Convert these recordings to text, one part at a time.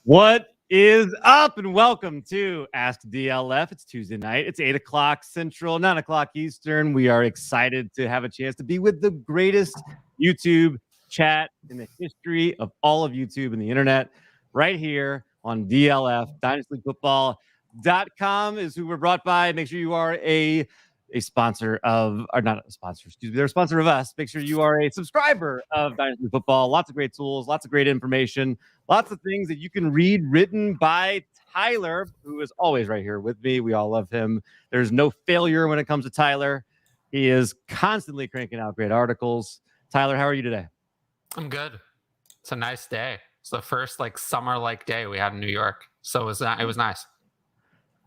What is up, and welcome to Ask DLF. It's Tuesday night. It's 8 o'clock Central, 9 o'clock Eastern. We are excited to have a chance to be with the greatest YouTube chat in the history of all of YouTube and the internet right here on DLF. DynastyFootball.com is who we're brought by. Make sure you are a sponsor of, or not a sponsor, excuse me, they're a sponsor of us. Make sure you are a subscriber of Dynasty Football. Lots of great tools, lots of great information, lots of things that you can read written by Tyler, who is always right here with me. We all love him. There's no failure when it comes to Tyler. He is constantly cranking out great articles. Tyler, how are you today? I'm good. It's a nice day. It's the first summer-like day we had in New York. So it was nice.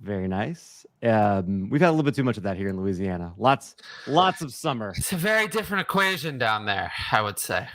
Very nice. We've had a little bit too much of that here in Louisiana. Lots of summer. It's a very different equation down there, I would say.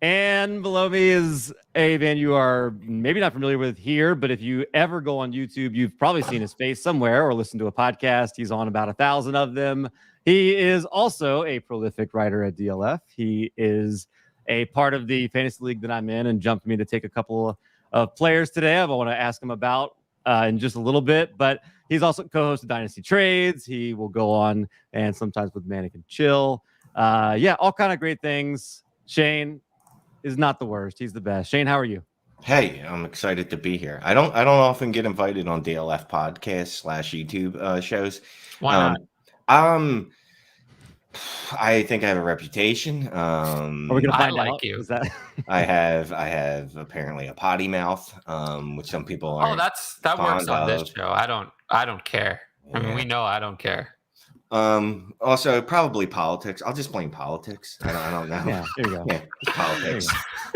And below me is a man you are maybe not familiar with here, but if you ever go on YouTube, you've probably seen his face somewhere or listened to a podcast. He's on about 1,000 of them. He is also a prolific writer at DLF. He is a part of the fantasy league that I'm in and jumped me to take a couple of players today I want to ask him about in just a little bit, but he's also co-host of Dynasty Trades. He will go on and sometimes with Mannequin Chill. All kind of great things. Shane is not the worst. He's the best. Shane, how are you? Hey, I'm excited to be here. I don't often get invited on DLF podcasts / YouTube shows. Why not? I think I have a reputation. Are we gonna find out? you. Is that... I have apparently a potty mouth, which some people are. That works on this show. I don't care. Yeah. I mean, we know I don't care. Also probably politics. I'll just blame politics. I don't know. Yeah, there you go. Yeah, politics.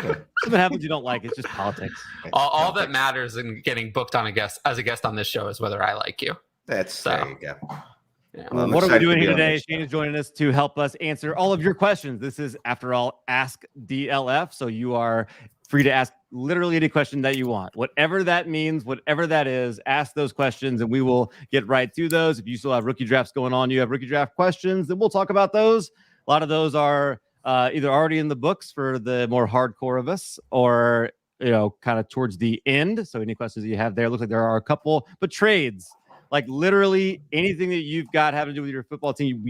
Yeah. Something happens you don't like. It's just politics. All that matters in getting booked as a guest on this show is whether I like you. There you go. Yeah. What are we doing here today? Shane is joining us to help us answer all of your questions. This is, after all, Ask DLF. So you are free to ask literally any question that you want. Whatever that means, whatever that is, ask those questions and we will get right to those. If you still have rookie drafts going on, you have rookie draft questions, then we'll talk about those. A lot of those are either already in the books for the more hardcore of us or, kind of towards the end. So any questions that you have there, looks like there are a couple, but trades. Like literally anything that you've got having to do with your football team,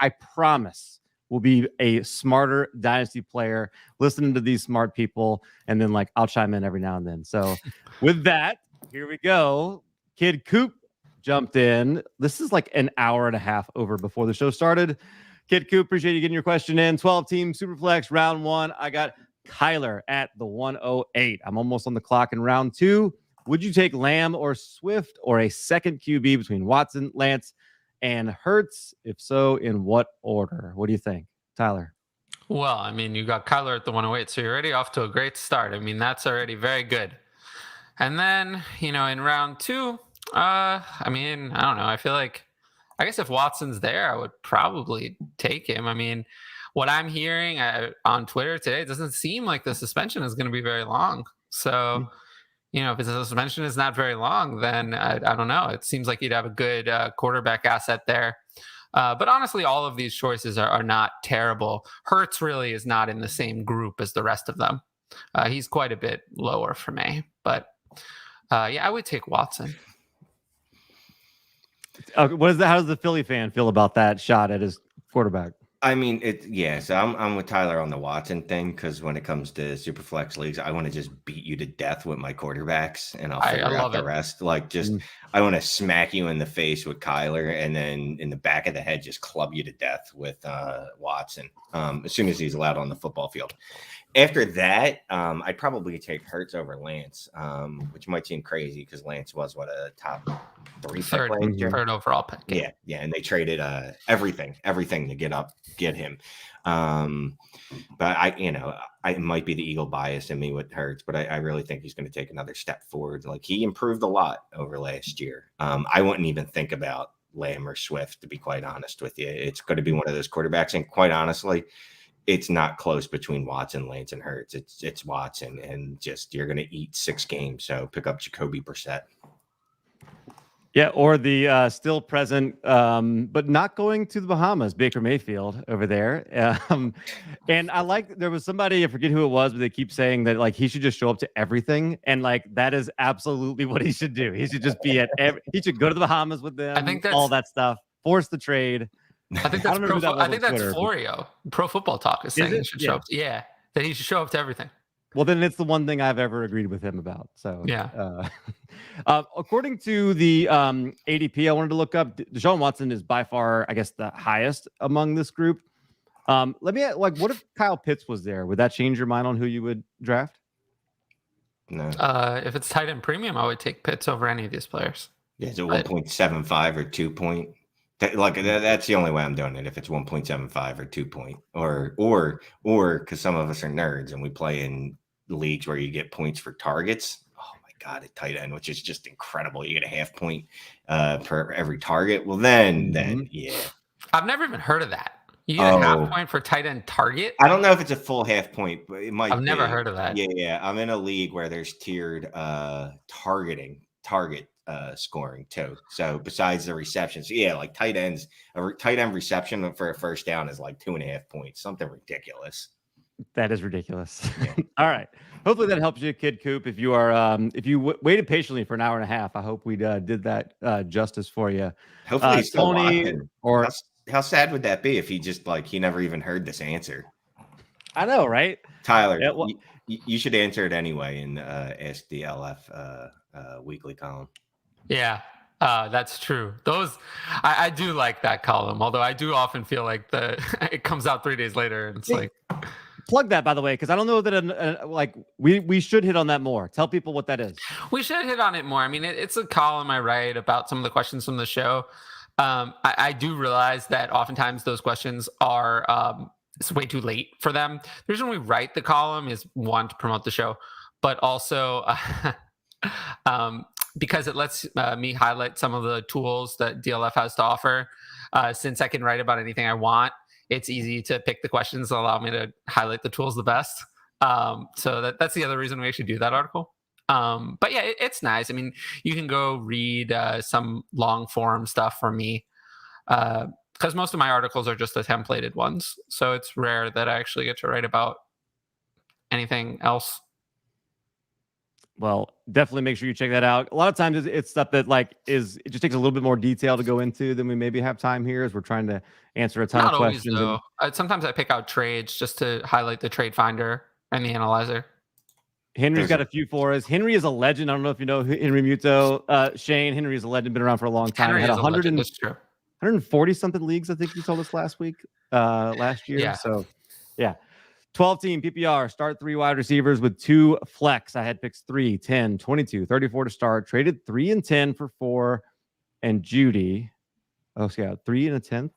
I promise, will be a smarter Dynasty player listening to these smart people. And then I'll chime in every now and then. So with that, here we go. Kid Coop jumped in. This is an hour and a half over before the show started. Kid Coop, appreciate you getting your question in. 12-team Superflex round 1. I got Kyler at the 108. I'm almost on the clock in round 2. Would you take Lamb or Swift or a second QB between Watson, Lance, and Hurts? If so, in what order? What do you think, Tyler? Well, I mean, you got Kyler at the 108, so you're already off to a great start. I mean, that's already very good. And then, in round 2, I don't know. I feel I guess if Watson's there, I would probably take him. I mean, what I'm hearing on Twitter today, it doesn't seem like the suspension is going to be very long. So... if the suspension is not very long, then I don't know. It seems like you'd have a good quarterback asset there. But honestly, all of these choices are not terrible. Hurts really is not in the same group as the rest of them. He's quite a bit lower for me. But I would take Watson. How does the Philly fan feel about that shot at his quarterback? I mean, so I'm with Tyler on the Watson thing because when it comes to Superflex leagues, I want to just beat you to death with my quarterbacks and I'll figure out the rest. I want to smack you in the face with Kyler and then in the back of the head, just club you to death with Watson as soon as he's allowed on the football field. After that, I'd probably take Hurts over Lance, which might seem crazy because Lance was a top 3 third overall pick. Yeah, and they traded everything to get him. But it might be the Eagle bias in me with Hurts, but I really think he's going to take another step forward. He improved a lot over last year. I wouldn't even think about Lamb or Swift, to be quite honest with you. It's going to be one of those quarterbacks, and quite honestly, it's not close between Watson, Lance, and Hurts. It's Watson, and just you're going to eat 6 games. So pick up Jacoby Brissett. Yeah, or the still present, but not going to the Bahamas, Baker Mayfield over there. And I like there was somebody, I forget who it was, but they keep saying that like he should just show up to everything, and like that is absolutely what he should do. He should just be at he should go to the Bahamas with them. I think that's all that stuff. Force the trade. I think that's Twitter, Florio. Pro Football Talk is saying he should show up. Yeah, that he should show up to everything. Well, then it's the one thing I've ever agreed with him about. So yeah. According to the ADP, I wanted to look up. Deshaun Watson is by far, I guess, the highest among this group. Let me what if Kyle Pitts was there? Would that change your mind on who you would draft? No. If it's tight end premium, I would take Pitts over any of these players. Yeah, is it 1.75 or 2 point? That's the only way I'm doing it. If it's 1.75 or 2 point, or because some of us are nerds and we play in leagues where you get points for targets. Oh my God, at tight end, which is just incredible. You get a half point per every target. Well, then yeah. I've never even heard of that. You get a half point for tight end target? I don't know if it's a full half point, but it might. I've never heard of that. Yeah. I'm in a league where there's tiered target scoring too. So besides the receptions, like tight ends, a tight end reception for a first down is like 2.5 points, something ridiculous. That is ridiculous. Yeah. All right. Hopefully that helps you, Kid Coop. If you are, if you waited patiently for an hour and a half, I hope we did that justice for you. Hopefully he's still watching. Or how sad would that be if he just he never even heard this answer? I know, right? Tyler, you should answer it anyway in Ask DLF weekly column. Yeah, that's true. Those I do like that column, although I do often feel like it comes out 3 days later and it's like plug that, by the way, because I don't know that we should hit on that more. Tell people what that is. We should hit on it more. I mean, it's a column I write about some of the questions from the show. I do realize that oftentimes those questions are it's way too late for them. The reason we write the column is one, to promote the show, but also because it lets me highlight some of the tools that DLF has to offer. Since I can write about anything I want, it's easy to pick the questions that allow me to highlight the tools the best. So that's the other reason we actually do that article. But yeah, it's nice. I mean, you can go read some long form stuff from me because most of my articles are just the templated ones. So it's rare that I actually get to write about anything else. Well, definitely make sure you check that out. A lot of times it's stuff that it just takes a little bit more detail to go into than we maybe have time here as we're trying to answer a ton of questions. Not always, though. Sometimes I pick out trades just to highlight the trade finder and the analyzer. Henry's got a few for us. Henry is a legend. I don't know if you know Henry Muto. Shane, Henry is a legend, been around for a long time. Henry had 140 something leagues, I think he told us last year. Yeah. So, yeah. 12-team PPR, start 3 wide receivers with 2 flex. I had picks 3, 10, 22, 34 to start. Traded 3 and 10 for 4 and Judy. Oh, so yeah, 3 and a 10th,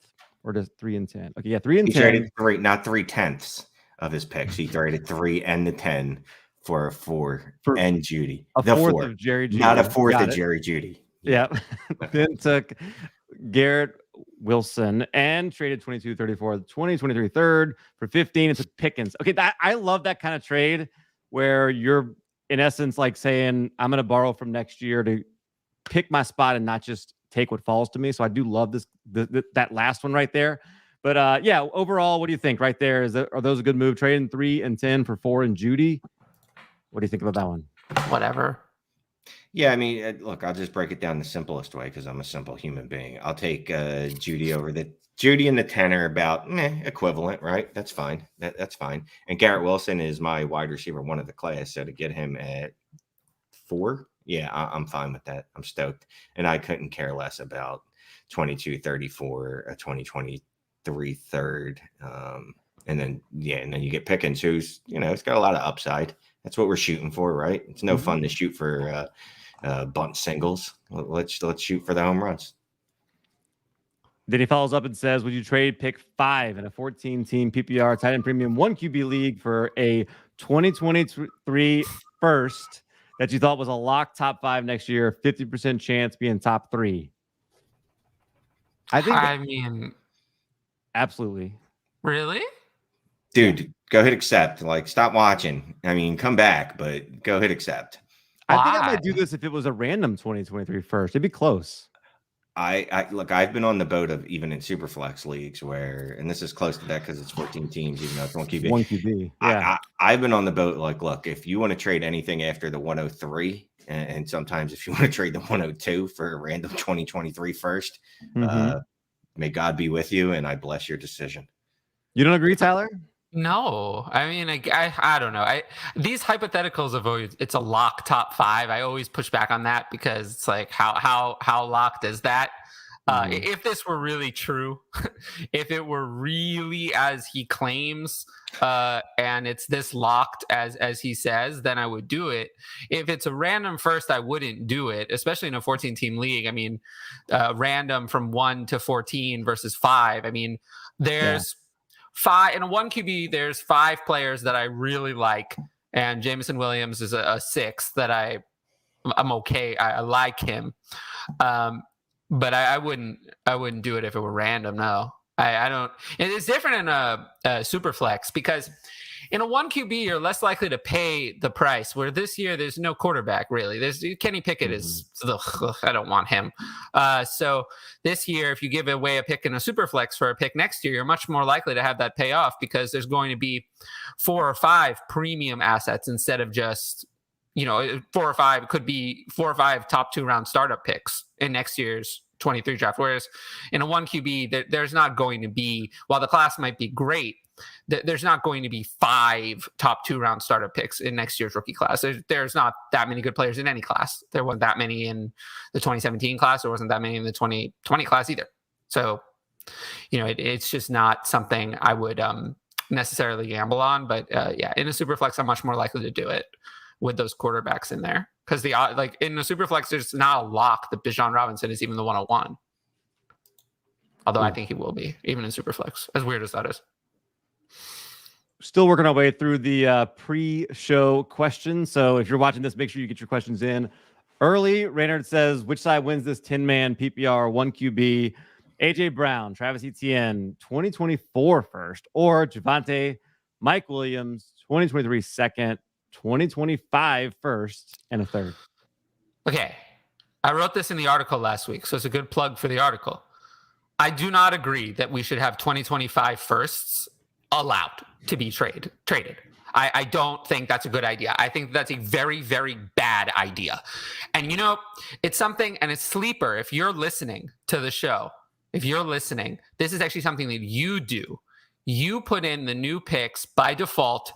or just 3 and 10? Okay, yeah, 3 and 10. He traded 3, not 3/10 of his picks. He traded 3 and the 10 for a 4 and Judy. A fourth of Jerry Judy. Not a fourth of Jerry Judy. Yeah. Then took Garrett Wilson and traded 22, 34, 20, 23 third for 15. It's a Pickens. Okay, I love that kind of trade where you're in essence like saying, I'm going to borrow from next year to pick my spot and not just take what falls to me. So I do love that last one right there. But yeah, overall, what do you think right there? Are those a good move? Trading 3 and 10 for 4 and Judy. What do you think about that one? Whatever. Yeah, I mean, look, I'll just break it down the simplest way because I'm a simple human being. I'll take Judy over Judy and the 10 are about equivalent, right? That's fine. That's fine. And Garrett Wilson is my wide receiver, one of the class. So to get him at 4, yeah, I'm fine with that. I'm stoked. And I couldn't care less about 22, 34, a 2023 third. And then you get Pickens, who's, it's got a lot of upside. That's what we're shooting for, right? It's no fun to shoot for bunt singles. Let's shoot for the home runs. Then he follows up and says, would you trade pick 5 in a 14-team PPR tight end premium 1 QB league for a 2023 first that you thought was a lock top 5 next year, 50% chance being top 3? I mean, absolutely. Really? Dude, go hit accept. Stop watching. I mean, come back, but go hit accept. I think I might do this if it was a random 2023 first. It'd be close. I look, I've been on the boat of even in Superflex leagues where, and this is close to that because it's 14 teams, even though it's one QB. One QB. Yeah. I've been on the boat like, look, if you want to trade anything after the 103, and sometimes if you want to trade the 102 for a random 2023 first, may God be with you, and I bless your decision. You don't agree, Tyler? No, I mean, I don't know. These hypotheticals of always, it's a lock top 5. I always push back on that because it's like how locked is that? If this were really true, if it were really as he claims, and it's this locked as he says, then I would do it. If it's a random first, I wouldn't do it, especially in a 14-team league. I mean, random from 1 to 14 versus 5. I mean, there's 5 in a 1 QB. There's 5 players that I really like, and Jameson Williams is a 6 that I'm okay. I like him. But I wouldn't do it if it were random. No, I don't. It's different in a super flex because in a 1 QB, you're less likely to pay the price, where this year there's no quarterback really. There's Kenny Pickett is, I don't want him. So this year, if you give away a pick in a super flex for a pick next year, you're much more likely to have that pay off because there's going to be 4 or 5 premium assets instead of just, 4 or 5. It could be 4 or 5 top 2 round startup picks in next year's 23 draft. Whereas in a 1 QB, there's not going to be, while the class might be great, there's not going to be 5 top 2 round startup picks in next year's rookie class. There's not that many good players in any class. There wasn't that many in the 2017 class. There wasn't that many in the 2020 class either. So, it's just not something I would necessarily gamble on. But in a super flex, I'm much more likely to do it with those quarterbacks in there, because in the super flex, there's not a lock that Bijan Robinson is even the 101. Although I think he will be, even in super flex, as weird as that is. Still working our way through the pre-show questions. So if you're watching this, make sure you get your questions in early. Raynard says, which side wins this 10-man PPR 1 QB? AJ Brown, Travis Etienne, 2024 first, or Javonte, Mike Williams, 2023 second, 2025 first, and a third. Okay. I wrote this in the article last week, so it's a good plug for the article. I do not agree that we should have 2025 firsts allowed to be traded. I don't think that's a good idea. I think that's a very, very bad idea. And it's something, and it's sleeper. If you're listening to the show, this is actually something that you do. You put in the new picks by default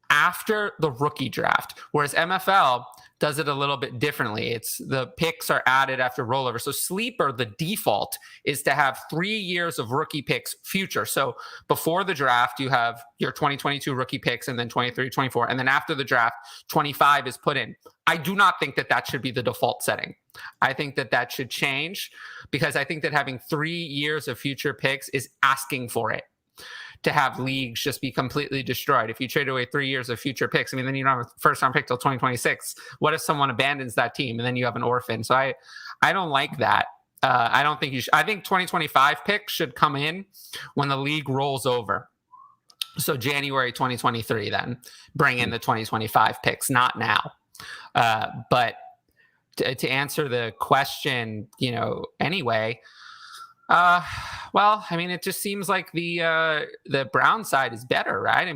after the rookie draft, whereas MFL does it a little bit differently. It's the picks are added after rollover. So sleeper, the default is to have 3 years of rookie picks future. So before the draft, you have your 2022 rookie picks, and then 23, 24. And then after the draft, 25 is put in. I do not think that should be the default setting. I think that should change, because I think that having 3 years of future picks is asking for it, to have leagues just be completely destroyed. If you trade away 3 years of future picks, then you don't have a first round pick till 2026. What if someone abandons that team and then you have an orphan? So I don't like that. I don't think you should. I think 2025 picks should come in when the league rolls over. So January 2023, then bring in the 2025 picks, not now. But to answer the question, anyway, it just seems like the Brown side is better, right?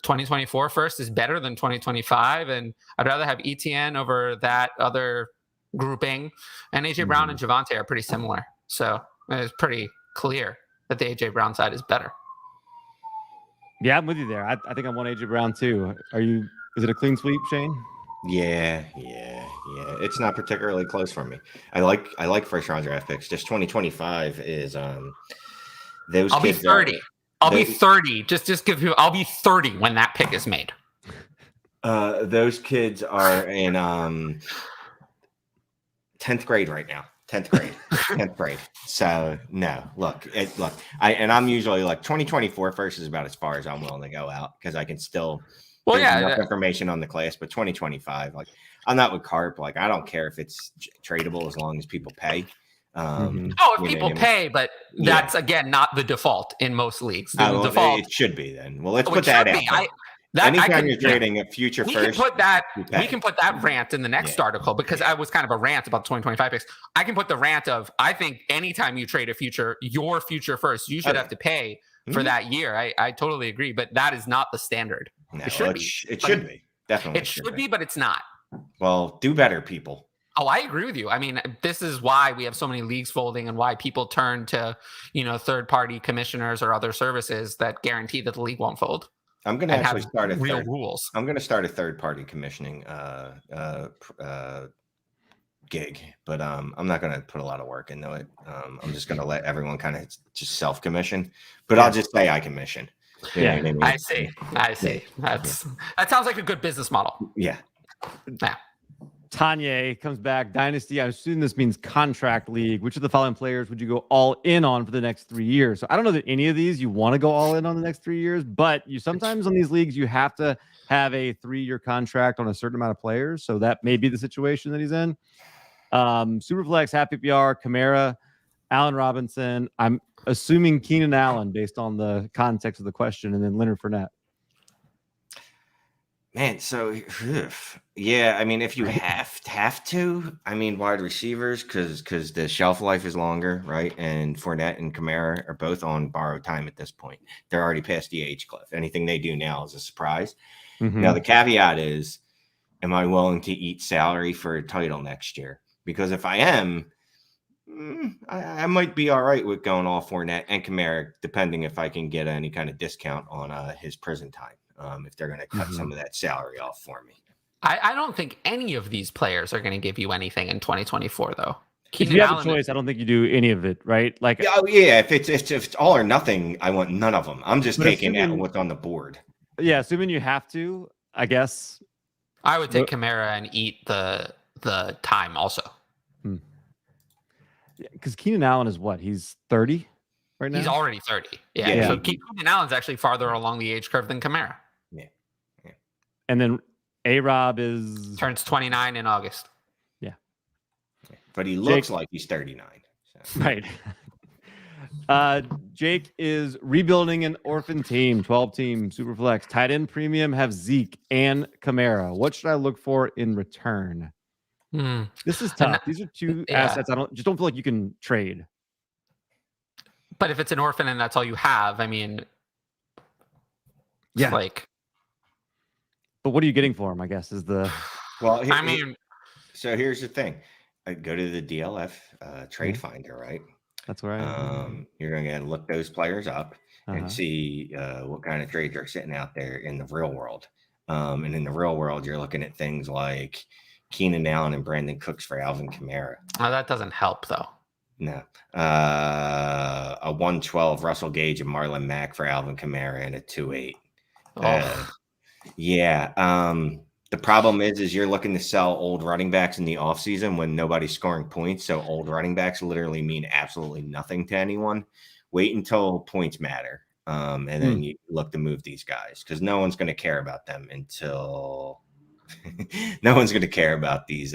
2024 first is better than 2025, and I'd rather have ETN over that other grouping. And AJ Brown and Javonte are pretty similar, so it's pretty clear that the AJ Brown side is better. Yeah, I'm with you there. I think I want AJ Brown too. Is it a clean sweep, Shane? Yeah. It's not particularly close for me. I like first round draft picks. Just 2025 is those. I'll be 30. I'll be 30. Just give you. I'll be 30 when that pick is made. Those kids are in 10th grade right now. 10th grade. So no, look. I'm usually like 2024 first is about as far as I'm willing to go out, because I can still. Well, enough information on the class, but 2025, I'm not with Carp. I don't care if it's tradable as long as people pay. If people pay, but that's again not the default in most leagues. The default, it should be then. Well, let's put that out. Anytime you're trading a future we first, we can put that rant in the next article because I was kind of a rant about 2025 picks. I can put the rant of I think anytime you trade your future first, you should have to pay for that year. I totally agree, but that is not the standard. No, it should be. It should be. Definitely. It should be, but it's not. Well, do better, people. Oh, I agree with you. I mean, this is why we have so many leagues folding and why people turn to, third-party commissioners or other services that guarantee that the league won't fold. I'm going to actually start rules. I'm going to start a third-party commissioning gig, but I'm not going to put a lot of work into it. I'm just going to let everyone kind of just self-commission, but I'll just say I commission. You know what I mean? I see. That sounds like a good business model. Yeah. Tanya comes back. Dynasty. I assume this means contract league. Which of the following players would you go all in on for the next 3 years? So I don't know that any of these you want to go all in on the next 3 years, but you sometimes on these leagues you have to have a 3-year contract on a certain amount of players. So that may be the situation that he's in. Superflex, half PPR, Kamara, Allen Robinson. I'm assuming Keenan Allen based on the context of the question, and then Leonard Fournette. Man, so yeah, I mean, if you have to, I mean, wide receivers because the shelf life is longer, right? And Fournette and Kamara are both on borrowed time at this point. They're already past the age cliff. Anything they do now is a surprise. Mm-hmm. Now the caveat is, am I willing to eat salary for a title next year? Because if I am, I might be all right with going all Fournette and Kamara, depending if I can get any kind of discount on his prison time. If they're going to cut some of that salary off for me. I don't think any of these players are going to give you anything in 2024, though. If you have a choice, I don't think you do any of it, right? Like, if it's all or nothing, I want none of them. I'm just taking out what's on the board. Yeah, assuming you have to, I guess. I would take Kamara and eat the time also. Because Keenan Allen is what? He's 30 right now? He's already 30. Yeah. So Keenan Allen's actually farther along the age curve than Kamara. Yeah. And then A-Rob turns 29 in August. Yeah. But he looks like he's 39. So. Right. Jake is rebuilding an orphan team, 12-team Superflex. Tight end premium have Zeke and Kamara. What should I look for in return? This is tough. These are two assets I don't feel like you can trade. But if it's an orphan and that's all you have, I mean, but what are you getting for him? I guess is the so here's the thing. I go to the DLF trade finder, right? That's where I am. You're going to look those players up and see what kind of trades are sitting out there in the real world. And in the real world, you're looking at things like Keenan Allen and Brandon Cooks for Alvin Kamara. Oh, that doesn't help though. No. A 112 Russell Gage and Marlon Mack for Alvin Kamara and a 2.8. The problem is you're looking to sell old running backs in the offseason when nobody's scoring points. So old running backs literally mean absolutely nothing to anyone. Wait until points matter. And then you look to move these guys because no one's going to care about them until no one's going to care about these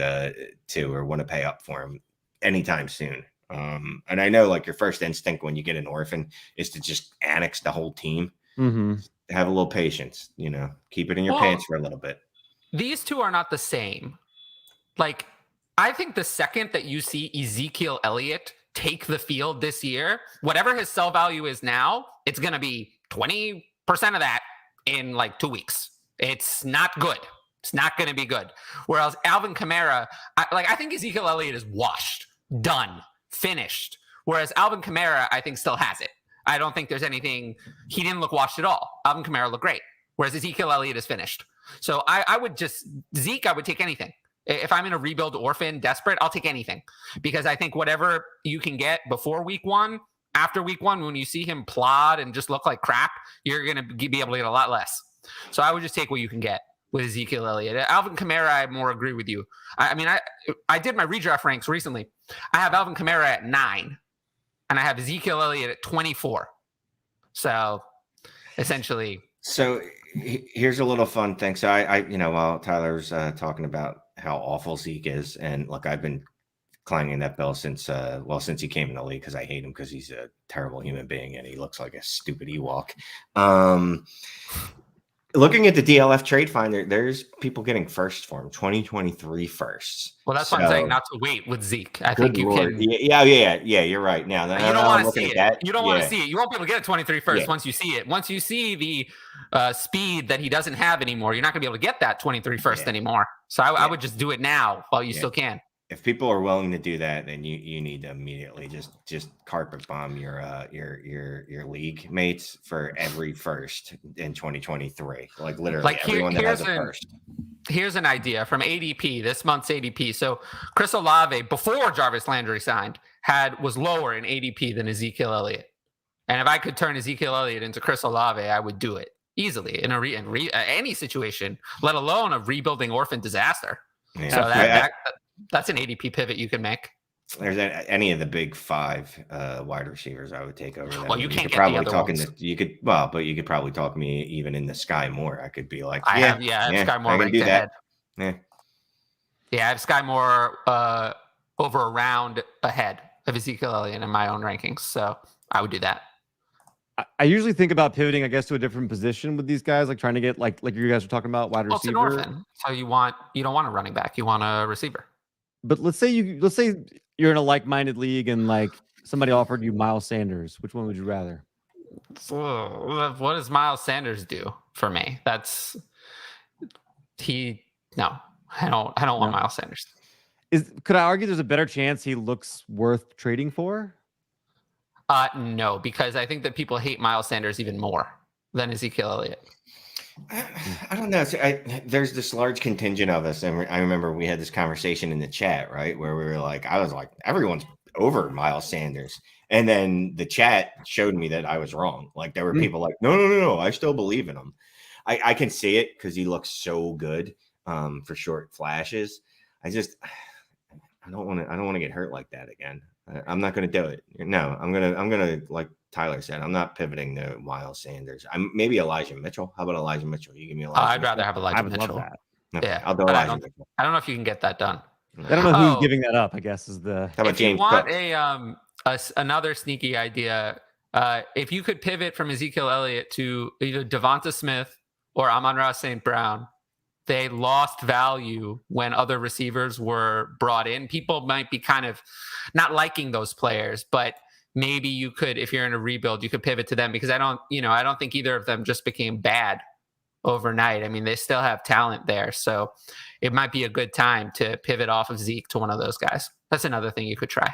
two or want to pay up for them anytime soon. And I know like your first instinct when you get an orphan is to just annex the whole team. Have a little patience, keep it in your pants for a little bit. These two are not the same. Like, I think the second that you see Ezekiel Elliott take the field this year, whatever his sell value is now, it's going to be 20% of that in like 2 weeks. It's not good. It's not going to be good. Whereas Alvin Kamara, I think Ezekiel Elliott is washed, done, finished. Whereas Alvin Kamara, I think still has it. I don't think there's anything. He didn't look washed at all. Alvin Kamara looked great. Whereas Ezekiel Elliott is finished. So I would Zeke, I would take anything. If I'm in a rebuild orphan desperate, I'll take anything. Because I think whatever you can get before week one, after week one, when you see him plod and just look like crap, you're going to be able to get a lot less. So I would just take what you can get with Ezekiel Elliott. Alvin Kamara, I more agree with you. I did my redraft ranks recently. I have Alvin Kamara at 9, and I have Ezekiel Elliott at 24. So essentially. So here's a little fun thing. So I while Tyler's talking about how awful Zeke is, and look, I've been clanging that bell since he came in the league because I hate him because he's a terrible human being and he looks like a stupid Ewok. Looking at the DLF trade finder, there's people getting first for him, 2023 firsts. Well, that's what I'm saying. Not to wait with Zeke. I think you Lord. can. Yeah. You're right. Now You don't want to see it. That. You don't want to see it. You won't be able to get a 23 first once you see it. Once you see the speed that he doesn't have anymore, you're not going to be able to get that 23 first anymore. So I would just do it now while you still can. If people are willing to do that, then you need to immediately just carpet bomb your league mates for every first in 2023 . Like literally everyone that has a first. Here's an idea from ADP, this month's ADP. So Chris Olave, before Jarvis Landry signed, was lower in ADP than Ezekiel Elliott. And if I could turn Ezekiel Elliott into Chris Olave, I would do it easily in any situation, let alone a rebuilding orphan disaster. Yeah. So that's an ADP pivot you can make. There's any of the big 5 wide receivers I would take over that. Well, you can't get probably the other talk ones. But you could probably talk me even in the Sky Moore. I could be like, I have Sky Moore ranked ahead. I have Sky Moore over a round ahead of Ezekiel Elliott in my own rankings. So I would do that. I usually think about pivoting, I guess, to a different position with these guys, like trying to get like you guys were talking about wide receiver. It's an orphan, so you don't want a running back, you want a receiver. But let's say you're in a like-minded league and like somebody offered you Miles Sanders. Which one would you rather? So, what does Miles Sanders do for me? I don't want Miles Sanders. Could I argue there's a better chance he looks worth trading for? No, because I think that people hate Miles Sanders even more than Ezekiel Elliott. I don't know. There's this large contingent of us, and I remember we had this conversation in the chat, right, where we were like, I was like, everyone's over Miles Sanders, and then the chat showed me that I was wrong. Like there were people like, no, I still believe in him. I can see it because he looks so good for short flashes. I don't want to get hurt like that again. I'm not going to do it. No, I'm going to, like Tyler said, I'm not pivoting to Miles Sanders. Maybe Elijah Mitchell. How about Elijah Mitchell? You give me Elijah I'd Mitchell. rather have Elijah Mitchell. Love that. Okay, Yeah, I'll do Elijah Mitchell. I don't know if you can get that done. I don't know who's giving that up, I guess, is the... How about if James you want Cook? Another sneaky idea, if you could pivot from Ezekiel Elliott to either Devonta Smith or Amon-Ra St. Brown, they lost value when other receivers were brought in. People might be kind of not liking those players, but maybe you could, if you're in a rebuild, you could pivot to them because I don't think either of them just became bad overnight. I mean, they still have talent there. So it might be a good time to pivot off of Zeke to one of those guys. That's another thing you could try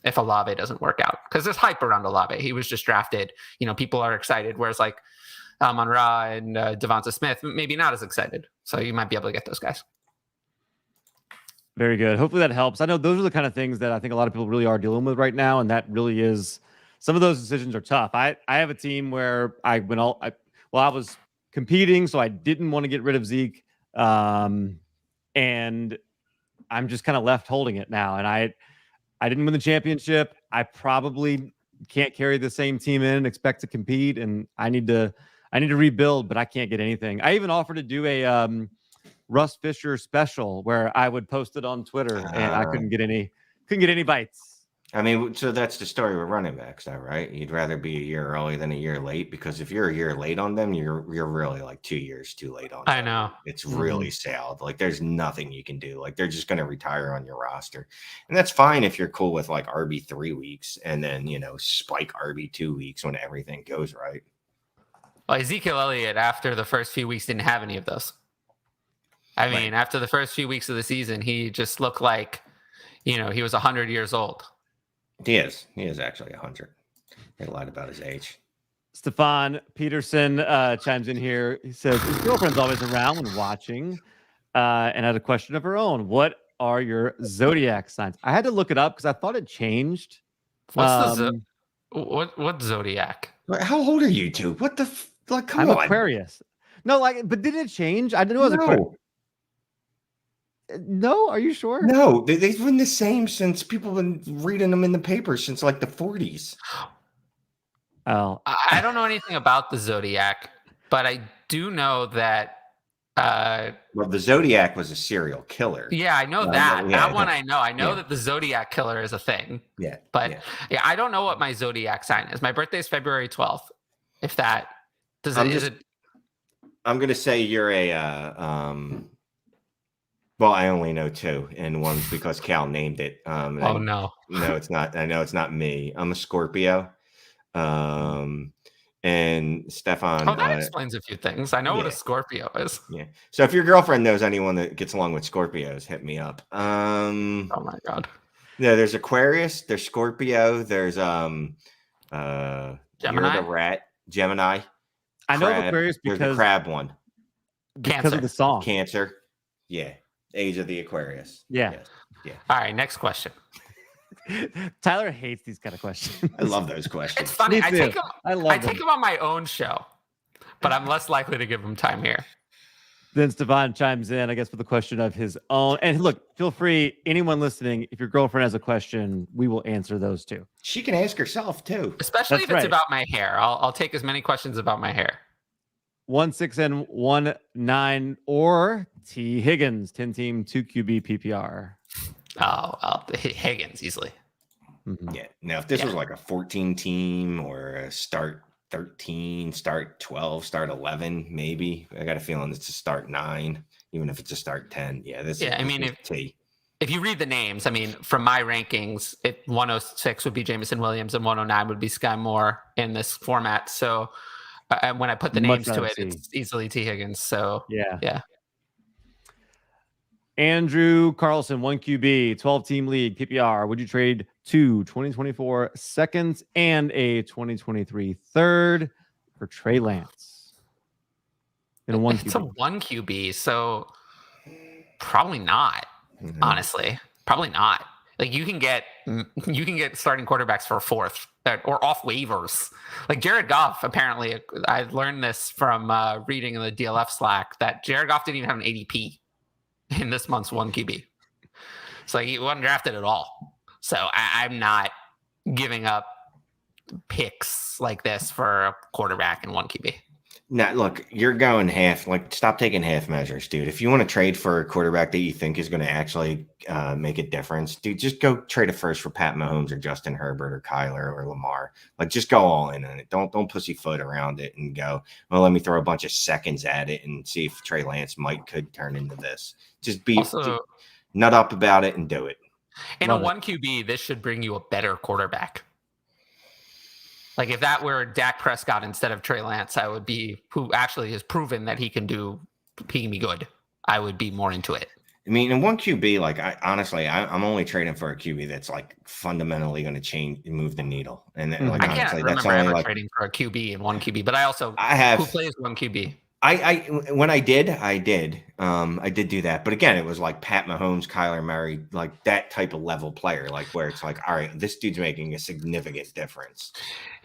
if Olave doesn't work out, because there's hype around Olave. He was just drafted. People are excited, whereas like Amon-Ra and Devonta Smith, maybe not as excited. So you might be able to get those guys. Very good. Hopefully that helps. I know those are the kind of things that I think a lot of people really are dealing with right now, and that really is, some of those decisions are tough. I have a team where I was competing, so I didn't want to get rid of Zeke, and I'm just kind of left holding it now. And I didn't win the championship. I probably can't carry the same team in and expect to compete, and I need to rebuild, but I can't get anything. I even offered to do a Russ Fisher special where I would post it on Twitter, and I couldn't get any bites. I mean, so that's the story with running backs, though, right? You'd rather be a year early than a year late, because if you're a year late on them, you're really like 2 years too late on them. I know. It's really sad. Like there's nothing you can do. Like they're just going to retire on your roster. And that's fine if you're cool with like RB3 weeks and then, spike RB2 weeks when everything goes right. Well, Ezekiel Elliott, after the first few weeks, didn't have any of those. I mean, after the first few weeks of the season, he just looked like, he was 100 years old. He is actually 100. They lied about his age. Stefan Peterson chimes in here. He says his girlfriend's always around when watching, and had a question of her own. What are your zodiac signs? I had to look it up because I thought it changed. What's what zodiac? How old are you two? What the come I'm on. Aquarius. No, but did it change? I didn't know it was Aquarius. No, are you sure? No, they've been the same since people have been reading them in the paper since like the 40s. Oh, I don't know anything about the zodiac, but I do know that. Well, the Zodiac was a serial killer. Yeah, I know that. That one I know. I know that the Zodiac killer is a thing. Yeah. But I don't know what my zodiac sign is. My birthday is February 12th. If that does it, is it? I'm gonna say you're a well, I only know two, and one's because Cal named it. Oh no. No, it's not. I know it's not me. I'm a Scorpio. And Stefan. Oh, that explains a few things. I know what a Scorpio is. Yeah. So if your girlfriend knows anyone that gets along with Scorpios, hit me up. Oh my God. Yeah, there's Aquarius, there's Scorpio, there's Gemini. You're the rat, Gemini. I know Aquarius because because the crab one. Because of the song. Cancer. Yeah. Age of the Aquarius. Yeah. Yes. Yeah. All right, next question. Tyler hates these kind of questions. I love those questions. It's funny. I take them on my own show, but I'm less likely to give him time here. Then Stefan chimes in, I guess, with a question of his own. And look, feel free, anyone listening, if your girlfriend has a question, we will answer those too. She can ask herself too. Especially if it's about my hair. I'll take as many questions about my hair. 1-6 and 1-9 or T Higgins, 10-team 2QB PPR. Oh, Higgins easily. Mm-hmm. Yeah. Now, if this was like a 14-team or a start 13, start 12, start 11, maybe. I got a feeling it's a start 9, even if it's a start 10. Yeah. If you read the names, I mean, from my rankings, 106 would be Jameson Williams and 109 would be Sky Moore in this format. So when I put the names to it, it's easily T Higgins. So yeah. Andrew Carlson, 1QB, 12-team league, PPR. Would you trade 2 2024 seconds and a 2023 third for Trey Lance? In a 1QB. It's a 1QB, so probably not. Mm-hmm. Honestly, probably not. Like you can get starting quarterbacks for a fourth or off waivers. Like Jared Goff, apparently, I learned this from reading in the DLF Slack that Jared Goff didn't even have an ADP in this month's 1QB. So he wasn't drafted at all. So I'm not giving up picks like this for a quarterback in 1QB. Now, look, you're going half. Like, stop taking half measures, dude. If you want to trade for a quarterback that you think is going to actually make a difference, dude, just go trade a first for Pat Mahomes or Justin Herbert or Kyler or Lamar. Like, just go all in on it. Don't pussyfoot around it and go, well, let me throw a bunch of seconds at it and see if Trey Lance could turn into this. Just nut up about it and do it. In a 1QB, this should bring you a better quarterback. Like if that were Dak Prescott instead of Trey Lance, I would be who actually has proven that he can be good. I would be more into it. I mean, in 1QB, like I'm only trading for a QB that's like fundamentally going to move the needle. And then, like, I can't remember ever trading for a QB in 1QB, but who plays 1QB? When I did do that, but again, it was like Pat Mahomes, Kyler Murray, like that type of level player, like where it's like, all right, this dude's making a significant difference.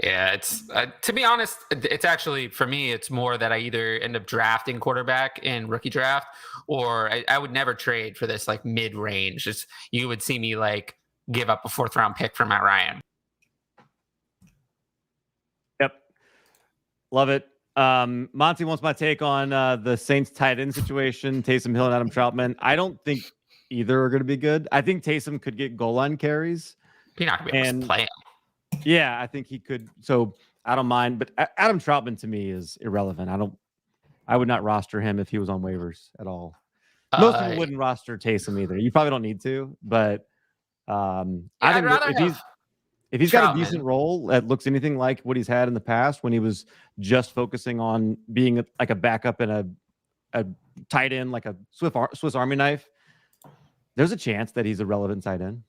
Yeah, it's to be honest, it's actually for me, it's more that I either end up drafting quarterback in rookie draft, or I would never trade for this like mid range. You would see me like give up a 4th round pick for Matt Ryan. Yep, love it. Monty wants my take on the Saints tight end situation, Taysom Hill and Adam Troutman. I don't think either are going to be good. I think Taysom could get goal line carries. He's not going to be able to play him. Yeah, I think he could. So I don't mind, but Adam Troutman to me is irrelevant. I would not roster him if he was on waivers at all. Most people wouldn't roster Taysom either. You probably don't need to, but I think if he's got a decent role that looks anything like what he's had in the past when he was just focusing on being like a backup and a tight end, like a Swiss Army knife, there's a chance that he's a relevant tight end.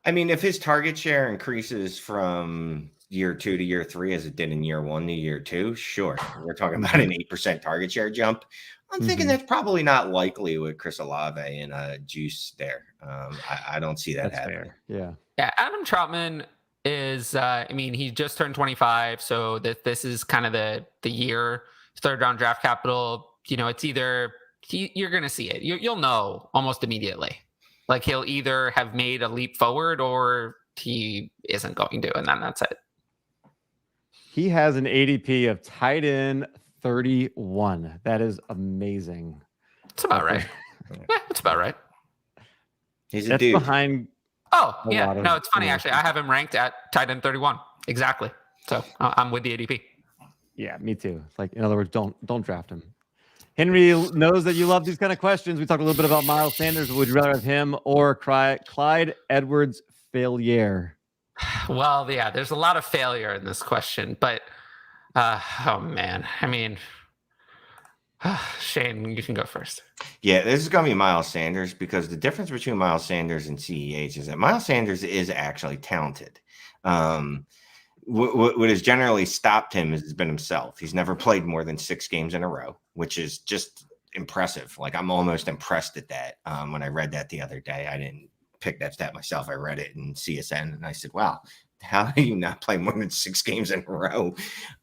I mean, if his target share increases from year 2 to year 3 as it did in year 1 to year 2, sure. We're talking about an 8% target share jump. I'm thinking that's probably not likely with Chris Olave and Juice there. I don't see that happening. Fair. Yeah, Adam Troutman is, he just turned 25, so this is kind of the year, 3rd round draft capital. It's either you're going to see it. You'll know almost immediately. Like he'll either have made a leap forward or he isn't going to, and then that's it. He has an ADP of tight end 31. That is amazing. It's about right. Yeah, it's about right. He's a dude behind. Oh, yeah. No, it's funny, actually. I have him ranked at tight end 31. Exactly. So I'm with the ADP. Yeah, me too. Like, in other words, don't draft him. Henry knows that you love these kind of questions. We talked a little bit about Miles Sanders. Would you rather have him or Clyde Edwards-Helaire? Well, yeah, there's a lot of failure in this question, but oh man, I mean, Shane, you can go first. Yeah, this is going to be Miles Sanders, because the difference between Miles Sanders and CEH is that Miles Sanders is actually talented. What has generally stopped him has been himself. He's never played more than 6 games in a row, which is just impressive. Like, I'm almost impressed at that. When I read that the other day, I didn't pick that stat myself. I read it in CSN and I said, wow, how do you not play more than 6 games in a row?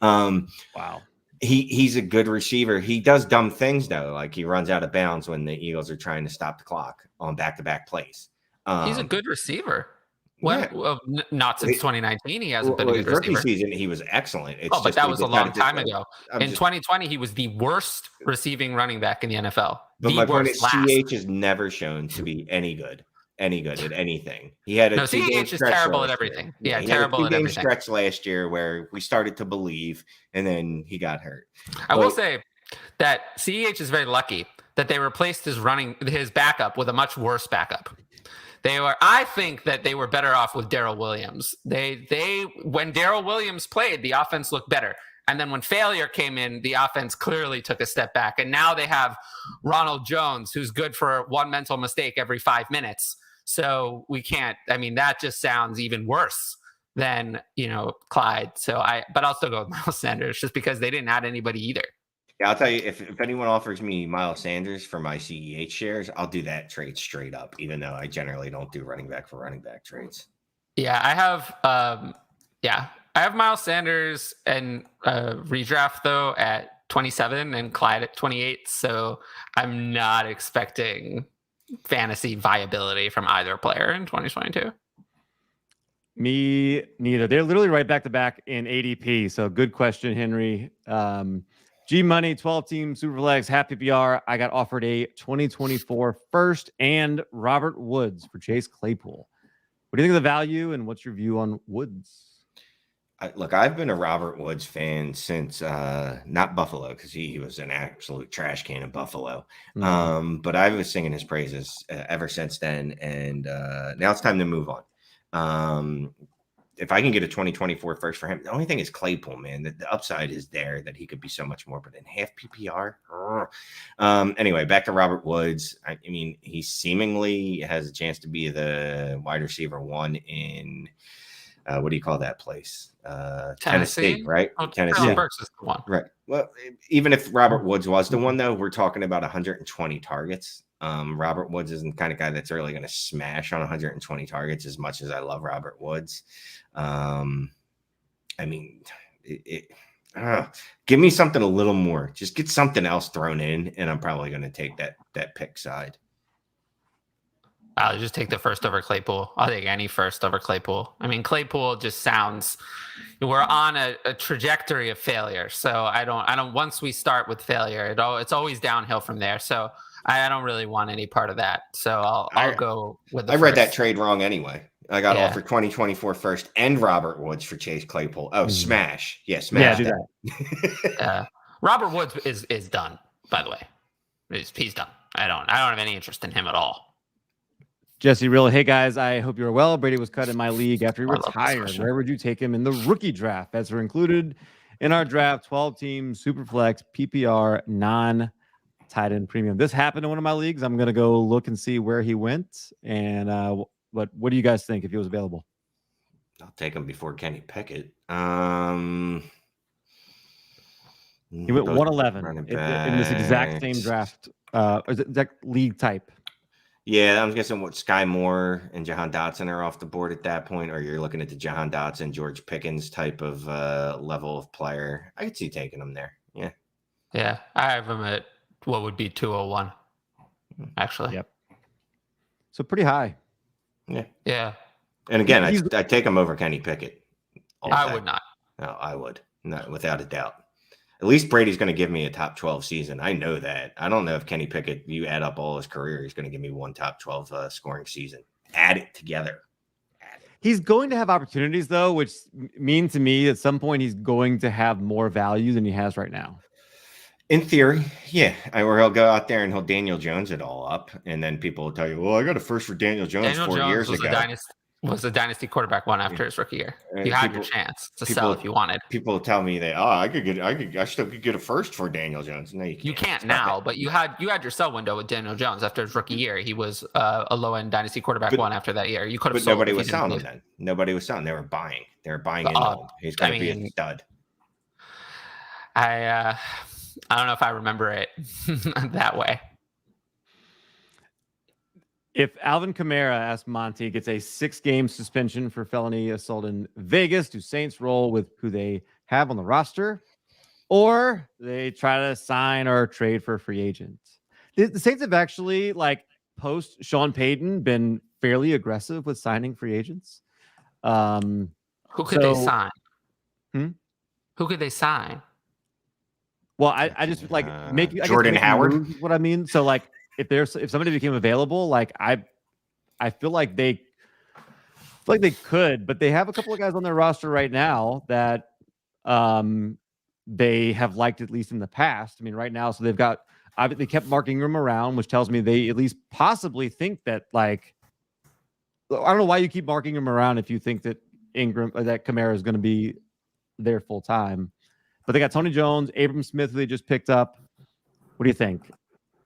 Wow. He's a good receiver. He does dumb things, though. Like, he runs out of bounds when the Eagles are trying to stop the clock on back-to-back plays. He's a good receiver. Well, not since 2019, he hasn't been a good rookie receiver. Season, he was excellent. But that was a long time ago. In 2020, he was the worst receiving running back in the NFL. But my point is, CH has never shown to be any good at anything. He had a CH is terrible at everything. Yeah, terrible at everything. Stretch last year where we started to believe, and then he got hurt. I will say that CH is very lucky that they replaced his backup with a much worse backup. I think that they were better off with Darrell Williams. When Darrell Williams played, the offense looked better. And then when failure came in, the offense clearly took a step back. And now they have Ronald Jones, who's good for one mental mistake every 5 minutes. So that just sounds even worse than, Clyde. But I'll still go with Miles Sanders just because they didn't add anybody either. Yeah, I'll tell you, if anyone offers me Miles Sanders for my CEH shares, I'll do that trade straight up, even though I generally don't do running back for running back trades. Yeah, I have Miles Sanders and redraft, though, at 27 and Clyde at 28. So I'm not expecting fantasy viability from either player in 2022. Me neither. They're literally right back to back in ADP. So good question, Henry. G Money, 12-team Superflex, half PPR. I got offered a 2024 first and Robert Woods for Chase Claypool. What do you think of the value, and what's your view on Woods? Look, I've been a Robert Woods fan since not Buffalo, because he was an absolute trash can in Buffalo. But I was singing his praises ever since then, and now it's time to move on. If I can get a 2024 first for him, the only thing is Claypool, man. The upside is there that he could be so much more, but in half PPR. Anyway, back to Robert Woods. I mean, he seemingly has a chance to be the wide receiver 1 in what do you call that place? Tennessee, right? Tennessee. Burks is the one. Right. Well, even if Robert Woods was the one, though, we're talking about 120 targets. Robert Woods isn't the kind of guy that's really going to smash on 120 targets as much as I love Robert Woods. Give me something a little more. Just get something else thrown in, and I'm probably going to take that pick side. I'll just take the first over Claypool. I'll take any first over Claypool. I mean, Claypool just sounds, we're on a trajectory of failure. So I don't, once we start with failure, it's always downhill from there. So I don't really want any part of that. So I'll go with the first. Read that trade wrong anyway. I got offered 2024 first and Robert Woods for Chase Claypool. Oh, smash. Yeah, smash. Yeah, do that. Robert Woods is done, by the way. He's done. I don't have any interest in him at all. Jesse Real, hey guys, I hope you're well. Brady was cut in my league after he retired. Where would you take him in the rookie draft? Bets are included in our draft, 12-team, Superflex, PPR, non-tight end premium. This happened in one of my leagues. I'm going to go look and see where he went. And what do you guys think if he was available? I'll take him before Kenny Pickett. He went 111 in this exact same draft. Exact league type. Yeah, I'm guessing what Sky Moore and Jahan Dotson are off the board at that point, or you're looking at the Jahan Dotson, George Pickens type of level of player. I could see taking him there. Yeah. Yeah, I have him at what would be 201, actually. Yep. So pretty high. Yeah. Yeah. And again, I take him over Kenny Pickett. I would not. No, I would. Not without a doubt. At least Brady's going to give me a top 12 season. I know that. I don't know if Kenny Pickett, you add up all his career, he's going to give me one top 12 scoring season. Add it together. He's going to have opportunities, though, which mean to me at some point he's going to have more value than he has right now. In theory, yeah. Or he'll go out there and he'll Daniel Jones it all up, and then people will tell you, "Well, I got a first for Daniel Jones 4 years ago." Was a dynasty quarterback one after his rookie year. You had your chance to sell if you wanted. People tell me that, I still could get a first for Daniel Jones. No, you can't now, but you had your sell window with Daniel Jones after his rookie year. He was a low end dynasty quarterback one after that year. You could have sold. But nobody was selling then. Nobody was selling. They were buying. They were buying into him. He's going to be a stud. I don't know if I remember it that way. If Alvin Kamara, asked Monty, gets a 6-game suspension for felony assault in Vegas, do Saints roll with who they have on the roster, or they try to sign or trade for a free agent? The Saints have actually, like, post Sean Payton, been fairly aggressive with signing free agents. Who could they sign? Who could they sign? Well, I just like Jordan Howard. What I mean, so like if somebody became available, like I feel like they could, but they have a couple of guys on their roster right now that they have liked at least in the past. I mean, right now, so they kept Mark Ingram around, which tells me they at least possibly think that, like, I don't know why you keep Mark Ingram around if you think that Kamara is going to be there full time. But they got Tony Jones, Abram Smith, who they just picked up. What do you think?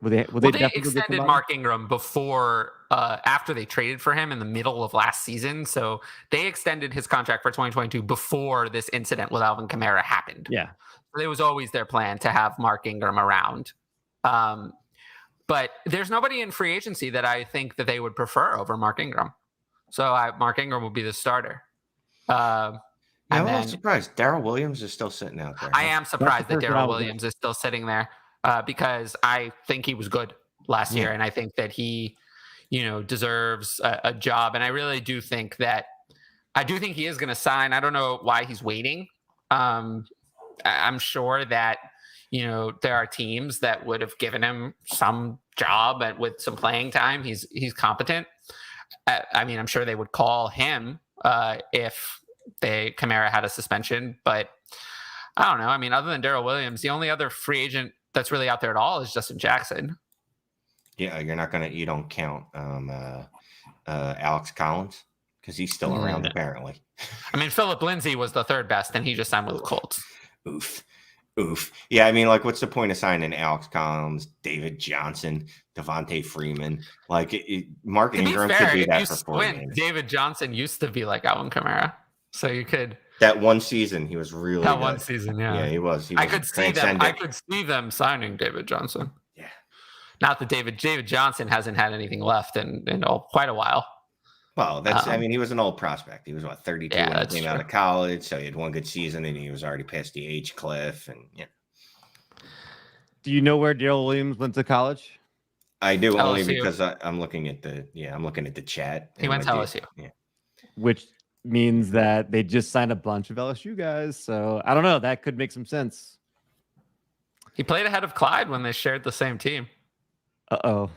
They extended Mark Ingram before, after they traded for him in the middle of last season. So they extended his contract for 2022 before this incident with Alvin Kamara happened. Yeah. So it was always their plan to have Mark Ingram around. But there's nobody in free agency that I think that they would prefer over Mark Ingram. So Mark Ingram will be the starter. I'm a little surprised. Darrell Williams is still sitting out there. I am surprised that Darrell Williams is still sitting there because I think he was good last year, and I think that he, deserves a job. And I really do think he is going to sign. I don't know why he's waiting. I'm sure that there are teams that would have given him some job with some playing time. He's competent. I mean, I'm sure they would call him if Kamara had a suspension, but I don't know. I mean, other than Darrell Williams, the only other free agent that's really out there at all is Justin Jackson. Yeah, you don't count Alex Collins because he's still around apparently. I mean, Philip Lindsay was the third best, and he just signed with the Colts. Oof. Yeah, I mean, like, what's the point of signing Alex Collins, David Johnson, Devontae Freeman? Like, Mark Ingram could do that for 4 games. David Johnson used to be like Alvin Kamara. So you could that one season he was really good. One season, yeah. Yeah, he was. I could see them signing David Johnson. Yeah. Not that David Johnson hasn't had anything left in quite a while. Well, I mean, he was an old prospect. He was 32 when he came out of college, so he had one good season and he was already past the age cliff. And do you know where Darrell Williams went to college? I do, LSU. Only because I'm looking at the chat. He went to LSU. Yeah. Which means that they just signed a bunch of LSU guys. So I don't know. That could make some sense. He played ahead of Clyde when they shared the same team. Uh-oh.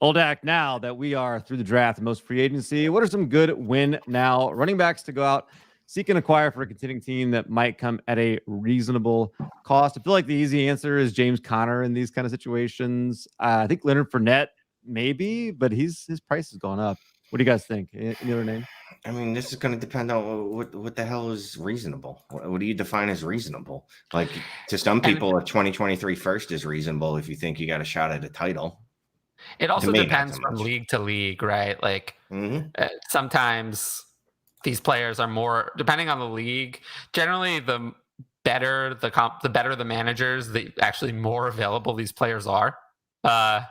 Old act now that we are through the draft and most free agency. What are some good win now running backs to go out, seek and acquire for a contending team that might come at a reasonable cost? I feel like the easy answer is James Conner in these kind of situations. I think Leonard Fournette maybe, but his price has gone up. What do you guys think? Any other name? I mean, this is going to depend on what the hell is reasonable. What do you define as reasonable? Like, to some people, a 2023 first is reasonable if you think you got a shot at a title. It also depends from league to league, right? Like, sometimes these players are more, depending on the league. Generally, the better the managers, the actually more available these players are. But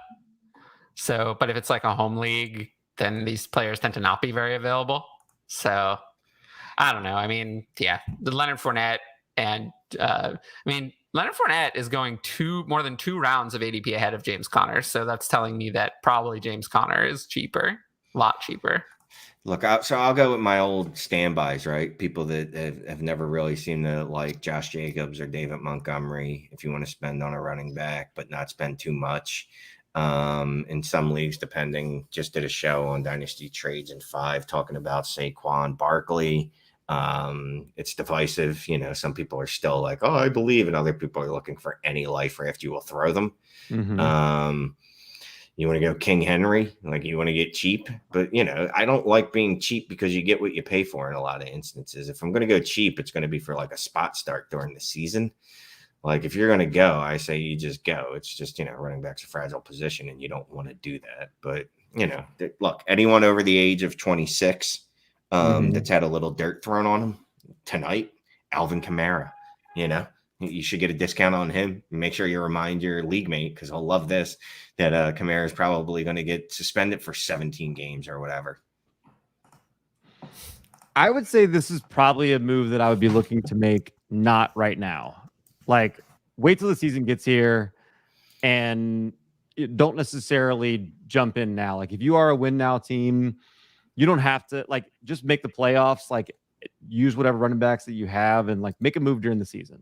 if it's like a home league, then these players tend to not be very available. So I don't know. I mean, yeah, the Leonard Fournette and Leonard Fournette is going more than 2 rounds of ADP ahead of James Conner. So that's telling me that probably James Conner is cheaper, a lot cheaper. Look, I'll go with my old standbys, right? People that have never really seemed to like Josh Jacobs or David Montgomery, if you want to spend on a running back, but not spend too much. In some leagues, depending. Just did a show on Dynasty Trades in 5 talking about Saquon Barkley. It's divisive. Some people are still like, oh, I believe, and other people are looking for any life raft you will throw them. You want to go King Henry, like you want to get cheap, but I don't like being cheap because you get what you pay for in a lot of instances. If I'm going to go cheap, it's going to be for like a spot start during the season. Like if you're going to go, I say you just go. It's just, running back's a fragile position and you don't want to do that. But, look, anyone over the age of 26 that's had a little dirt thrown on him tonight, Alvin Kamara, you should get a discount on him. Make sure you remind your league mate, because he'll love this, that Kamara is probably going to get suspended for 17 games or whatever. I would say this is probably a move that I would be looking to make not right now. Like, wait till the season gets here and don't necessarily jump in now. Like, if you are a win now team, you don't have to, like, just make the playoffs. Like, use whatever running backs that you have and, like, make a move during the season.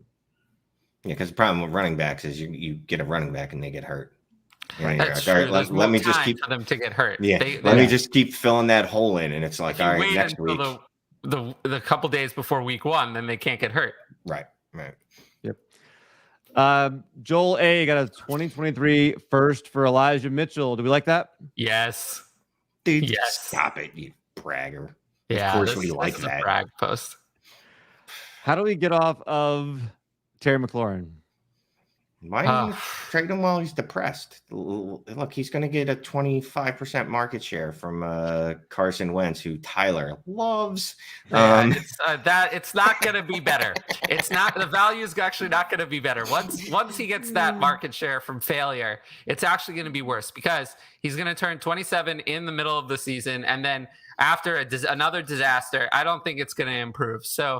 Yeah, because the problem with running backs is you get a running back and they get hurt. That's true. Let me just keep for them to get hurt. Yeah, let me just keep filling that hole in, and it's like, all right, next week, the couple days before week 1, then they can't get hurt. Right. Yep. Joel A got a 2023 first for Elijah Mitchell. Do we like that? Yes, dude. Yes. Stop it, you bragger. Yeah, of course we like that. Brag post. How do we get off of Terry McLaurin? Why don't you trade him while he's depressed? Look, he's going to get a 25% market share from Carson Wentz, who Tyler loves. It's not going to be better. It's not. The value is actually not going to be better. Once he gets that market share from failure, it's actually going to be worse because he's going to turn 27 in the middle of the season, and then after another disaster, I don't think it's going to improve. So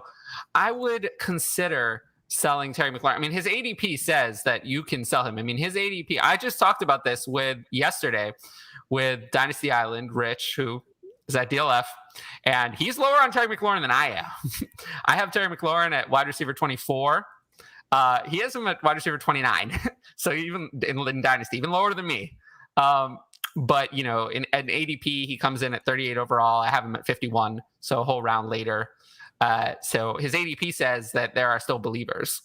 I would consider selling Terry McLaurin. I mean, his ADP says that you can sell him. I mean, his ADP, I just talked about this yesterday with Dynasty Island, Rich, who is at DLF, and he's lower on Terry McLaurin than I am. I have Terry McLaurin at wide receiver 24. He has him at wide receiver 29. So even in Dynasty, even lower than me. But, in an ADP, he comes in at 38 overall. I have him at 51, so a whole round later. So his ADP says that there are still believers.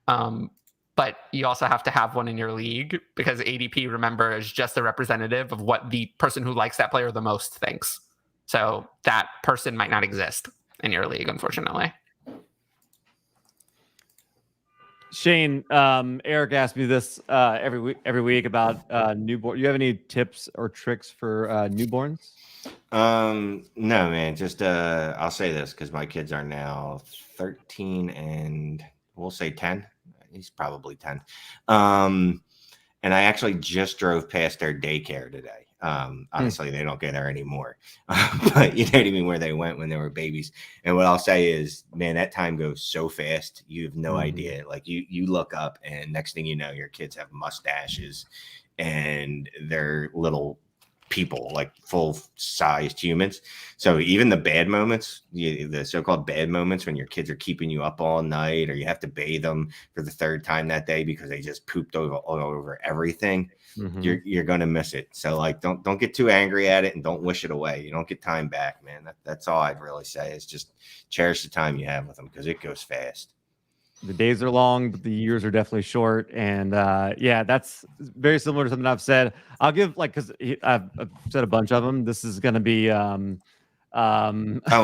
But you also have to have one in your league because ADP, remember, is just a representative of what the person who likes that player the most thinks. So that person might not exist in your league, unfortunately. Shane, Eric asked me this every week about newborn. Do you have any tips or tricks for newborns? No, man. Just I'll say this because my kids are now 13 and we'll say 10. He's probably 10. And I actually just drove past their daycare today. Honestly, they don't get there anymore. But you know what I mean, where they went when they were babies. And what I'll say is, man, that time goes so fast. You have no idea. Like you look up and next thing you know, your kids have mustaches and they're little people, like full-sized humans. So even the bad moments, the so-called bad moments when your kids are keeping you up all night or you have to bathe them for the third time that day because they just pooped all over everything, you're going to miss it. So like don't get too angry at it and don't wish it away. You don't get time back, man. That's all I'd really say is just cherish the time you have with them because it goes fast. The days are long, but the years are definitely short. And yeah, that's very similar to something I've said. I'll give because I've said a bunch of them. This is going to be and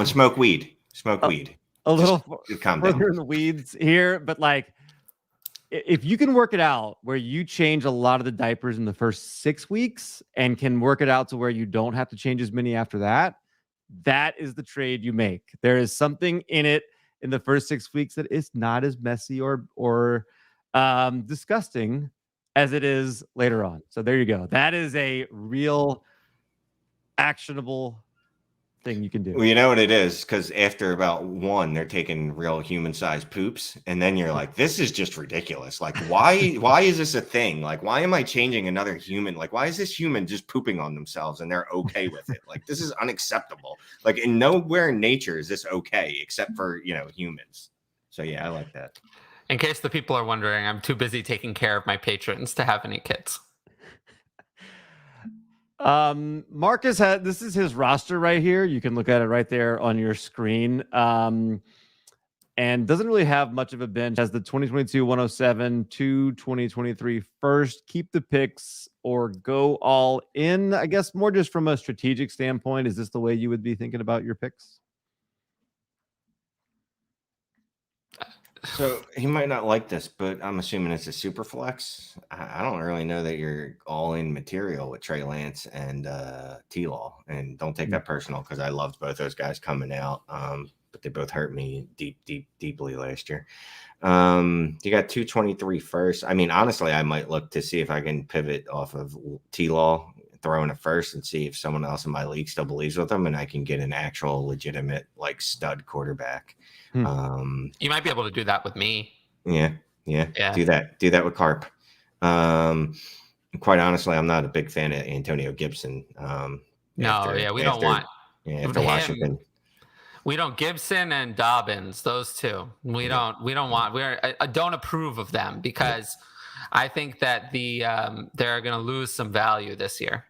smoke weed. Weed. A little further in the weeds here, but like if you can work it out where you change a lot of the diapers in the first 6 weeks and can work it out to where you don't have to change as many after that, that is the trade you make. There is something in it in the first 6 weeks that is not as messy or disgusting as it is later on. So there you go. That is a real actionable thing you can do. Well, you know what it is? Because after about 1, they're taking real human-sized poops, and then you're like, this is just ridiculous. Like, why is this a thing? Like, why am I changing another human? Like, why is this human just pooping on themselves and they're okay with it? Like, this is unacceptable. Like, in nowhere in nature is this okay, except for, humans. So, yeah, I like that. In case the people are wondering, I'm too busy taking care of my patrons to have any kids. Marcus this is his roster right here. You can look at it right there on your screen. And doesn't really have much of a bench. Has the 2022 107, 2023 first. Keep the picks or go all in. I guess more just from a strategic standpoint. Is this the way you would be thinking about your picks? So he might not like this, but I'm assuming it's a super flex. I don't really know that you're all in material with Trey Lance and T-Law. And don't take that personal because I loved both those guys coming out. But they both hurt me deeply last year. You got 223 first. I mean, honestly, I might look to see if I can pivot off of T-Law, throw in a first and see if someone else in my league still believes with them and I can get an actual legitimate like stud quarterback. You might be able to do that with me. Yeah. Do that with Carp. Quite honestly, I'm not a big fan of Antonio Gibson. We don't want after Washington. We don't Gibson and Dobbins, those two. We don't want. I don't approve of them because I think that they're going to lose some value this year,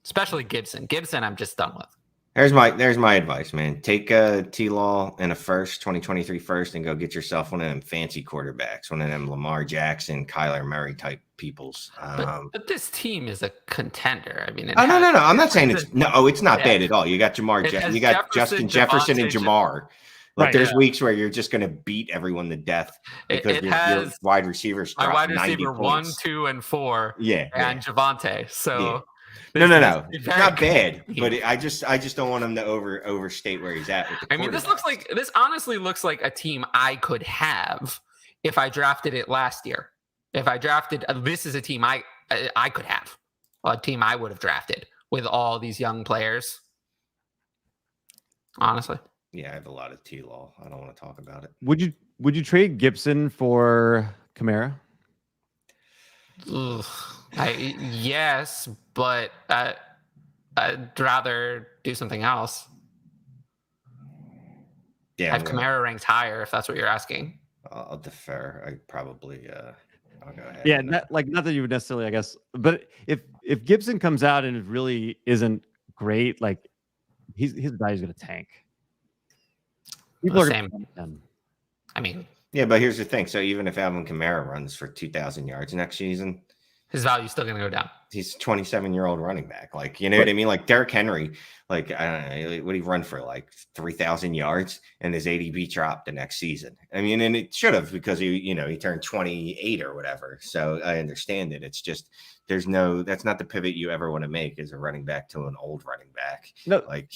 especially Gibson. Gibson, I'm just done with. There's my advice, man. Take T-Law and a first, 2023 first, and go get yourself one of them fancy quarterbacks, one of them Lamar Jackson, Kyler Murray type peoples. But this team is a contender. I mean, no. I'm not saying it's not bad at all. You got you got Justin Jefferson and Jamar. Like there's weeks where you're just going to beat everyone to death because your wide receivers drop wide 90 receiver points. 1, 2, and 4. And Javonte. So. Yeah. No. Not bad, but I just don't want him to overstate where he's at. With the this honestly looks like a team I could have if I drafted it last year. If I drafted, this is a team I could have, a team I would have drafted with all these young players. Honestly, yeah, I have a lot of T-Law. I don't want to talk about it. Would you trade Gibson for Kamara? Yes, but I'd rather do something else. Yeah, have Kamara ranked higher if that's what you're asking. I'll defer. I probably I'll go ahead. Yeah, not that you would necessarily, I guess, but if Gibson comes out and it really isn't great, like his value's going to tank. People are same. I mean, yeah, but here's the thing. So even if Alvin Kamara runs for 2,000 yards next season, his value's still going to go down. He's a 27-year-old running back. Like, you know what I mean? Like Derrick Henry, like, I don't know, what did he run for? Like 3,000 yards and his ADP dropped the next season. I mean, and it should have because he turned 28 or whatever. So I understand it. It's just, that's not the pivot you ever want to make as a running back to an old running back. No, like,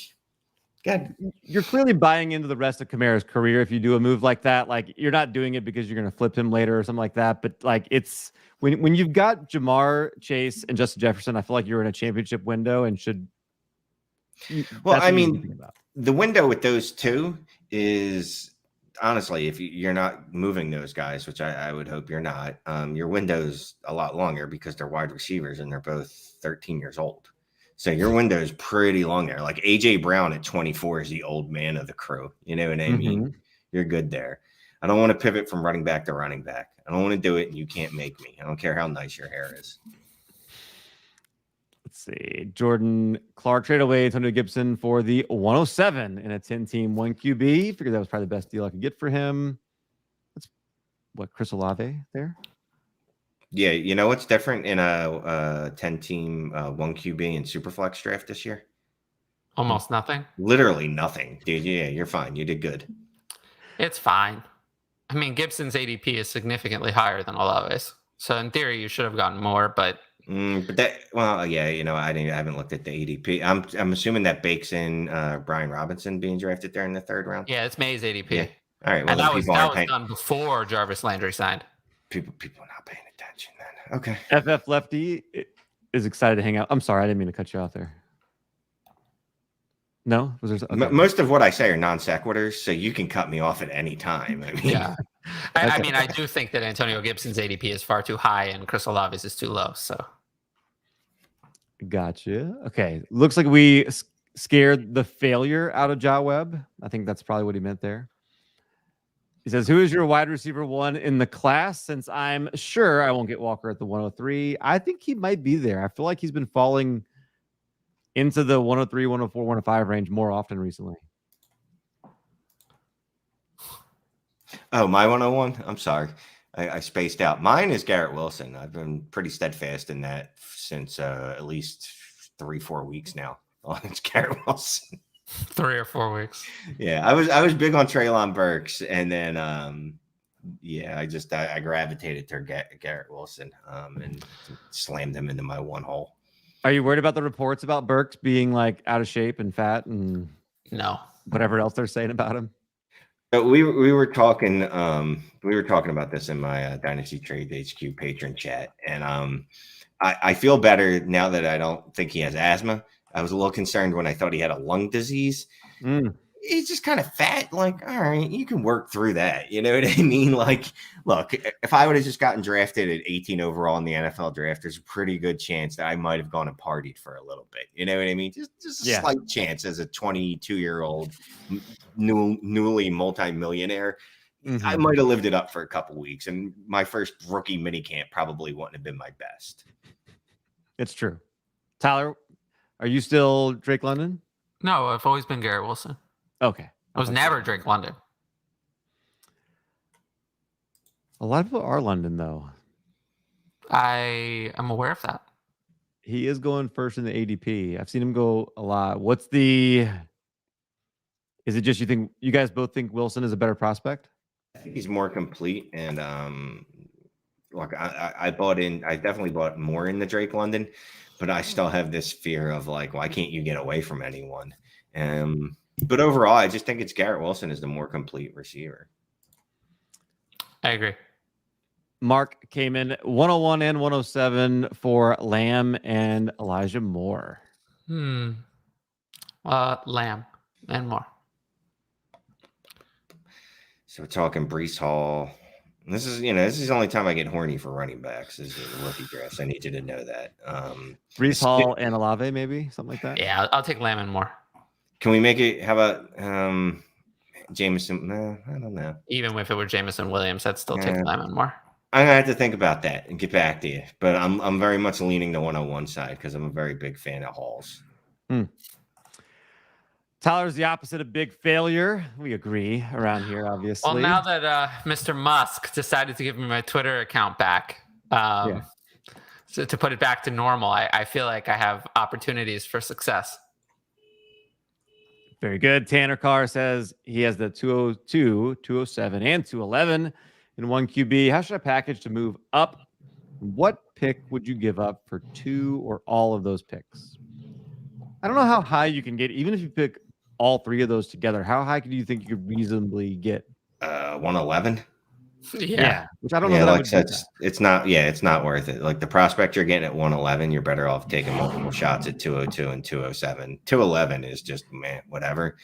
God, you're clearly buying into the rest of Kamara's career if you do a move like that. Like, you're not doing it because you're going to flip him later or something like that. But like, it's when you've got Jamar Chase and Justin Jefferson, I feel like you're in a championship window and should. Well, I mean, the window with those two is honestly, if you're not moving those guys, which I would hope you're not, your window's a lot longer because they're wide receivers and they're both 13 years old. So your window is pretty long there. Like AJ Brown at 24 is the old man of the crew. You know what I mean? You're good there. I don't want to pivot from running back to running back. I don't want to do it, and you can't make me. I don't care how nice your hair is. Let's see. Jordan Clark trade away Antonio Gibson for the 107 in a 10-team 1 QB. Figured that was probably the best deal I could get for him. That's what, Chris Olave there? Yeah, you know what's different in a 10-team 1 QB and Superflex draft this year? Almost nothing. Literally nothing, dude. Yeah, you're fine. You did good. It's fine. I mean, Gibson's ADP is significantly higher than Olave's, so in theory, you should have gotten more. But I haven't looked at the ADP. I'm assuming that bakes in Brian Robinson being drafted there in the 3rd round. Yeah, it's May's ADP. Yeah. All right. Well, and that was done before Jarvis Landry signed. People are not paying attention then. Okay. FF Lefty is excited to hang out. I'm sorry, I didn't mean to cut you off there. No? Was there okay. Most of what I say are non sequiturs, so you can cut me off at any time. I mean, yeah. I mean, I do think that Antonio Gibson's ADP is far too high and Chris Olave's is too low. So. Gotcha. Okay. Looks like we scared the failure out of Ja Webb. I think that's probably what he meant there. He says, who is your wide receiver 1 in the class? Since I'm sure I won't get Walker at the 103, I think he might be there. I feel like he's been falling into the 103, 104, 105 range more often recently. Oh, my 101? I'm sorry. I spaced out. Mine is Garrett Wilson. I've been pretty steadfast in that since at least 3-4 weeks now. Oh, it's Garrett Wilson. 3 or 4 weeks. Yeah, I was big on Treylon Burks, and then I gravitated to Garrett Wilson and slammed him into my one hole. Are you worried about the reports about Burks being like out of shape and fat and no whatever else they're saying about him? So we were talking about this in my Dynasty Trade HQ patron chat, and I feel better now that I don't think he has asthma. I was a little concerned when I thought he had a lung disease. He's just kind of fat. Like, all right, you can work through that. You know what I mean? Like, look, if I would have just gotten drafted at 18 overall in the NFL draft, there's a pretty good chance that I might have gone and partied for a little bit. You know what I mean? Just a slight chance as a 22-year-old newly multimillionaire. I might have lived it up for a couple weeks, and my first rookie minicamp probably wouldn't have been my best. It's true. Tyler, are you still Drake London? No, I've always been Garrett Wilson. Okay. I was never Drake London. A lot of people are London, though. I am aware of that. He is going first in the ADP. I've seen him go a lot. Is it just you guys both think Wilson is a better prospect? I think he's more complete, and look, I definitely bought more in the Drake London, but I still have this fear of like, why can't you get away from anyone? But overall, I just think it's Garrett Wilson is the more complete receiver. I agree. Mark came in 101 and 107 for Lamb and Elijah Moore. Lamb and Moore. So we're talking Breece Hall. This is the only time I get horny for running backs is the rookie drafts. I need you to know that. Breece Hall and Olave, maybe something like that. Yeah, I'll take Lamb and Moore. Can we make it? How about Jameson? No, I don't know. Even if it were Jameson Williams, I'd still take Lamb and Moore. I'm gonna have to think about that and get back to you. But I'm very much leaning the 101 side because I'm a very big fan of Halls. Tyler's the opposite of big failure. We agree around here, obviously. Well, now that Mr. Musk decided to give me my Twitter account back, so to put it back to normal, I feel like I have opportunities for success. Very good. Tanner Carr says he has the 202, 207, and 211 in one QB. How should I package to move up? What pick would you give up for 2 or all of those picks? I don't know how high you can get, even if you pick all 3 of those together. How high do you think you could reasonably get? 111. Yeah. Which I don't know. Like it's not worth it. Like the prospect you're getting at 111, you're better off taking multiple shots at 202 and 207. 211 is just whatever.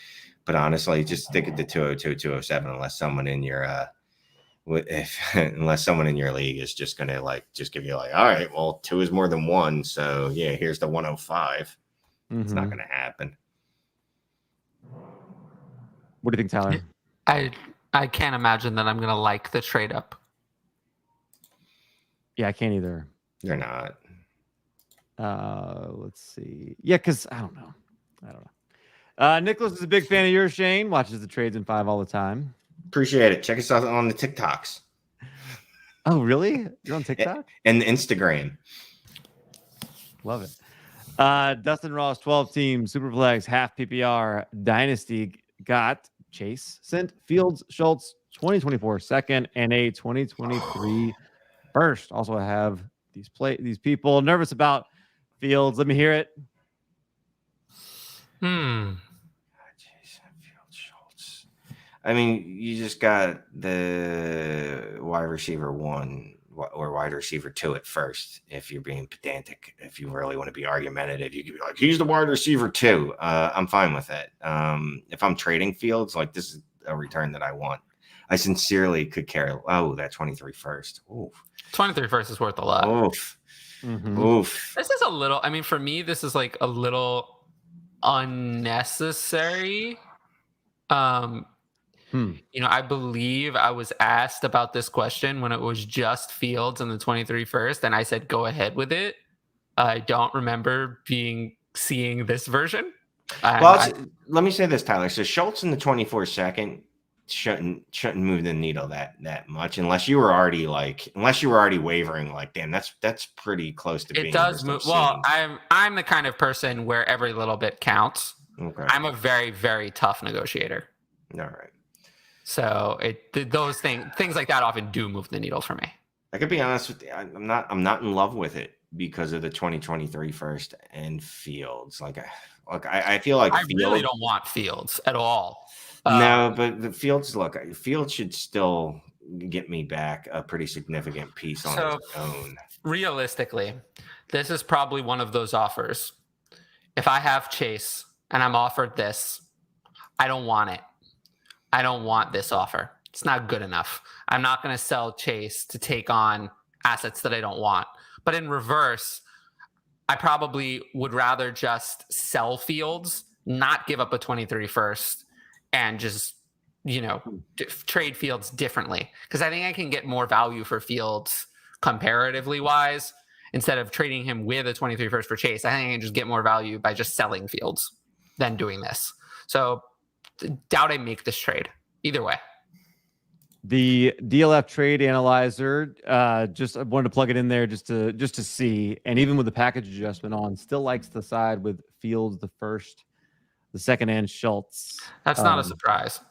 But honestly, just stick it to 202, 207 unless someone in your unless someone in your league is just gonna just give you all right, well, 2 is more than 1, so yeah, here's the 105. It's not gonna happen. What do you think, Tyler? I can't imagine that I'm going to like the trade up. Yeah, I can't either. They're not. Let's see. Yeah, because I don't know. Nicholas is a big fan of yours, Shane. Watches the Trades in 5 all the time. Appreciate it. Check us out on the TikToks. Oh, really? You're on TikTok? And Instagram. Love it. Dustin Ross, 12 teams, Superflex, half PPR, Dynasty got Chase, sent Fields, Schultz, 2024 second, and a 2023 first. Also, I have these people nervous about Fields. Let me hear it. Jason Fields, Schultz. I mean, you just got the wide receiver 1 or wide receiver 2 at first. If you're being pedantic, if you really want to be argumentative, you could be like, he's the wide receiver 2. I'm fine with that. If I'm trading Fields, like this is a return that I want. I sincerely could care. Oh, that 23 first. Oof. 23 first is worth a lot. Oof. Oof. This is a little, I mean, for me, this is like a little unnecessary. I believe I was asked about this question when it was just Fields in the 23 first, and I said, go ahead with it. I don't remember being seeing this version. Let me say this, Tyler. So Schultz in the 24-second shouldn't move the needle that much unless you were already wavering. Like, damn, that's pretty close to being. It does move. Well, I'm the kind of person where every little bit counts. Okay. I'm a very, very tough negotiator. All right. So those things like that often do move the needle for me. I could be honest with you. I'm not in love with it because of the 2023 first and Fields. I feel like I really don't want Fields at all. No, but the Fields should still get me back a pretty significant piece on his own. Realistically, this is probably one of those offers. If I have Chase and I'm offered this, I don't want it. I don't want this offer. It's not good enough. I'm not going to sell Chase to take on assets that I don't want. But in reverse, I probably would rather just sell Fields, not give up a 23 first, and just, trade Fields differently. Because I think I can get more value for Fields comparatively wise instead of trading him with a 23 first for Chase. I think I can just get more value by just selling Fields than doing this. So doubt I make this trade either way. The DLF trade analyzer, just I wanted to plug it in there just to see, and even with the package adjustment on, still likes the side with Fields the first, the second, and Schultz. That's not a surprise.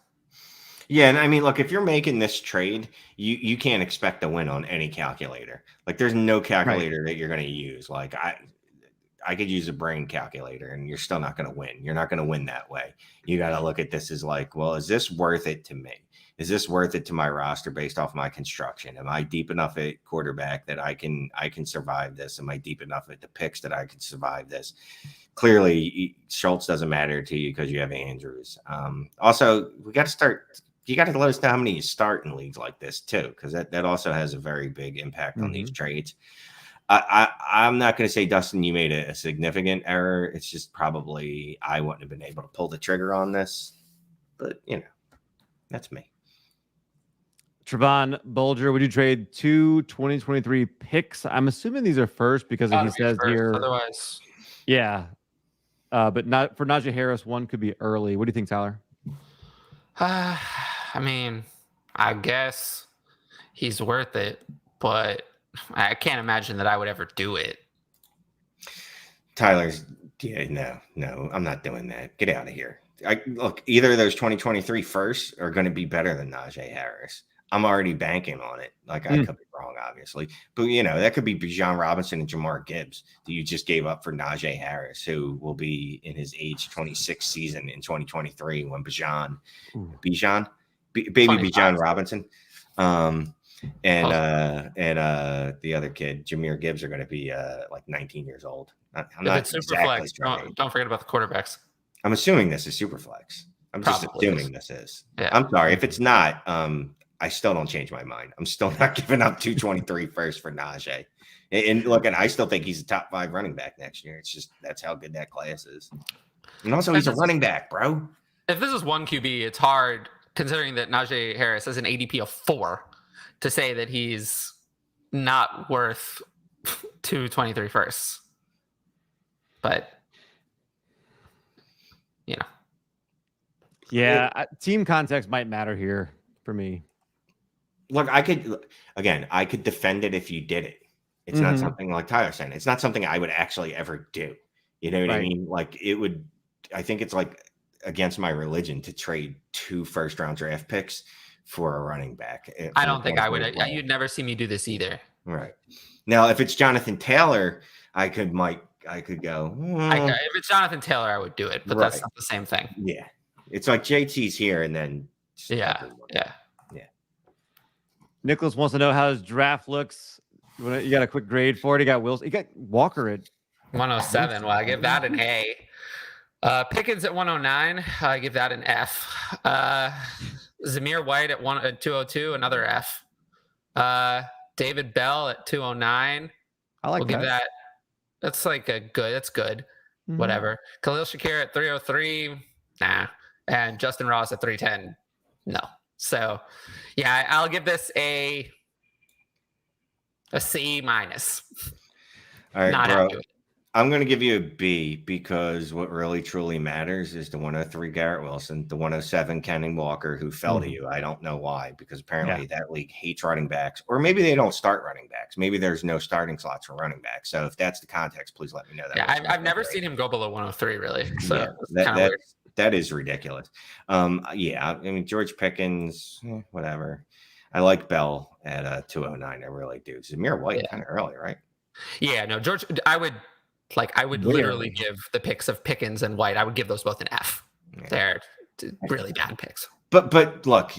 Yeah, and I mean, look, if you're making this trade, you can't expect to win on any calculator. Like, there's no calculator that you're going to use. Like, I could use a brain calculator, and you're still not going to win. You're not going to win that way. You got to look at this as like, well, is this worth it to me? Is this worth it to my roster based off my construction? Am I deep enough at quarterback that I can survive this? Am I deep enough at the picks that I can survive this? Clearly, Schultz doesn't matter to you because you have Andrews. Also, we got to start. You got to let us know how many you start in leagues like this too, because that also has a very big impact on these trades. I'm not going to say, Dustin, you made a significant error. It's just probably I wouldn't have been able to pull the trigger on this, but that's me. Trevon Bulger, would you trade 2 2023 picks? I'm assuming these are first because he says first, here. Otherwise, yeah. But not for Najee Harris. One could be early. What do you think, Tyler? I mean, I guess he's worth it, but I can't imagine that I would ever do it. No, I'm not doing that. Get out of here. Look, either of those 2023 firsts are going to be better than Najee Harris. I'm already banking on it. Like, I could be wrong, obviously. But, that could be Bijan Robinson and Jamar Gibbs that you just gave up for Najee Harris, who will be in his age 26 season in 2023 when Bijan Robinson and the other kid, Jahmyr Gibbs, are going to be like 19 years old. I'm not super flex. Don't forget about the quarterbacks. I'm assuming this is super flex. I'm just assuming this is. Yeah. I'm sorry. If it's not, I still don't change my mind. I'm still not giving up 223 first for Najee. And look, I still think he's a top 5 running back next year. It's just that's how good that class is. And also, he's a running back, bro. If this is one QB, it's hard, considering that Najee Harris has an ADP of 4, to say that he's not worth 223 firsts. But, Yeah, team context might matter here for me. Look, I could defend it if you did it. It's not something like Tyler said. It's not something I would actually ever do. You know what I mean? Like, I think it's like against my religion to trade 2 first-round draft picks for a running back. I don't think I would. You'd never see me do this either. Right. Now, if it's Jonathan Taylor, I could go. If it's Jonathan Taylor, I would do it, but that's not the same thing. Yeah. It's like JT's here and then. Yeah. Nicholas wants to know how his draft looks. You got a quick grade for it? He got Wilson. He got Walker at 107. Well, I give that an A. Pickens at 109. I give that an F. Zamir White at 202. Another F. David Bell at 209. I like we'll give that. That's like a good. That's good. Mm-hmm. Whatever. Khalil Shakir at 303. Nah. And Justin Ross at 310. No. So, yeah, I'll give this a C minus. All right, bro. I'm going to give you a B because what really truly matters is the 103 Garrett Wilson, the 107 Kenny Walker, who fell to you. I don't know why, because apparently that league hates running backs, or maybe they don't start running backs. Maybe there's no starting slots for running backs. So if that's the context, please let me know that. Yeah, I've never seen him go below 103, really. So that is ridiculous. I mean, George Pickens, whatever. I like Bell at 209. I really do. Zamir White kind of early, right? Yeah, no, George. I would literally give the picks of Pickens and White. I would give those both an F. Yeah. They're really bad picks. But look,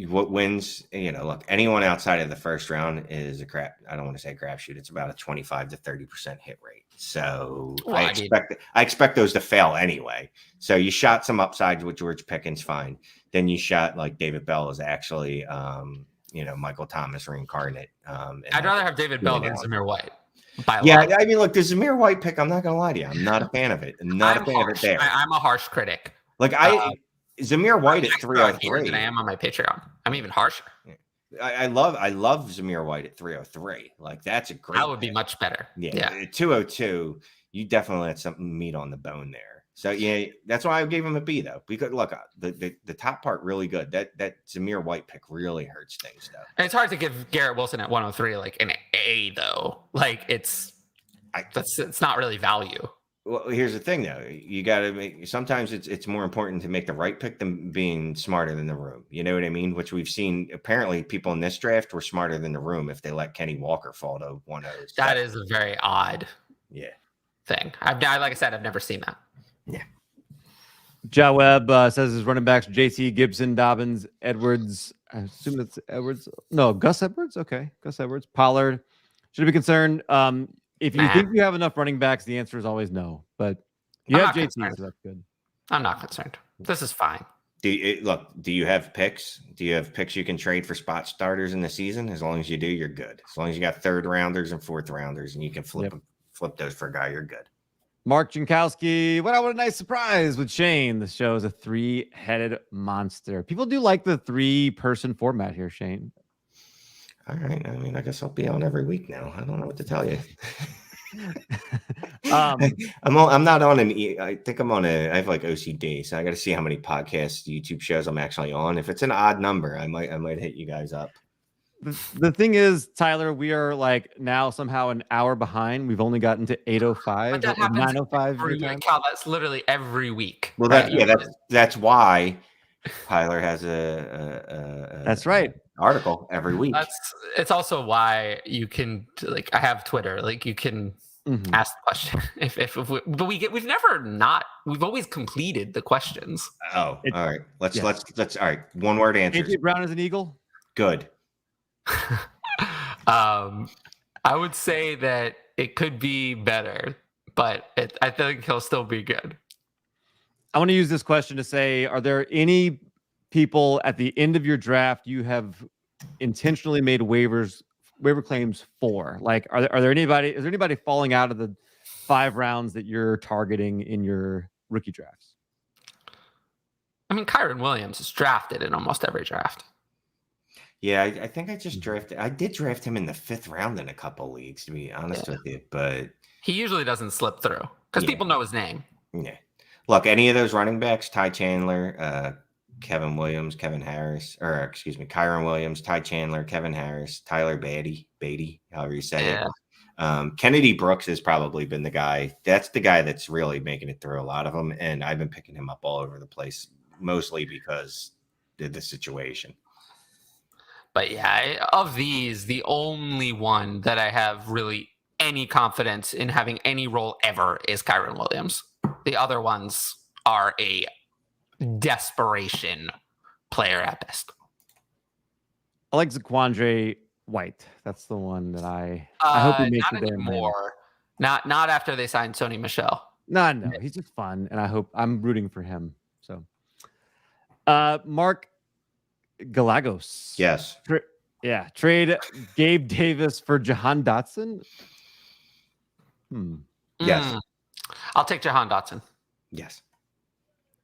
what wins? Look, anyone outside of the first round is a crap. I don't want to say crapshoot. It's about a 25 to 30% hit rate. So I expect those to fail anyway. So you shot some upsides with George Pickens, fine. Then you shot like David Bell is actually, Michael Thomas reincarnate. I'd rather have David Bell than Zamir White. I mean, look, the Zamir White pick, I'm not going to lie to you. I'm not a fan of it. I'm a fan of it there. I'm a harsh critic. Like, Zamir White at 303. Than I am on my Patreon. I'm even harsher. I love Zamir White at 303. Like, that's a great That would be much better. Yeah. At 202, you definitely had some meat on the bone there. So, yeah, that's why I gave him a B, though. Because, look, the top part, really good. That Zamir White pick really hurts things, though. And it's hard to give Garrett Wilson at 103, like, an A, though. Like, it's not really value. Well, here's the thing, though. You got to sometimes it's more important to make the right pick than being smarter than the room. You know what I mean? Which we've seen. Apparently, people in this draft were smarter than the room if they let Kenny Walker fall to 107. That is a very odd thing. Like I said, I've never seen that. Yeah. Ja Webb says his running backs JT, Gibson, Dobbins, Edwards. I assume it's Edwards. No, Gus Edwards. Okay, Gus Edwards. Pollard. Should be concerned. If you think you have enough running backs, the answer is always no. But you have JT, so that's good. I'm not concerned. This is fine. Do you have picks? Do you have picks you can trade for spot starters in the season? As long as you do, you're good. As long as you got third rounders and fourth rounders, and you can flip those for a guy, you're good. Mark Jankowski, what a nice surprise with Shane. The show is a 3-headed monster. People do like the 3-person format here, Shane. All right. I mean, I guess I'll be on every week now. I don't know what to tell you. I'm not on I think I'm on I have like OCD, so I got to see how many podcasts, YouTube shows I'm actually on. If it's an odd number, I might hit you guys up. The thing is, Tyler, we are like now somehow an hour behind. We've only gotten to 8:05 or 9:05. Cal, that's literally every week. Well, that's why Tyler has a that's right article every week. It's also why you can I have Twitter. Like you can ask the question we've always completed the questions. Oh, all right. Let's all right. One word answers. AJ Brown is an Eagle. Good. I would say that it could be better, but I think he'll still be good. I want to use this question to say, are there any people at the end of your draft you have intentionally made waiver claims for? Like, is there anybody falling out of the 5 rounds that you're targeting in your rookie drafts? I mean, Kyron Williams is drafted in almost every draft. Yeah, I think I did draft him in the 5th round in a couple leagues, to be honest with you, but he usually doesn't slip through because people know his name. Yeah. Look, any of those running backs, Ty Chandler, Kyron Williams, Ty Chandler, Kevin Harris, Tyler Beatty, however you say it. Kennedy Brooks has probably been the guy. That's the guy that's really making it through a lot of them, and I've been picking him up all over the place, mostly because of the situation. But yeah, of these, the only one that I have really any confidence in having any role ever is Kyron Williams. The other ones are a desperation player at best. I like Zaquandre White. That's the one that I hope he makes it there more. Not after they signed Sony Michel. No, he's just fun, and I'm rooting for him. So, Mark Galagos. Yes. Trade Gabe Davis for Jahan Dotson. Yes. I'll take Jahan Dotson. Yes.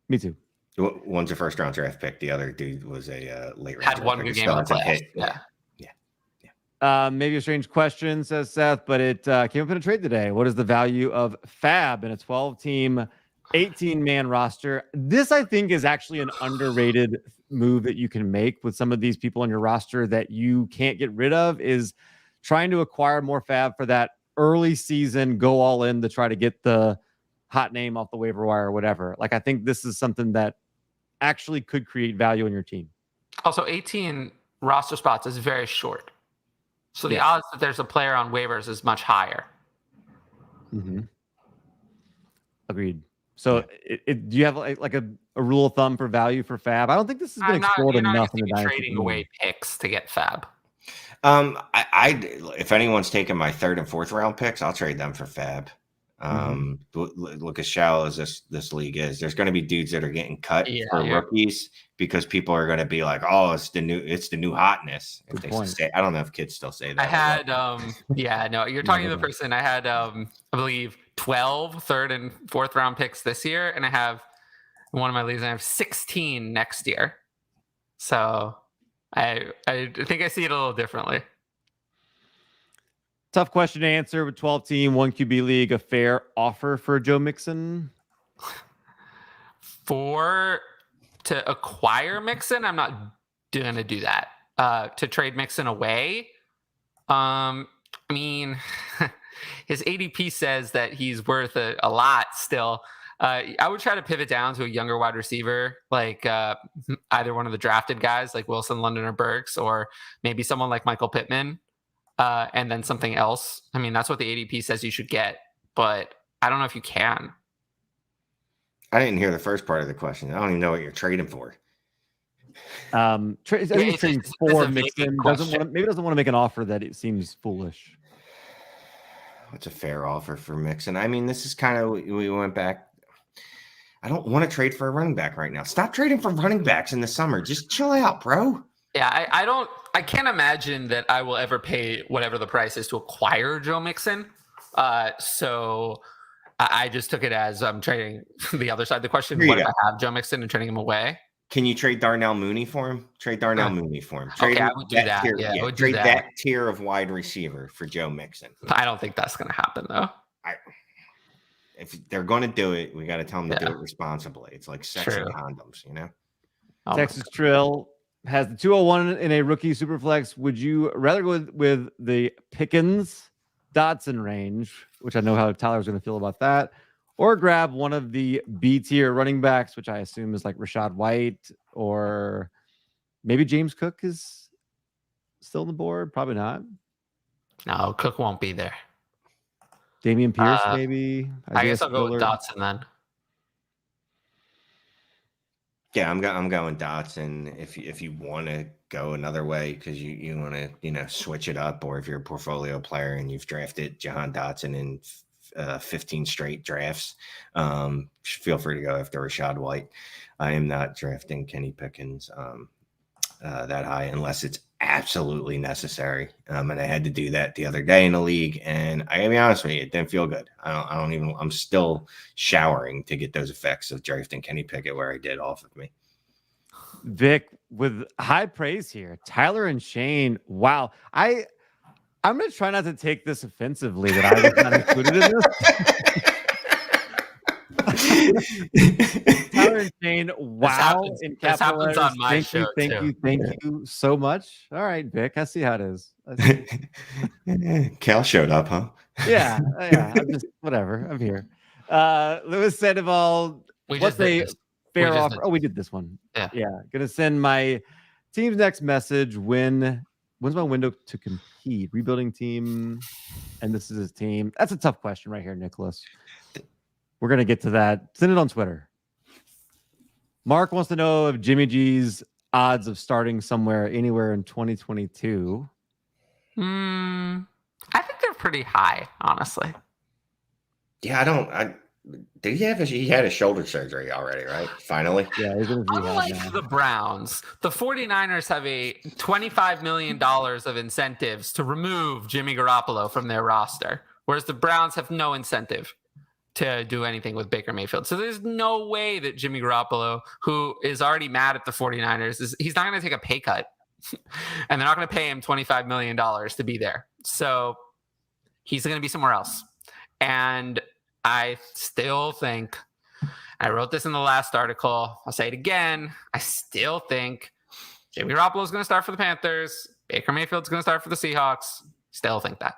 Me too. One's a first round draft pick. The other dude was a late round. Had one good game on the playoffs. Yeah. Maybe a strange question, says Seth, but it came up in a trade today. What is the value of Fab in a 12-team, 18-man roster? This, I think, is actually an underrated move that you can make with some of these people on your roster that you can't get rid of, is trying to acquire more Fab for that early season, go all in to try to get the hot name off the waiver wire or whatever. Like, I think this is something that actually could create value in your team. Also, 18 roster spots is very short. So the odds that there's a player on waivers is much higher. Mm-hmm. Agreed. So do you have like a rule of thumb for value for Fab? I don't think this has been explored enough in the Dynasty. Trading away picks to get Fab. If anyone's taking my 3rd and 4th round picks, I'll trade them for Fab. Look as shallow as this league is. There's going to be dudes that are getting cut for rookies because people are going to be like, "Oh, it's the new hotness." If they say, I don't know if kids still say that. I had, you're talking to the person. I had, I believe, 12 3rd and 4th round picks this year, and I have one of my leagues. I have 16 next year. So I think I see it a little differently. Tough question to answer. With 12-team, 1 QB league, a fair offer for Joe Mixon? To acquire Mixon, I'm not going to do that. To trade Mixon away, I mean, his ADP says that he's worth a lot still. I would try to pivot down to a younger wide receiver, like either one of the drafted guys like Wilson, London, or Burks, or maybe someone like Michael Pittman. And then something else. I mean, that's what the ADP says you should get, but I don't know if you can. I didn't hear the first part of the question. I don't even know what you're trading for. Trading for Mixon doesn't want to make an offer that it seems foolish. What's a fair offer for Mixon? I mean, this is kind of, we went back. I don't want to trade for a running back right now. Stop trading for running backs in the summer. Just chill out, bro. Yeah, I can't imagine that I will ever pay whatever the price is to acquire Joe Mixon. So I just took it as I'm trading the other side of the question. What if I have Joe Mixon and trading him away? Can you trade Darnell Mooney for him? Trade Darnell Mooney for him. Okay, I would do that. I would trade that tier of wide receiver for Joe Mixon. I don't think that's going to happen, though. If they're going to do it, we got to tell them to do it responsibly. It's like sex and condoms, you know? Texas Trill has the 201 in a rookie superflex. Would you rather go with the Pickens Dotson range, which I know how Tyler's going to feel about that, or grab one of the B tier running backs, which I assume is like Rashad White, or maybe James Cook is still on the board? Probably not. No, Cook won't be there. Damian Pierce, maybe. I guess I'll go with Dotson then. Yeah, I'm going Dotson. If you want to go another way because you want to switch it up, or if you're a portfolio player and you've drafted Jahan Dotson in 15 straight drafts, feel free to go after Rashad White. I am not drafting Kenny Pickens that high unless it's absolutely necessary. And I had to do that the other day in a league, and I gotta be honest with you, it didn't feel good. I'm still showering to get those effects of drafting Kenny Pickett where I did off of me. Vic, with high praise here, Tyler and Shane. Wow. I'm going to try not to take this offensively that I was not included in this. Tyler and Shane, wow. This happens on my show. Thank you so much. All right, Vic, I see how it is. Cal showed up, huh? Yeah. I'm just, whatever. I'm here. Louis Sandoval, what's a fair offer? Oh, we did this one. Yeah. Gonna send my team's next message. When's my window to compete? Rebuilding team, and this is his team. That's a tough question right here, Nicholas. We're gonna get to that. Send it on Twitter. Mark wants to know if Jimmy G's odds of starting anywhere in 2022. I think they're pretty high, honestly. Yeah, he had a shoulder surgery already, right? Finally. Yeah, unlike the Browns, the 49ers have a $25 million of incentives to remove Jimmy Garoppolo from their roster, whereas the Browns have no incentive to do anything with Baker Mayfield. So there's no way that Jimmy Garoppolo, who is already mad at the 49ers, he's not going to take a pay cut and they're not going to pay him $25 million to be there. So he's going to be somewhere else. And I still think, I wrote this in the last article, I'll say it again, I still think Jimmy Garoppolo is going to start for the Panthers. Baker Mayfield's going to start for the Seahawks. Still think that.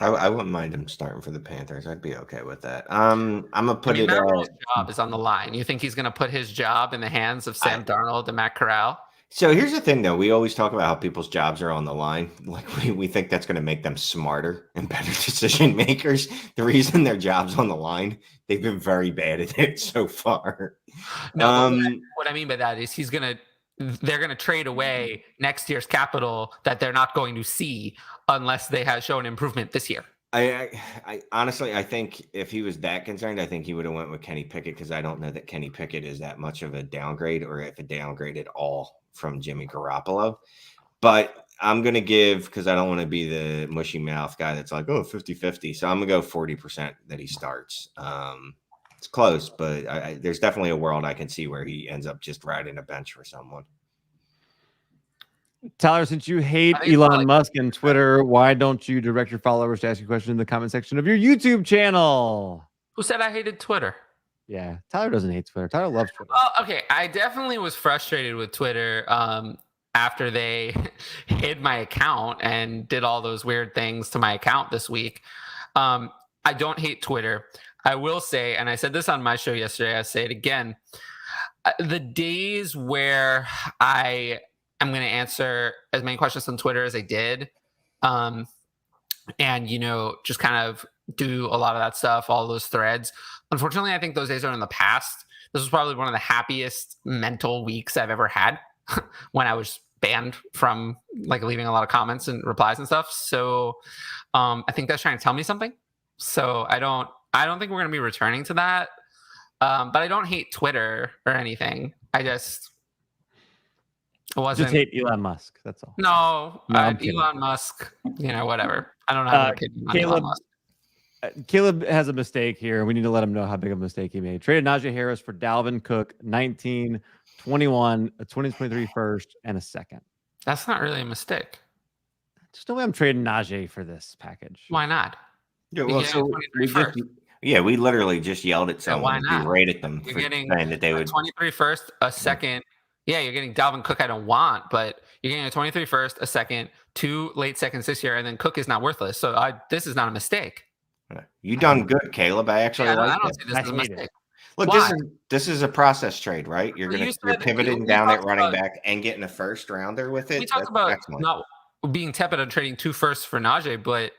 I wouldn't mind him starting for the Panthers. I'd be okay with that. I'm gonna put it. Matt Rhule's job is on the line. You think he's going to put his job in the hands of Sam Darnold and Matt Corral? So here's the thing, though. We always talk about how people's jobs are on the line. Like we think that's going to make them smarter and better decision makers. The reason their job's on the line, they've been very bad at it so far. No, what I mean by that is they're going to trade away next year's capital that they're not going to see unless they have shown improvement this year. I honestly, I think if he was that concerned, I think he would have went with Kenny Pickett, because I don't know that Kenny Pickett is that much of a downgrade, or if a downgrade at all from Jimmy Garoppolo. But I'm going to give, because I don't want to be the mushy mouth guy that's like, oh, 50-50. So I'm going to go 40% that he starts. It's close, but there's definitely a world I can see where he ends up just riding a bench for someone. Tyler, since you hate Elon Musk and Twitter, why don't you direct your followers to ask you a question in the comment section of your YouTube channel? Who said I hated Twitter? Yeah, Tyler doesn't hate Twitter. Tyler loves Twitter. Oh, okay. I definitely was frustrated with Twitter after they hid my account and did all those weird things to my account this week. I don't hate Twitter. I will say, and I said this on my show yesterday, I say it again, the days where I am going to answer as many questions on Twitter as I did, and, just kind of do a lot of that stuff, all those threads. Unfortunately, I think those days are in the past. This was probably one of the happiest mental weeks I've ever had when I was banned from leaving a lot of comments and replies and stuff. So I think that's trying to tell me something. So I don't think we're going to be returning to that. But I don't hate Twitter or anything. It wasn't. Just hate Elon Musk. That's all. No, Elon Musk, whatever. I don't know how to Elon Musk. Caleb has a mistake here. We need to let him know how big of a mistake he made. Traded Najee Harris for Dalvin Cook, 19, 21, a 2023 first, and a second. That's not really a mistake. Just no way I'm trading Najee for this package. Why not? Yeah, well, we literally just yelled at someone. We rated them for saying that they would 23 first, a second. Yeah, you're getting Dalvin Cook I don't want, but you're getting a 23 first, a second, 2 late seconds this year, and then Cook is not worthless. So this is not a mistake. You done good, Caleb. I actually I don't see this as a mistake. Look, this is a process trade, right? You're pivoting down at running back and getting a first rounder with it. We talked about not being tepid on trading 2 firsts for Najee, but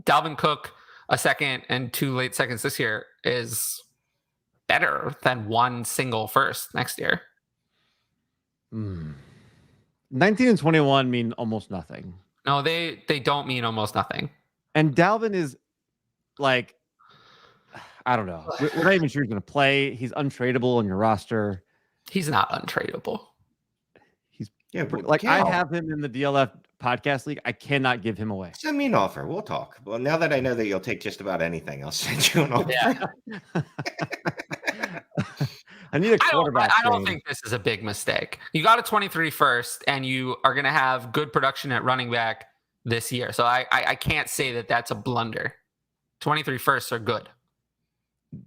Dalvin Cook a second and 2 late seconds this year is better than 1 single first next year. 19 and 21 mean almost nothing. No, they don't mean almost nothing. And Dalvin is I don't know. We're not even sure he's going to play. He's untradeable on your roster. He's not untradeable. I have him in the DLF podcast league. I cannot give him away. Send me an offer. We'll talk. Well, now that I know that you'll take just about anything, I'll send you an offer. Yeah. I need a quarterback. I don't think this is a big mistake. You got a 23 first, and you are going to have good production at running back this year. So I can't say that that's a blunder. 23 firsts are good.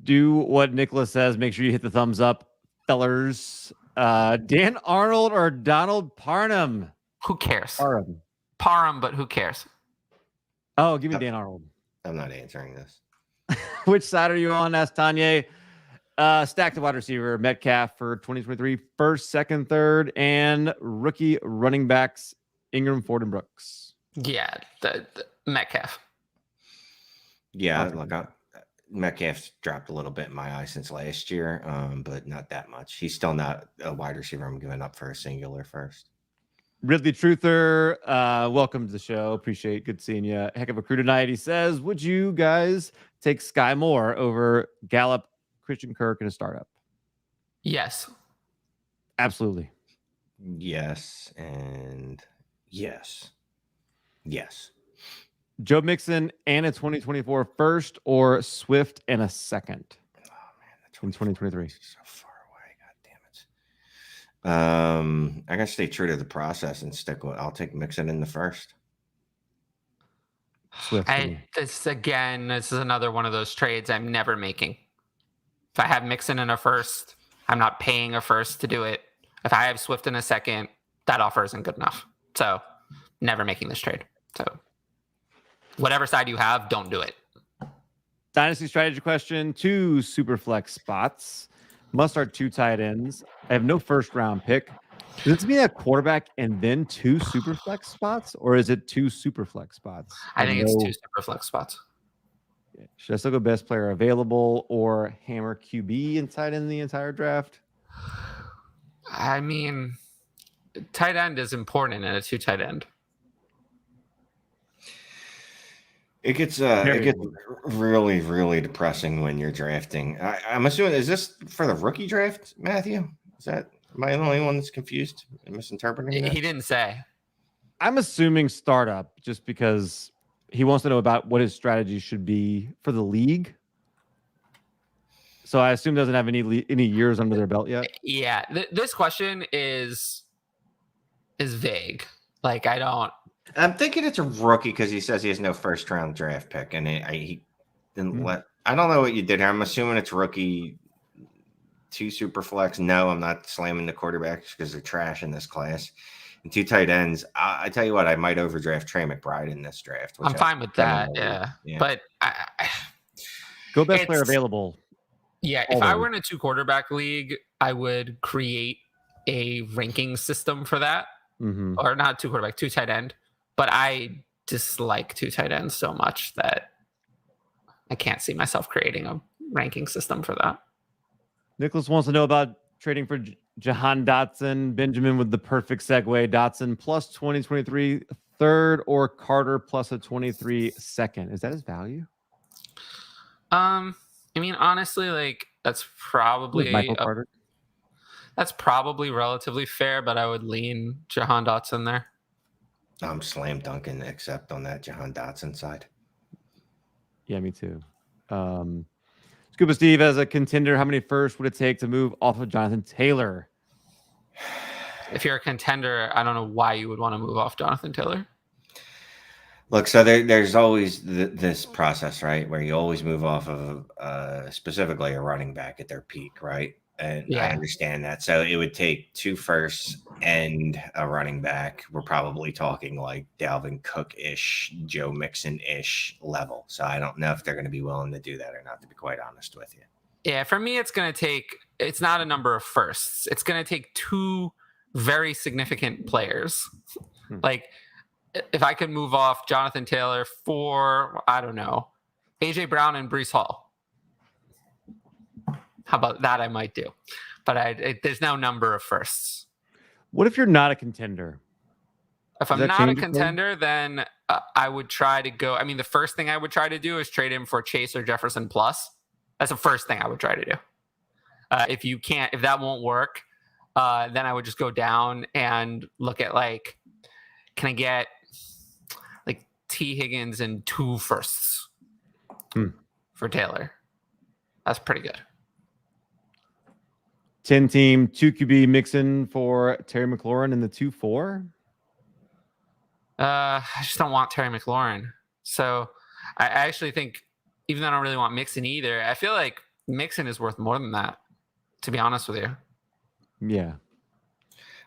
Do what Nicholas says. Make sure you hit the thumbs up, fellers. Dan Arnold or Donald Parham? Who cares? Parham, but who cares? Oh, give me Dan Arnold. I'm not answering this. Which side are you on? Asked Tanya. Stack the wide receiver, Metcalf for 2023, first, second, third, and rookie running backs, Ingram, Ford, and Brooks. Yeah, the Metcalf. Yeah, Metcalf's dropped a little bit in my eye since last year, but not that much. He's still not a wide receiver I'm giving up for a singular first. Ridley Truther, welcome to the show. Appreciate good seeing you. Heck of a crew tonight. He says, would you guys take Sky Moore over Gallup, Christian Kirk in a startup? Yes. Absolutely. Yes. And yes. Joe Mixon and a 2024 first, or Swift and a second? Oh, man. In 2023. So far away. God I gotta stay true to the process and stick with. I'll take Mixon in the first. Swift. This is another one of those trades I'm never making. If I have Mixon in a first, I'm not paying a first to do it. If I have Swift in a second, that offer isn't good enough. So never making this trade. So whatever side you have, don't do it. Dynasty strategy question: 2 super flex spots. Must start 2 tight ends. I have no first round pick. Does this mean a quarterback and then 2 super flex spots, or is it 2 super flex spots? I think it's 2 super flex spots. Should I still go best player available or hammer QB inside in the entire draft? I mean, tight end is important in a 2 tight end. It gets really, really depressing when you're drafting. I'm assuming, is this for the rookie draft, Matthew? Am I the only one that's confused and misinterpreting that? He didn't say. I'm assuming startup, just because he wants to know about what his strategy should be for the league. So I assume doesn't have any years under their belt yet. Yeah, this question is vague. Like, I'm thinking it's a rookie because he says he has no first round draft pick, and he didn't let. I don't know what you did here. I'm assuming it's rookie. 2 super flex. No, I'm not slamming the quarterbacks because they're trash in this class. And 2 tight ends. I tell you what, I might overdraft Trey McBride in this draft. I'm fine with that. Yeah. But go best player available. Yeah, if I were in a 2 quarterback league, I would create a ranking system for that. Mm-hmm. Or not 2 quarterback, 2 tight end. But I dislike 2 tight ends so much that I can't see myself creating a ranking system for that. Nicholas wants to know about trading for Jahan Dotson. Benjamin with the perfect segue. Dotson plus 2023 third or Carter plus a 23 second. Is that his value? I mean, honestly, like that's probably Michael Carter. That's probably relatively fair, but I would lean Jahan Dotson there. I'm slam dunking except on that Jahan Dotson side. Yeah, me too. Scuba Steve, as a contender, how many firsts would it take to move off of Jonathan Taylor? If you're a contender, I don't know why you would want to move off Jonathan Taylor. Look, so there's always this process, right, where you always move off of specifically a running back at their peak, right? And yeah. I understand that. So it would take 2 firsts and a running back. We're probably talking like Dalvin Cook-ish, Joe Mixon-ish level. So I don't know if they're going to be willing to do that or not, to be quite honest with you. Yeah, for me, it's not a number of firsts. It's going to take 2 very significant players. Like, if I could move off Jonathan Taylor for, I don't know, A.J. Brown and Breece Hall. How about that? I might do, but there's no number of firsts. What if you're not a contender? If I'm not a contender, then I would try to go. I mean, the first thing I would try to do is trade him for Chase or Jefferson plus. That's the first thing I would try to do. If that won't work, then I would just go down and look at like, can I get like T. Higgins and 2 firsts for Taylor? That's pretty good. 10 team, 2 QB Mixon for Terry McLaurin in the 2-4. I just don't want Terry McLaurin. So I actually think, even though I don't really want Mixon either, I feel like Mixon is worth more than that, to be honest with you. Yeah.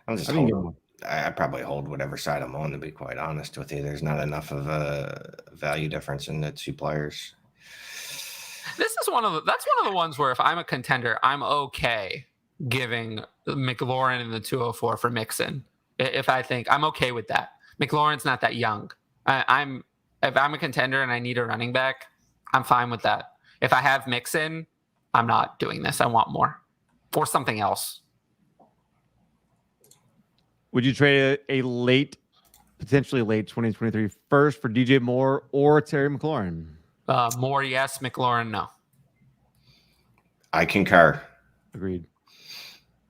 I probably hold whatever side I'm on, to be quite honest with you. There's not enough of a value difference in the 2 players. That's one of the ones where if I'm a contender, I'm okay giving McLaurin in the 204 for Mixon. If I think I'm okay with that. McLaurin's not that young. If I'm a contender and I need a running back, I'm fine with that. If I have Mixon, I'm not doing this. I want more or something else. Would you trade a potentially late 2023 first for DJ Moore or Terry McLaurin? Moore, yes. McLaurin, no. I concur. Agreed.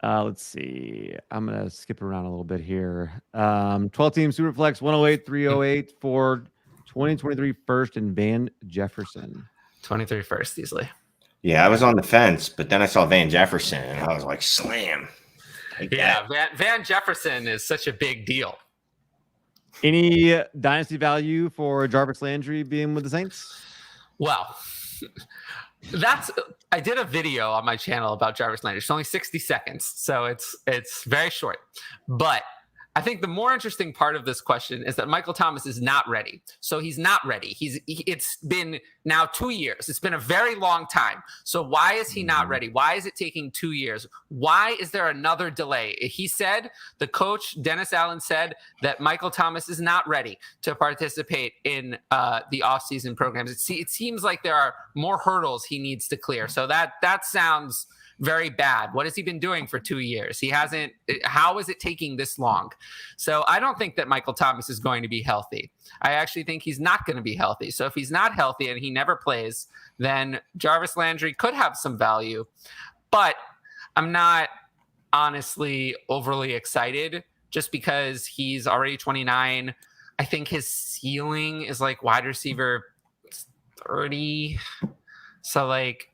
Let's see. I'm going to skip around a little bit here. 12-team Superflex 108, 308 for 2023 first and Van Jefferson. 23 first, easily. Yeah, I was on the fence, but then I saw Van Jefferson, and I was like, slam. Yeah, Van Jefferson is such a big deal. Any dynasty value for Jarvis Landry being with the Saints? Well, I did a video on my channel about Jarvis Landry. It's only 60 seconds, so it's very short. But I think the more interesting part of this question is that Michael Thomas is not ready. So he's not ready. It's been now 2 years. It's been a very long time. So why is he not ready? Why is it taking 2 years? Why is there another delay? He said, the coach, Dennis Allen, said that Michael Thomas is not ready to participate in the offseason programs. It seems like there are more hurdles he needs to clear. So that sounds very bad. What has he been doing for 2 years? How is it taking this long? So I don't think that Michael Thomas is going to be healthy. I actually think he's not going to be healthy. So if he's not healthy and he never plays, then Jarvis Landry could have some value. But I'm not honestly overly excited just because he's already 29. I think his ceiling is like wide receiver 30. So like,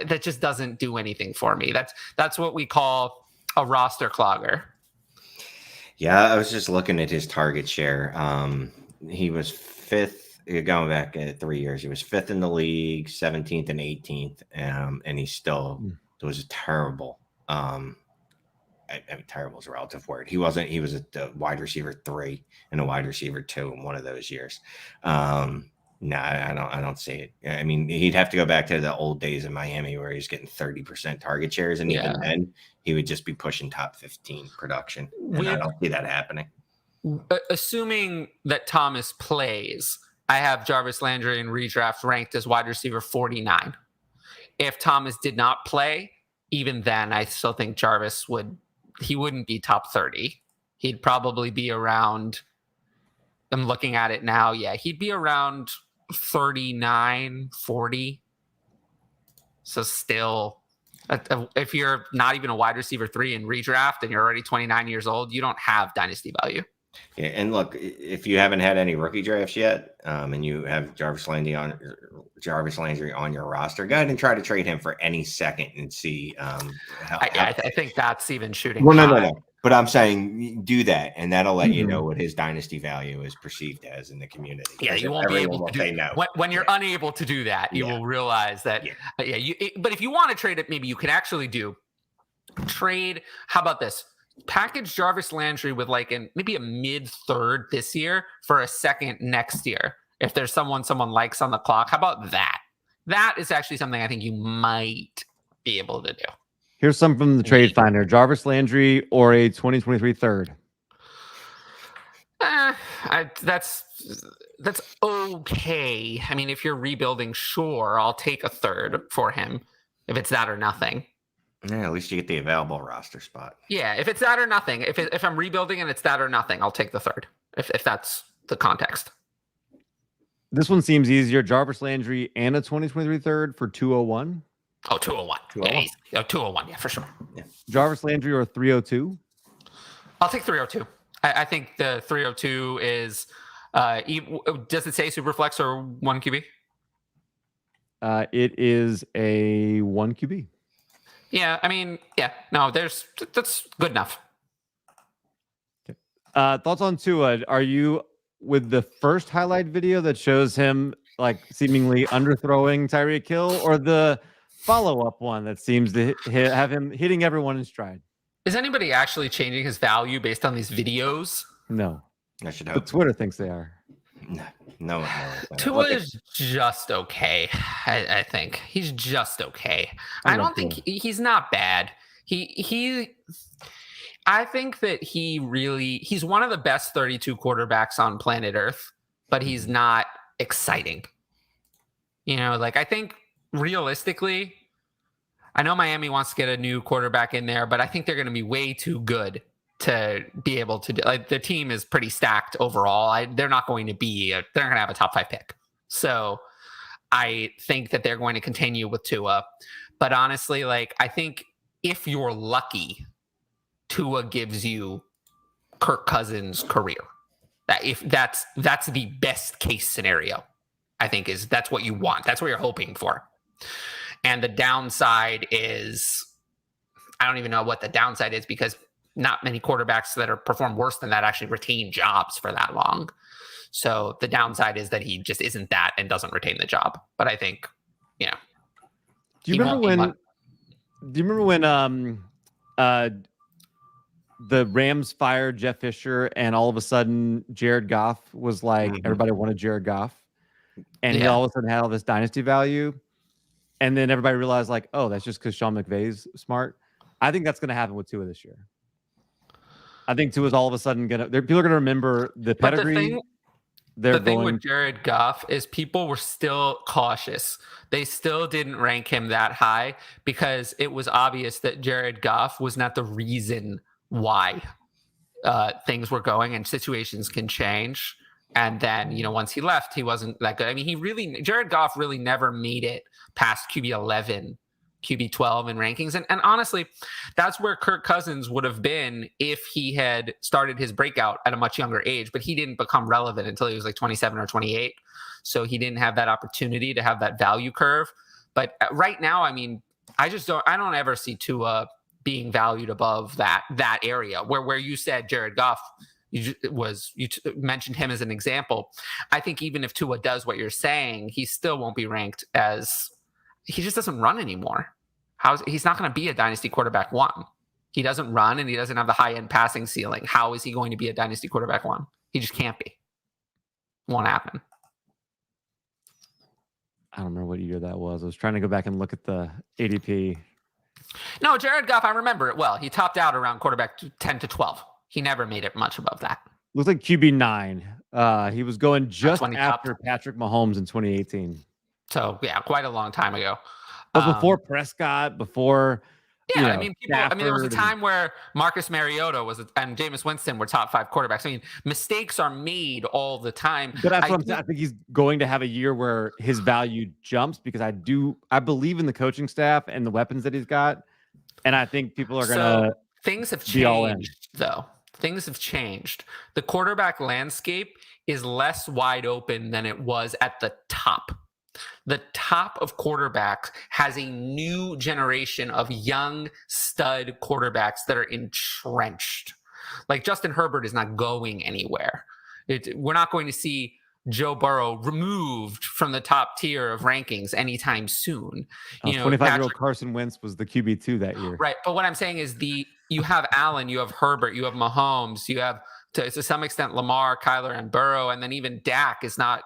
that just doesn't do anything for me. That's what we call a roster clogger. Yeah, I was just looking at his target share. He was fifth, going back 3 years. He was fifth in the league, 17th and 18th, and he still was terrible. I mean, terrible is a relative word. He was a wide receiver 3 and a wide receiver 2 in one of those years. No, I don't see it. I mean, he'd have to go back to the old days in Miami where he's getting 30% target shares, and even then, he would just be pushing top 15 production. And I don't see that happening. Assuming that Thomas plays, I have Jarvis Landry in redraft ranked as wide receiver 49. If Thomas did not play, even then, I still think Jarvis wouldn't be top 30. He'd probably be around, I'm looking at it now. Yeah, he'd be around 39, 40. So still, if you're not even a wide receiver 3 in redraft and you're already 29 years old, you don't have dynasty value. Yeah, and look, if you haven't had any rookie drafts yet, and you have Jarvis Landry on your roster, go ahead and try to trade him for any second and see. I think that's even shooting. Well, no. But I'm saying do that, and that'll let you know what his dynasty value is perceived as in the community. Yeah, you won't be able to do that. When you're unable to do that, you will realize that. But if you want to trade it, maybe you can actually trade. How about this? Package Jarvis Landry with maybe a mid-third this year for a second next year. If there's someone likes on the clock, how about that? That is actually something I think you might be able to do. Here's some from the trade finder: Jarvis Landry or a 2023 third. That's okay. I mean, if you're rebuilding, sure, I'll take a third for him if it's that or nothing. Yeah, at least you get the available roster spot. Yeah, if it's that or nothing. If I'm rebuilding and it's that or nothing, I'll take the third. If that's the context. This one seems easier: Jarvis Landry and a 2023 third for 201. Oh, 201. 201. Yeah, 201. Yeah, for sure. Yeah. Jarvis Landry or 302? I'll take 302. I think the 302 is, does it say Superflex or 1 QB? It is a 1 QB. Yeah, I mean, no, that's good enough. Okay. Thoughts on Tua? Are you with the first highlight video that shows him seemingly underthrowing Tyreek Hill, or the follow-up one that seems to have him hitting everyone in stride? Is anybody actually changing his value based on these videos? No. I should hope. But Twitter thinks they are. No. Tua is just okay. I think he's just okay. I don't think he's not bad. I think that he's one of the best 32 quarterbacks on planet Earth, but he's not exciting. I think realistically, I know Miami wants to get a new quarterback in there, but I think they're going to be way too good to be able to do. The team is pretty stacked overall. They're not going to have a top 5 pick. So I think that they're going to continue with Tua. But honestly, I think if you're lucky, Tua gives you Kirk Cousins' career. That's the best case scenario, I think that's what you want. That's what you're hoping for. And the downside is I don't even know what the downside is, because not many quarterbacks that are perform worse than that actually retain jobs for that long. So the downside is that he just isn't that and doesn't retain the job. But I think, do you remember when the Rams fired Jeff Fisher and all of a sudden Jared Goff was like, everybody wanted Jared Goff, and he all of a sudden had all this dynasty value, and then everybody realized like, oh, that's just because Sean McVay's smart. I think that's going to happen with Tua this year. I think Tua's all of a sudden people are going to remember the pedigree. The thing with Jared Goff is people were still cautious. They still didn't rank him that high because it was obvious that Jared Goff was not the reason why things were going, and situations can change. And then, once he left, he wasn't that good. I mean, Jared Goff really never made it past QB 11, QB 12 in rankings. And honestly, that's where Kirk Cousins would have been if he had started his breakout at a much younger age, but he didn't become relevant until he was like 27 or 28. So he didn't have that opportunity to have that value curve. But right now, I mean, I don't ever see Tua being valued above that area where you said Jared Goff, you mentioned him as an example. I think even if Tua does what you're saying, he still won't be ranked as, he just doesn't run anymore. He's not going to be a dynasty quarterback 1. He doesn't run and he doesn't have the high end passing ceiling. How is he going to be a dynasty quarterback 1? He just can't be. Won't happen. I don't remember what year that was. I was trying to go back and look at the ADP. No, Jared Goff, I remember it well. He topped out around quarterback 10 to 12. He never made it much above that. Looks like QB 9. He was going just after Patrick Mahomes in 2018. So yeah, quite a long time ago. It was before Prescott, before. Yeah, I mean, there was a time where Marcus Mariota and Jameis Winston were top 5 quarterbacks. I mean, mistakes are made all the time. But I think he's going to have a year where his value jumps because I believe in the coaching staff and the weapons that he's got, and I think people are gonna. Things have changed, though. Things have changed. The quarterback landscape is less wide open than it was at the top. The top of quarterbacks has a new generation of young stud quarterbacks that are entrenched. Like Justin Herbert is not going anywhere. We're not going to see Joe Burrow removed from the top tier of rankings anytime soon. 25-year-old Carson Wentz was the QB2 that year. Right. But what I'm saying is you have Allen, you have Herbert, you have Mahomes, you have to some extent Lamar, Kyler, and Burrow, and then even Dak is not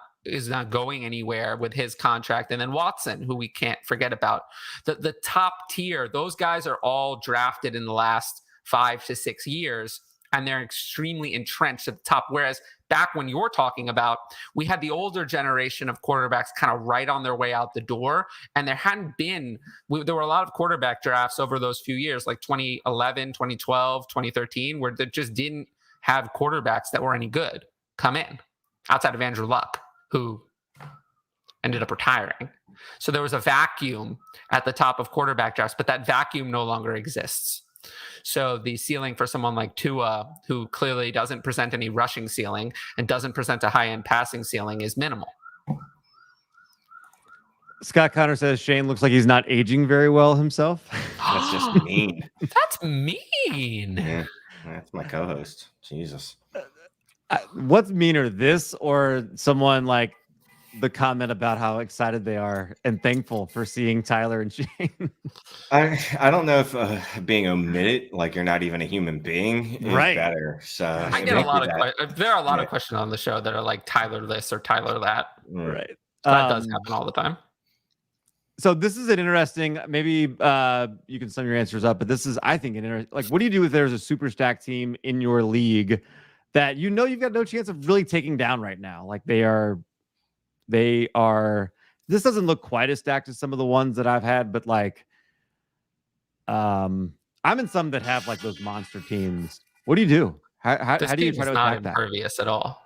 going anywhere with his contract. And then Watson, who we can't forget about. The top tier, those guys are all drafted in the last 5 to 6 years, and they're extremely entrenched at the top. Whereas back when you're talking about, we had the older generation of quarterbacks kind of right on their way out the door. And there were a lot of quarterback drafts over those few years, like 2011, 2012, 2013, where they just didn't have quarterbacks that were any good come in outside of Andrew Luck, who ended up retiring. So there was a vacuum at the top of quarterback drafts, but that vacuum no longer exists. So the ceiling for someone like Tua, who clearly doesn't present any rushing ceiling and doesn't present a high-end passing ceiling, is minimal. Scott Connor says Shane looks like he's not aging very well himself. That's just mean. That's mean. Yeah, that's my co-host. Jesus. What's meaner, this or someone like the comment about how excited they are and thankful for seeing Tyler and Shane? I don't know if being omitted, like you're not even a human being, is better. So I get a lot of there are a lot of questions on the show that are like Tyler this or Tyler that. Right. So that does happen all the time. So this is an interesting, maybe you can sum your answers up, but this is, I think, an interesting, like, what do you do if there's a super stack team in your league that you've got no chance of really taking down right now? Like they are, this doesn't look quite as stacked as some of the ones that I've had, but like, I'm in some that have like those monster teams. What do you do? How do you try to attack that? Impervious at all.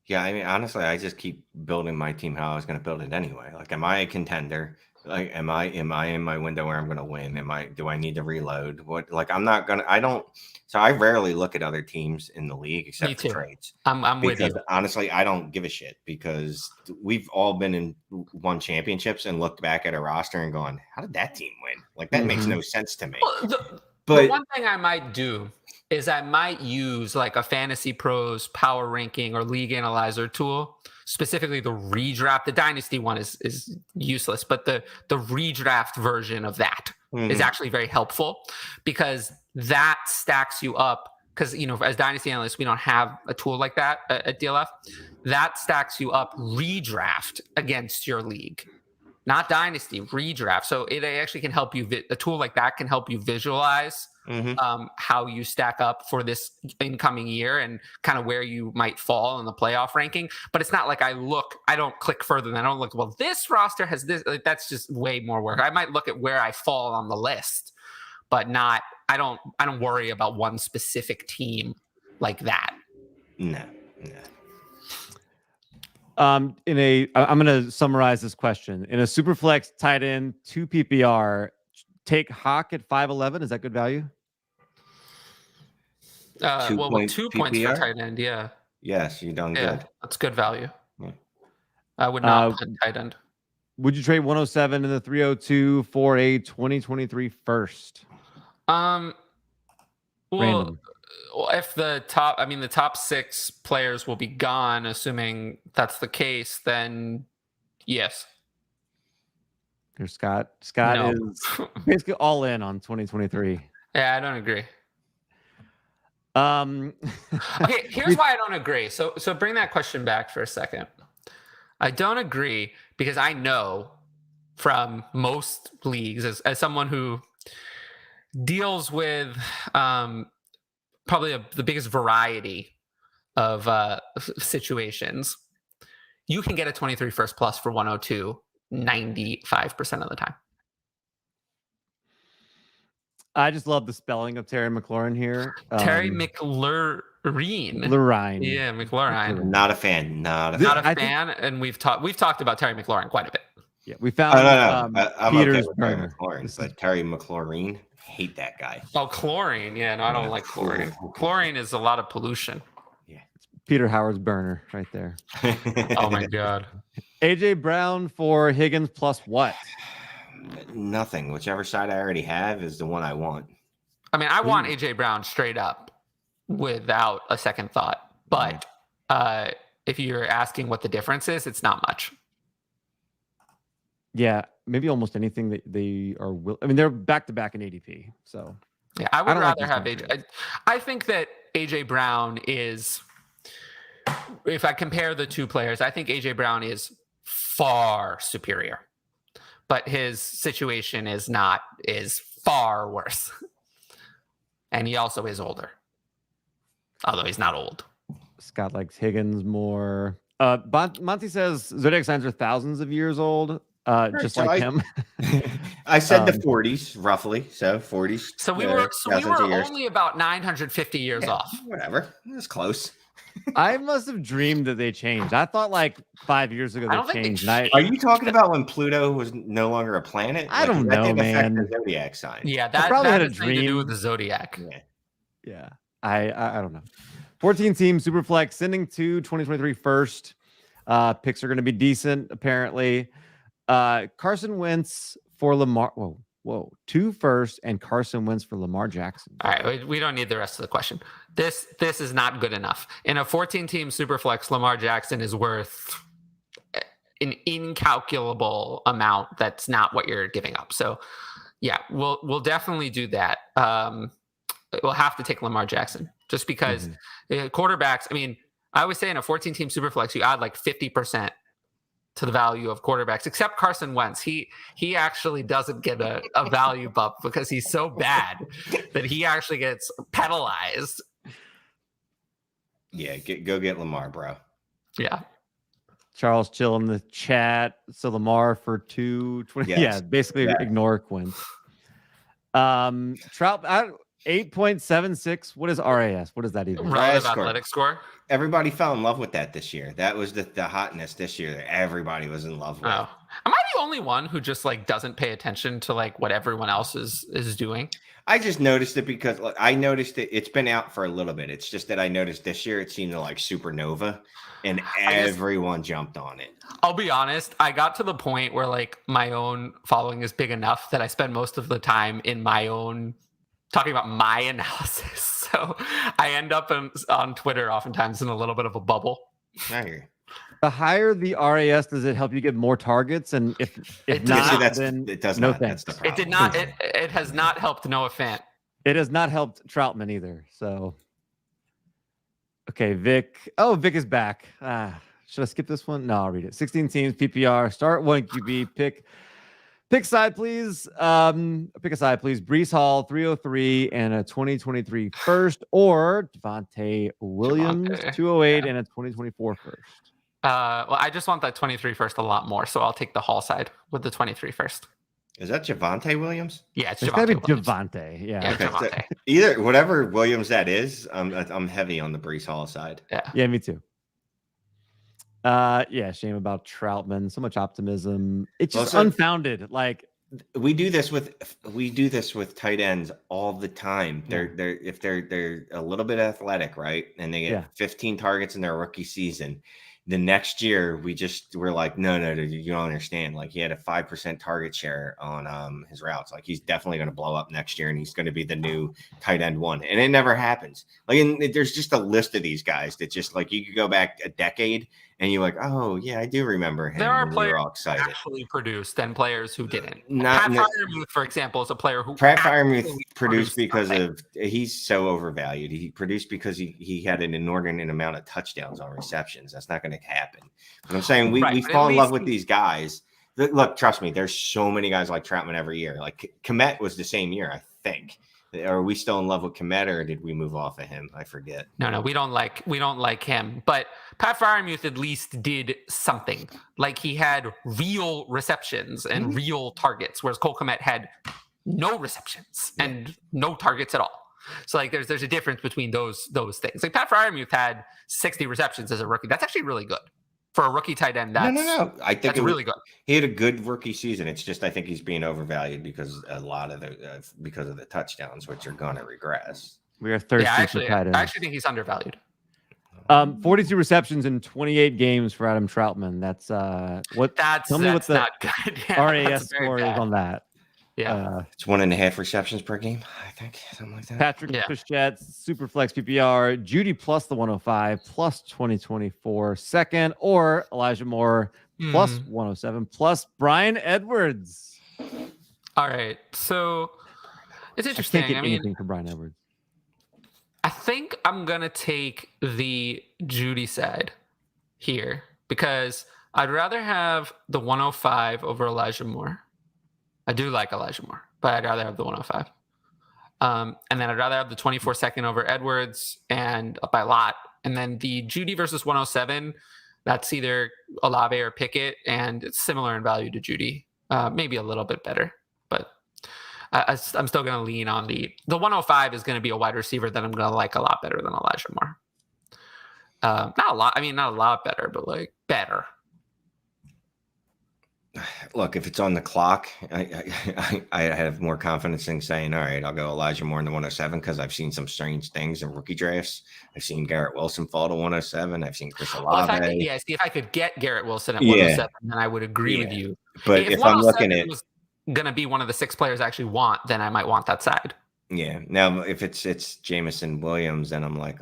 Yeah, I mean, honestly, I just keep building my team how I was going to build it anyway. Like, am I a contender? Like, am I in my window where I'm going to win? Do I need to reload? What? Like, I don't. So I rarely look at other teams in the league except for trades. I'm with you. Honestly, I don't give a shit because we've all been won championships and looked back at a roster and gone, how did that team win? Like, that makes no sense to me. Well, the one thing I might do is I might use like a Fantasy Pros power ranking or league analyzer tool, specifically the redraft. The Dynasty one is useless, but the redraft version of that is actually very helpful because that stacks you up. Because, as Dynasty analysts, we don't have a tool like that at DLF. That stacks you up redraft against your league. Not Dynasty, redraft. So it actually can help you. A tool like that can help you visualize how you stack up for this incoming year and kind of where you might fall in the playoff ranking. But it's not like I don't click further than I don't look, well, this roster has this. Like, that's just way more work. I might look at where I fall on the list, but not, I don't worry about one specific team like that. No. I'm going to summarize this question. In a Superflex tight end 2 PPR, take Hawk at 5'11". Is that good value? 2 points for tight end, yeah. Yes, you're done good. That's good value. Yeah. I would not put tight end. Would you trade 107 and the 302 for a 2023 first? Well, Random. If the top 6 players will be gone, assuming that's the case, then yes. Here's Scott. Scott is basically all in on 2023. Yeah, I don't agree. Okay, here's why I don't agree. So bring that question back for a second. I don't agree because I know from most leagues, as someone who deals with probably the biggest variety of situations, you can get a 23 first plus for 102 95% of the time. I just love the spelling of Terry McLaurin here. Terry McLaurin. Yeah, McLaurin. Not a fan. Not a fan. And we've talked about Terry McLaurin quite a bit. Yeah, we found I'm Peter's okay with Terry McLaurin, but Terry McLaurin, hate that guy. Oh, chlorine. Yeah, no, I don't like chlorine. Chlorine is a lot of pollution. Yeah, it's Peter Howard's burner right there. Oh my God. AJ Brown for Higgins plus what? Nothing. Whichever side I already have is the one I want. I mean, I want AJ Brown straight up without a second thought. But if you're asking what the difference is, it's not much. Yeah, maybe almost anything that they are. I mean, they're back to back in ADP. So yeah, I would rather have AJ. I think that AJ Brown is. If I compare the two players, I think AJ Brown is far superior. But his situation is far worse. And he also is older. Although he's not old. Scott likes Higgins more. Monty says Zodiac signs are thousands of years old, just like him. I said the 40s, roughly. So 40s. So we were only about 950 years off. Whatever. That's close. I must have dreamed that they changed. I thought like 5 years ago they changed. Are you talking about when Pluto was no longer a planet? I don't know, man. The zodiac sign. Yeah, that probably had a dream to do with the zodiac. Yeah. I don't know. 14 team Superflex sending to 2023 first. Picks are going to be decent apparently. Carson Wentz for Lamar. Whoa, 2 first and Carson Wentz for Lamar Jackson. All right, we don't need the rest of the question. This is not good enough. In a 14-team Superflex, Lamar Jackson is worth an incalculable amount. That's not what you're giving up. So, yeah, we'll definitely do that. We'll have to take Lamar Jackson just because quarterbacks. I mean, I always say in a 14-team Superflex, you add like 50% to the value of quarterbacks, except Carson Wentz. He actually doesn't get a value bump because he's so bad that he actually gets penalized. Yeah, go get Lamar, bro. Yeah. Charles Chill in the chat. So Lamar for 220. Yes. Yeah, basically ignore Quinn. Trout. 8.76. What is RAS? What does that even mean? Relative athletic score. Everybody fell in love with that this year. That was the hotness this year that everybody was in love with. Oh. Am I the only one who just like doesn't pay attention to like what everyone else is doing? I just noticed it because I noticed it. It's been out for a little bit. It's just that I noticed this year it seemed to like supernova, and everyone jumped on it. I'll be honest. I got to the point where like my own following is big enough that I spend most of the time in my own talking about my analysis. So I end up on Twitter oftentimes in a little bit of a bubble. I hear you. The higher the RAS, does it help you get more targets? And if not, then it does no not. thanks. That's the problem. It did not. It has not helped Noah Fant. It has not helped Troutman either. So, okay, Vic. Oh, Vic is back. Should I skip this one? No, I'll read it. 16 teams, PPR. Start one QB. Pick side, please. Pick a side, please. Brees Hall, 303, and a 2023 first, or Devontae Williams, 208, and a 2024 first. Well, I just want that 23 first a lot more, so I'll take the Hall side with the 23 first. Is that Javonte Williams? Yeah, it's gotta be Williams. Javonte. Yeah. Okay, Javonte. so either whatever Williams that is, I'm heavy on the Brees Hall side. Yeah, me too. Yeah, shame about Troutman. So much optimism. It's just unfounded. Like we do this with tight ends all the time. If they're a little bit athletic, right, and they get 15 targets in their rookie season. The next year, we're like, no, you don't understand. Like he had a 5% target share on his routes. Like he's definitely going to blow up next year, and he's going to be the new tight end one. And it never happens. Like, and there's just a list of these guys that just like you could go back a decade, and you're like, oh yeah, I do remember him. There are players all excited. who actually produced and players who didn't. Pat Freiermuth, for example, is a player who Pat Freiermuth produced because he's so overvalued. He produced because he had an inordinate amount of touchdowns on receptions. That's not going to happen. But I'm saying we fall in love with these guys. Look, trust me, there's so many guys like Troutman every year. Like Kmet was the same year, I think. Are we still in love with Kmet, or did we move off of him? I forget. No, we don't like him. But Pat Freiermuth at least did something. Like he had real receptions and real targets, whereas Cole Kmet had no receptions and no targets at all. So like there's a difference between those things. Like Pat Freiermuth had 60 receptions as a rookie. That's actually really good. For a rookie tight end, no. I think that's really good. He had a good rookie season. It's just I think he's being overvalued because because of the touchdowns, which are going to regress. We are thirsty for tight ends. I actually think he's undervalued. 42 receptions in 28 games for Adam Troutman. That's tell me what the not good. RAS score is on that. Yeah, it's 1.5 receptions per game, I think, something like that. Patrick Pichette, Superflex PPR, Judy plus the 105, plus 2024 second, or Elijah Moore plus 107, plus Brian Edwards. All right, so it's interesting. I can't get anything for Brian Edwards. I think I'm gonna take the Judy side here because I'd rather have the 105 over Elijah Moore. I do like Elijah Moore, but I'd rather have the 105. And then I'd rather have the 24 second over Edwards and by a lot. And then the Judy versus 107, that's either Olave or Pickett, and it's similar in value to Judy. Maybe a little bit better, but I'm still going to lean on the 105 is going to be a wide receiver that I'm going to like a lot better than Elijah Moore. Not a lot better, but like better. Look, if it's on the clock, I have more confidence in saying, all right, I'll go Elijah Moore in the 107 because I've seen some strange things in rookie drafts. I've seen Garrett Wilson fall to 107. I've seen Chris Olave. If I could get Garrett Wilson at 107, then I would agree with you. But if I'm looking at was going to be one of the 6 players I actually want, then I might want that side. Yeah. Now, if it's Jameson Williams, then I'm like,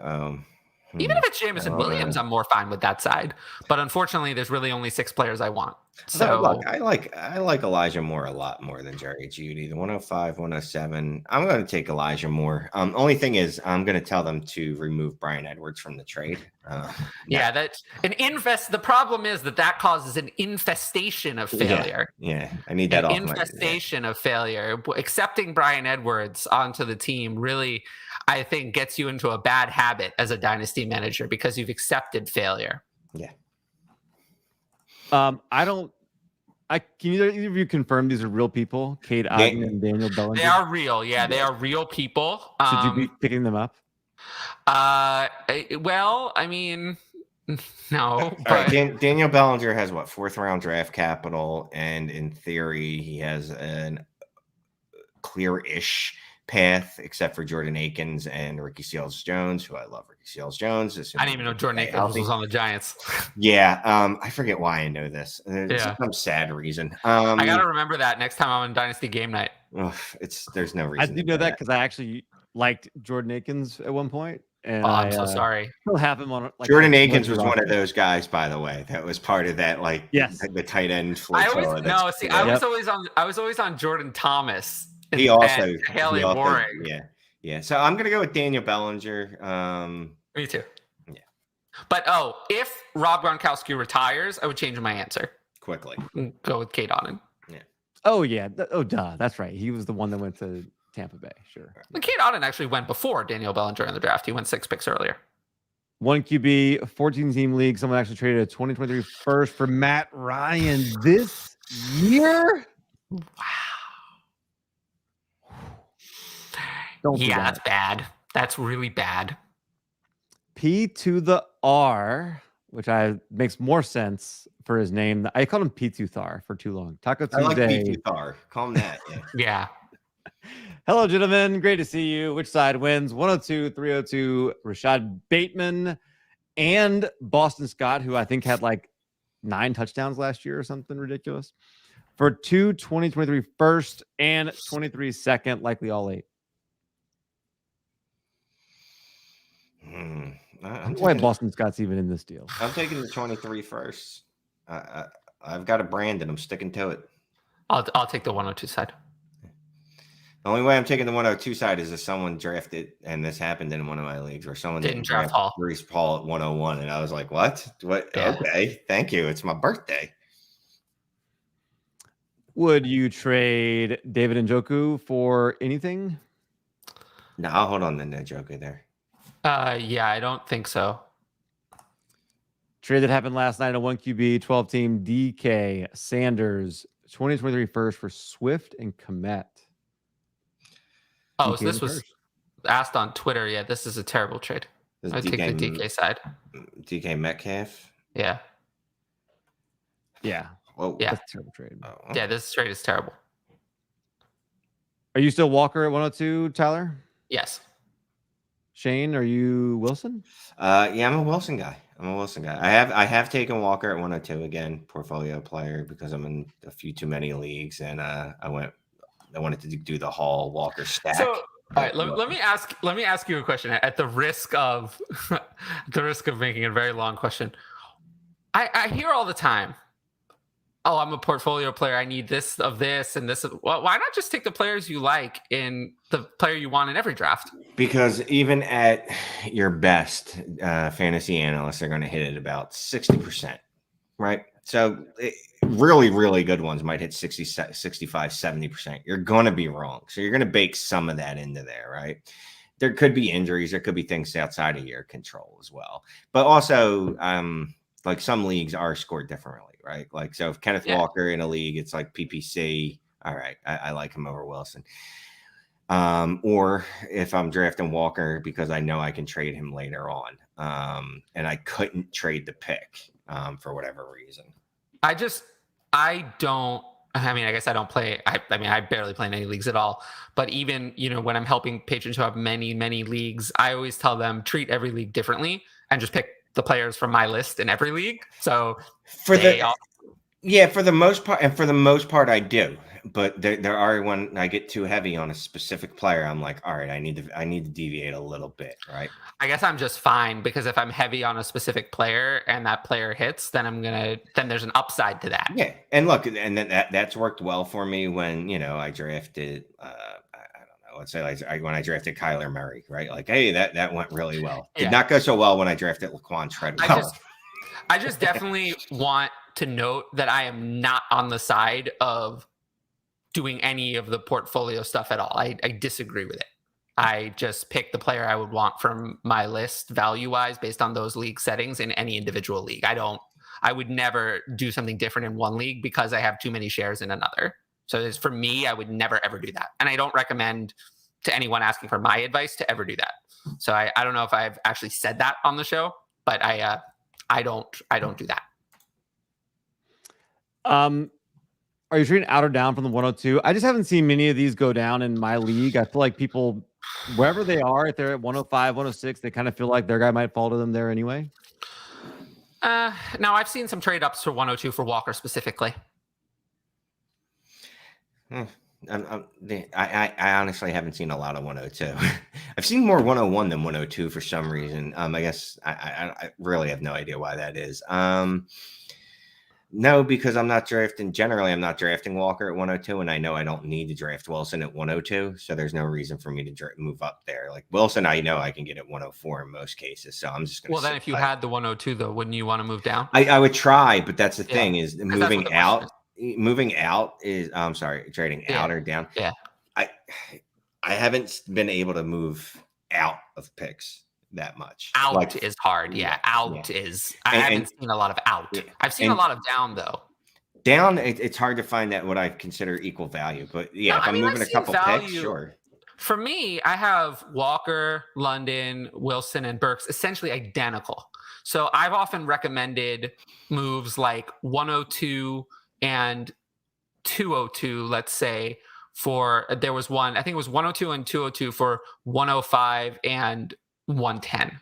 even if it's Jameson Williams, I'm more fine with that side. But unfortunately, there's really only 6 players I want. So look, I like Elijah Moore a lot more than Jerry Jeudy. The 105, 107. I'm going to take Elijah Moore. Only thing is, I'm going to tell them to remove Brian Edwards from the trade. That's the problem is that causes an infestation of failure. Yeah, I need that off infestation of failure. Accepting Brian Edwards onto the team really, I think, gets you into a bad habit as a dynasty manager because you've accepted failure. Yeah. Can either of you confirm these are real people? Cade Ogden and Daniel Bellinger? They are real. Yeah, they are real people. Should you be picking them up? Well, I mean, no. All right, Daniel Bellinger has what, 4th round draft capital, and in theory, he has an clear-ish path, except for Jordan Akins and Ricky Seals-Jones, who I love. Ricky Seals-Jones. I didn't even know Jordan Akins was on the Giants. Yeah, I forget why I know this. It's some sad reason. I gotta remember that next time I'm on Dynasty game night. There's no reason. I do know that because I actually liked Jordan Akins at one point. And I'm so sorry. Still have him on. Jordan Akins was one of those guys, by the way, that was part of that, the tight end. I was always on Jordan Thomas. He also Haley Warring. Yeah. So I'm gonna go with Daniel Bellinger. Me too. Yeah. But if Rob Gronkowski retires, I would change my answer Quickly. Go with Cade Otton. Yeah. Oh yeah. Duh. That's right. He was the one that went to Tampa Bay. Sure. Cade Otton actually went before Daniel Bellinger in the draft. He went 6 picks earlier. 1 QB, 14 team league. Someone actually traded a 2023 first for Matt Ryan this year. Wow. Don't do that. That's bad. That's really bad. P to the R, which makes more sense for his name. I called him P2 Thar for too long. Taco Tuesday. I like P2 Thar. Call him that. Yeah. Hello, gentlemen. Great to see you. Which side wins? 102, 302, Rashad Bateman and Boston Scott, who I think had 9 touchdowns last year or something ridiculous. For 2 2023 first and 23 second, likely all 8. Why Boston Scott's even in this deal? I'm taking the 23 first. I've got a brand and I'm sticking to it. I'll take the 102 side. The only way I'm taking the 102 side is if someone drafted, and this happened in one of my leagues, where someone didn't draft Breece Hall at 101, and I was like, "What? What? Yeah. Okay, thank you. It's my birthday." Would you trade David Njoku for anything? No, I'll hold on to Njoku there. Yeah, I don't think so. Trade that happened last night, a 1 QB, 12 team, DK Sanders, 2023 first for Swift and Komet. So this was asked on Twitter. Yeah, this is a terrible trade. I take the DK side. DK Metcalf? Yeah. Yeah. Whoa. Yeah. That's a terrible trade. Yeah, this trade is terrible. Are you still Walker at 102, Tyler? Yes. Shane, are you Wilson? Yeah, I'm a Wilson guy. I have taken Walker at 102 again, portfolio player, because I'm in a few too many leagues, and I wanted to do the Hall Walker stack. So, all right, let me ask you a question at the risk of making a very long question. I hear all the time, "Oh, I'm a portfolio player. I need this of this and this." Well, why not just take the players you like in the player you want in every draft? Because even at your best, fantasy analysts are going to hit it about 60%, right? So really, really good ones might hit 60, 65, 70%. You're going to be wrong. So you're going to bake some of that into there, right? There could be injuries. There could be things outside of your control as well. But also, some leagues are scored differently, right? So if Kenneth Walker in a league, it's like PPC. All right, I like him over Wilson. Or if I'm drafting Walker because I know I can trade him later on, and I couldn't trade the pick for whatever reason. I guess I don't play. I barely play in any leagues at all. But even, when I'm helping patrons who have many, many leagues, I always tell them treat every league differently and just pick the players from my list in every league. So for the most part, I do. But there are when I get too heavy on a specific player, I'm like, all right, I need to deviate a little bit, right? I guess I'm just fine, because if I'm heavy on a specific player and that player hits, then there's an upside to that. Yeah, and look, and that's worked well for me when I drafted. I don't know. Let's say when I drafted Kyler Murray, right? Hey, that went really well. Did not go so well when I drafted Laquan Treadwell. I just definitely want to note that I am not on the side of doing any of the portfolio stuff at all. I disagree with it. I just pick the player I would want from my list value-wise based on those league settings in any individual league. I don't I would never do something different in one league because I have too many shares in another. So for me, I would never, ever do that. And I don't recommend to anyone asking for my advice to ever do that. So I don't know if I've actually said that on the show, but I don't do that. Are you trading out or down from the 102? I just haven't seen many of these go down in my league. I feel like people, wherever they are, if they're at 105, 106, they kind of feel like their guy might fall to them there anyway. Now I've seen some trade ups for 102 for Walker specifically. I honestly haven't seen a lot of 102. I've seen more 101 than 102 for some reason. I guess I really have no idea why that is. No, because I'm not drafting. Generally, I'm not drafting Walker at 102, and I know I don't need to draft Wilson at 102, so there's no reason for me to move up there. Like Wilson, I know I can get at 104 in most cases, so I'm just going to. Well, then if you had the 102, though, wouldn't you want to move down? I would try, but that's the thing is moving out. Moving out is I'm sorry, trading out or down. Yeah, I haven't been able to move out of picks that much. Out is hard. Yeah, out is. I haven't seen a lot of out. Yeah. I've seen a lot of down though. Down, it's hard to find that what I consider equal value. But yeah, if I'm moving a couple picks, sure. For me, I have Walker, London, Wilson, and Burks essentially identical. So I've often recommended moves like 102 and 202, let's say, there was one, I think it was 102 and 202 for 105 and 110.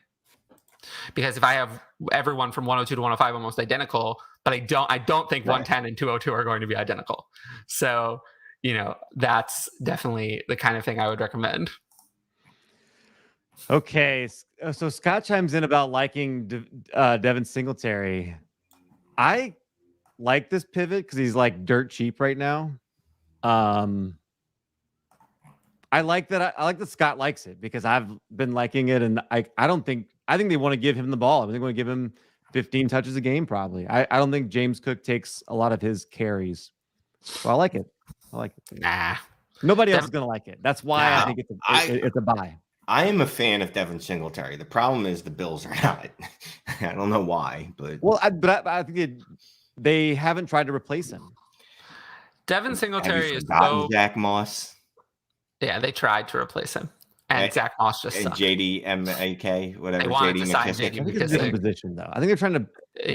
Because if I have everyone from 102 to 105 almost identical, but I don't think 110 and 202 are going to be identical. So, that's definitely the kind of thing I would recommend. Okay. So Scott chimes in about liking Devin Singletary. I like this pivot because he's like dirt cheap right now. I like that. I like that Scott likes it because I've been liking it, and I think they want to give him the ball. I think they want to give him 15 touches a game probably. I don't think James Cook takes a lot of his carries, so I like it. Nah, nobody else is gonna like it. That's why I think it's a buy. I am a fan of Devin Singletary. The problem is the Bills are not. I don't know why, but I think they haven't tried to replace him. Devin Singletary is Zach Moss. Yeah, they tried to replace him, and Zach Moss just sucked. JDMAK, whatever. They wanted to sign JD because a different position, though. I think they're trying to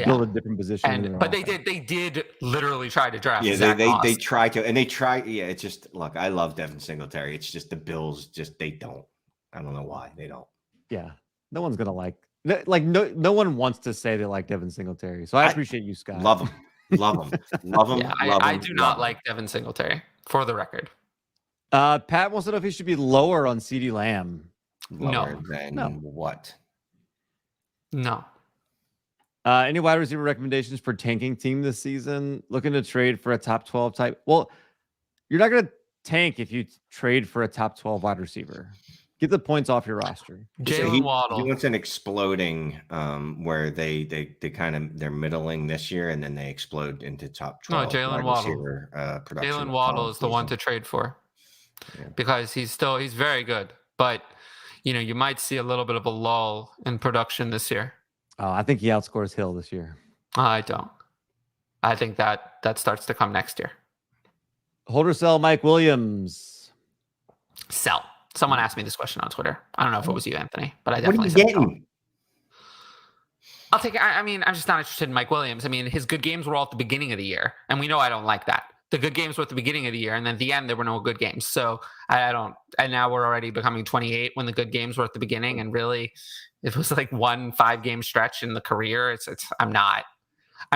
build a different position. But they did literally try to draft. Yeah, they try to, and they try. Yeah, it's just look. I love Devin Singletary. It's just the Bills. They don't. I don't know why they don't. Yeah, no one's gonna like no one wants to say they like Devin Singletary. So I appreciate you, Scott. Love him. Yeah, I do not like Devin Singletary, for the record. Pat wants to know if he should be lower on CeeDee Lamb. Lower than what? No. Any wide receiver recommendations for tanking team this season? Looking to trade for a top 12 type? Well, you're not going to tank if you trade for a top 12 wide receiver. Get the points off your roster. Jalen Waddle. He wants an exploding where they kind of they're middling this year and then they explode into top 12. No, Jalen Waddle. Jalen Waddle is the one to trade for because he's very good, but you might see a little bit of a lull in production this year. Oh, I think he outscores Hill this year. I don't. I think that starts to come next year. Hold or sell Mike Williams. Sell. Someone asked me this question on Twitter. I don't know if it was you, Anthony, but I definitely said I'll take it. I mean, I'm just not interested in Mike Williams. I mean, his good games were all at the beginning of the year, and we know I don't like that. The good games were at the beginning of the year, and then at the end, there were no good games. So I don't. And now we're already becoming 28 when the good games were at the beginning, and really, it was like 1 5-game stretch in the career. I'm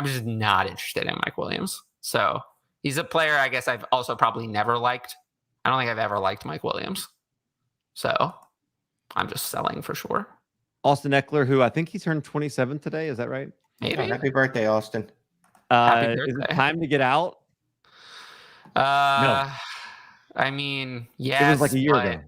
just not interested in Mike Williams. So he's a player I guess I've also probably never liked. I don't think I've ever liked Mike Williams. So I'm just selling for sure. Austin Eckler, who I think he turned 27 today. Is that right? Maybe. Oh, happy birthday, Austin. Happy birthday. Is it time to get out? No. I mean, yes. It was like a year ago.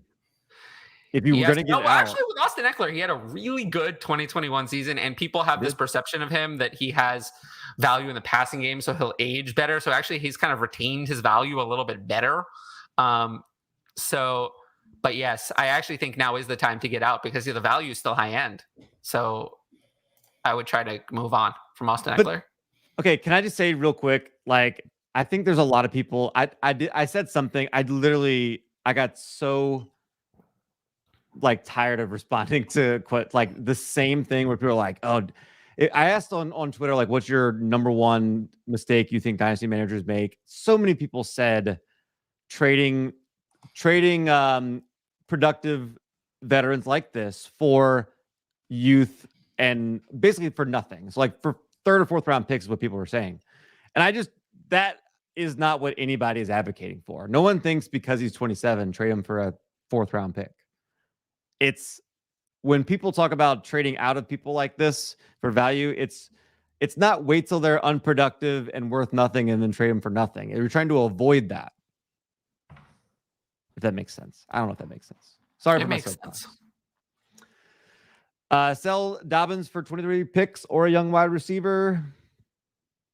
If you were going to get out. Actually, with Austin Eckler, he had a really good 2021 season, and people have this perception of him that he has value in the passing game, so he'll age better. So actually, he's kind of retained his value a little bit better. But yes, I actually think now is the time to get out because the value is still high end. So I would try to move on from Austin Eckler. Okay, can I just say real quick? Like, I think there's a lot of people. I said something. I got so like tired of responding to like the same thing where people are like, oh, I asked on Twitter, like, what's your number one mistake you think dynasty managers make? So many people said trading productive veterans like this for youth and basically for nothing. So like for third or fourth round picks is what people were saying. And that is not what anybody is advocating for. No one thinks because he's 27, trade him for a fourth round pick. It's when people talk about trading out of people like this for value, it's not wait till they're unproductive and worth nothing and then trade them for nothing. You're trying to avoid that. If that makes sense. I don't know if that makes sense. Sorry for my soapbox. Sell Dobbins for 23 picks or a young wide receiver.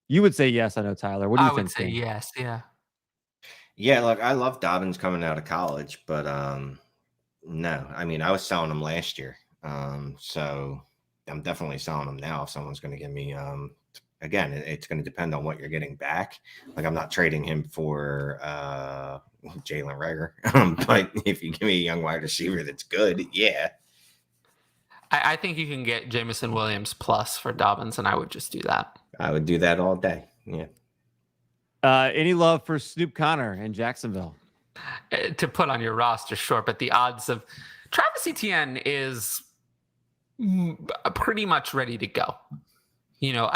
You would say yes, I know, Tyler. What do you think? I would say yes, yeah. Yeah, look, I love Dobbins coming out of college, but no. I mean, I was selling him last year. So I'm definitely selling him now if someone's going to give me again, it's going to depend on what you're getting back. Like, I'm not trading him for Jalen Reagor. But if you give me a young wide receiver that's good, yeah. I think you can get Jameson Williams plus for Dobbins, and I would just do that. I would do that all day. Yeah. Any love for Snoop Connor in Jacksonville? To put on your roster, sure, but the odds of Travis Etienne is pretty much ready to go. You know,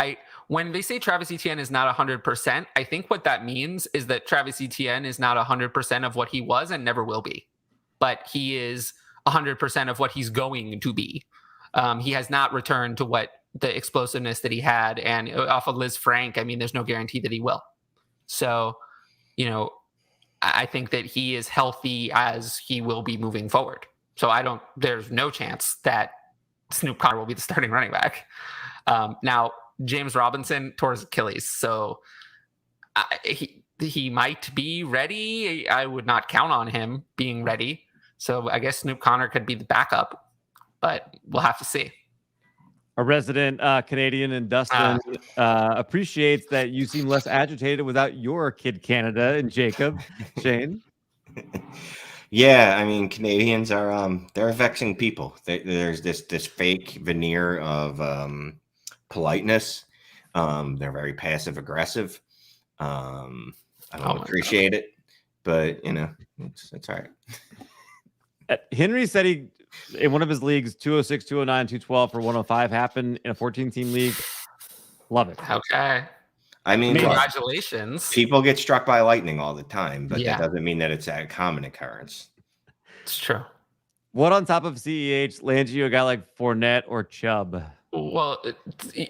when they say Travis Etienne is not 100%, I think what that means is that Travis Etienne is not 100% of what he was and never will be, but he is 100% of what he's going to be. He has not returned to what the explosiveness that he had, and off of Liz Frank, I mean, there's no guarantee that he will. So, you know, I think that he is healthy as he will be moving forward. So there's no chance that Snoop Connor will be the starting running back. Now, James Robinson tore his Achilles, so he might be ready. I would not count on him being ready. So I guess Snoop Connor could be the backup, but we'll have to see. A resident Canadian in Dustin appreciates that you seem less agitated without your kid Canada and Jacob. Shane? Yeah, I mean, Canadians are they're vexing people. There's this fake veneer of politeness. They're very passive aggressive. I don't appreciate it, but you know, it's all right. Henry said he in one of his leagues 206, 209, 212 for 105 happened in a 14-team league. Love it. Okay. I mean, congratulations. People get struck by lightning all the time, but that doesn't mean that it's a common occurrence. It's true. What on top of CEH lands you a guy like Fournette or Chubb? Well,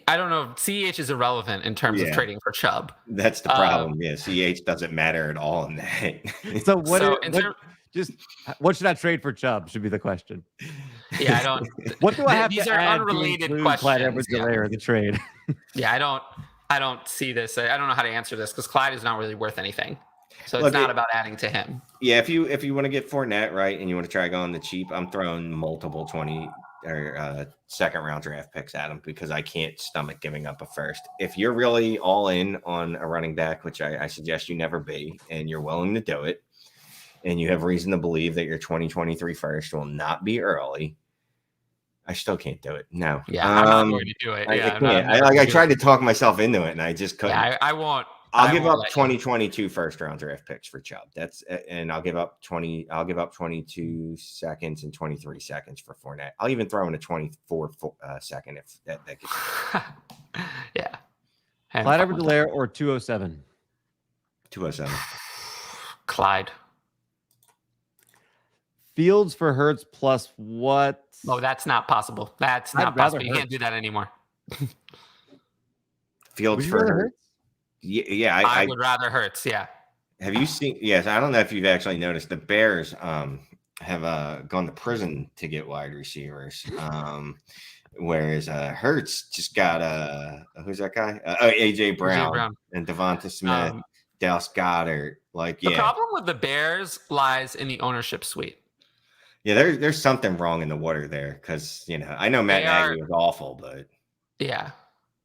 I don't know. CEH is irrelevant in terms of trading for Chubb. That's the problem. CEH doesn't matter at all in that. So what should I trade for Chubb? Should be the question. Yeah, I don't. What do I have These to are add unrelated to questions. Clyde Edwards-Helaire the trade? Yeah, I don't see this. I don't know how to answer this because Clyde is not really worth anything. So it's not about adding to him. Yeah, if you want to get Fournette, right, and you want to try going the cheap, I'm throwing multiple 20 or second round draft picks at him because I can't stomach giving up a first. If you're really all in on a running back, which I suggest you never be, and you're willing to do it, and you have reason to believe that your 2023 first will not be early, I still can't do it. No. Yeah, I'm not going to do it. I tried to talk myself into it, and I just couldn't. Yeah, I won't. I'll give up 2022 first round draft picks for Chubb. And I'll give up 22 seconds and 23 seconds for Fournette. I'll even throw in a 24 second if that gets. Yeah. Clyde Edwards-Helaire or 207? 207. Clyde. Fields for Hurts plus what? Oh, that's not possible. That's not possible. You can't do that anymore. Fields for Hurts? Yeah, I would rather Hurts. Yeah. Have you seen? Yes, I don't know if you've actually noticed. The Bears have gone to prison to get wide receivers, whereas Hurts just got who's that guy? AJ Brown and Devonta Smith, Dallas Goedert. The problem with the Bears lies in the ownership suite. Yeah, there's something wrong in the water there because I know Matt Nagy was awful, but yeah.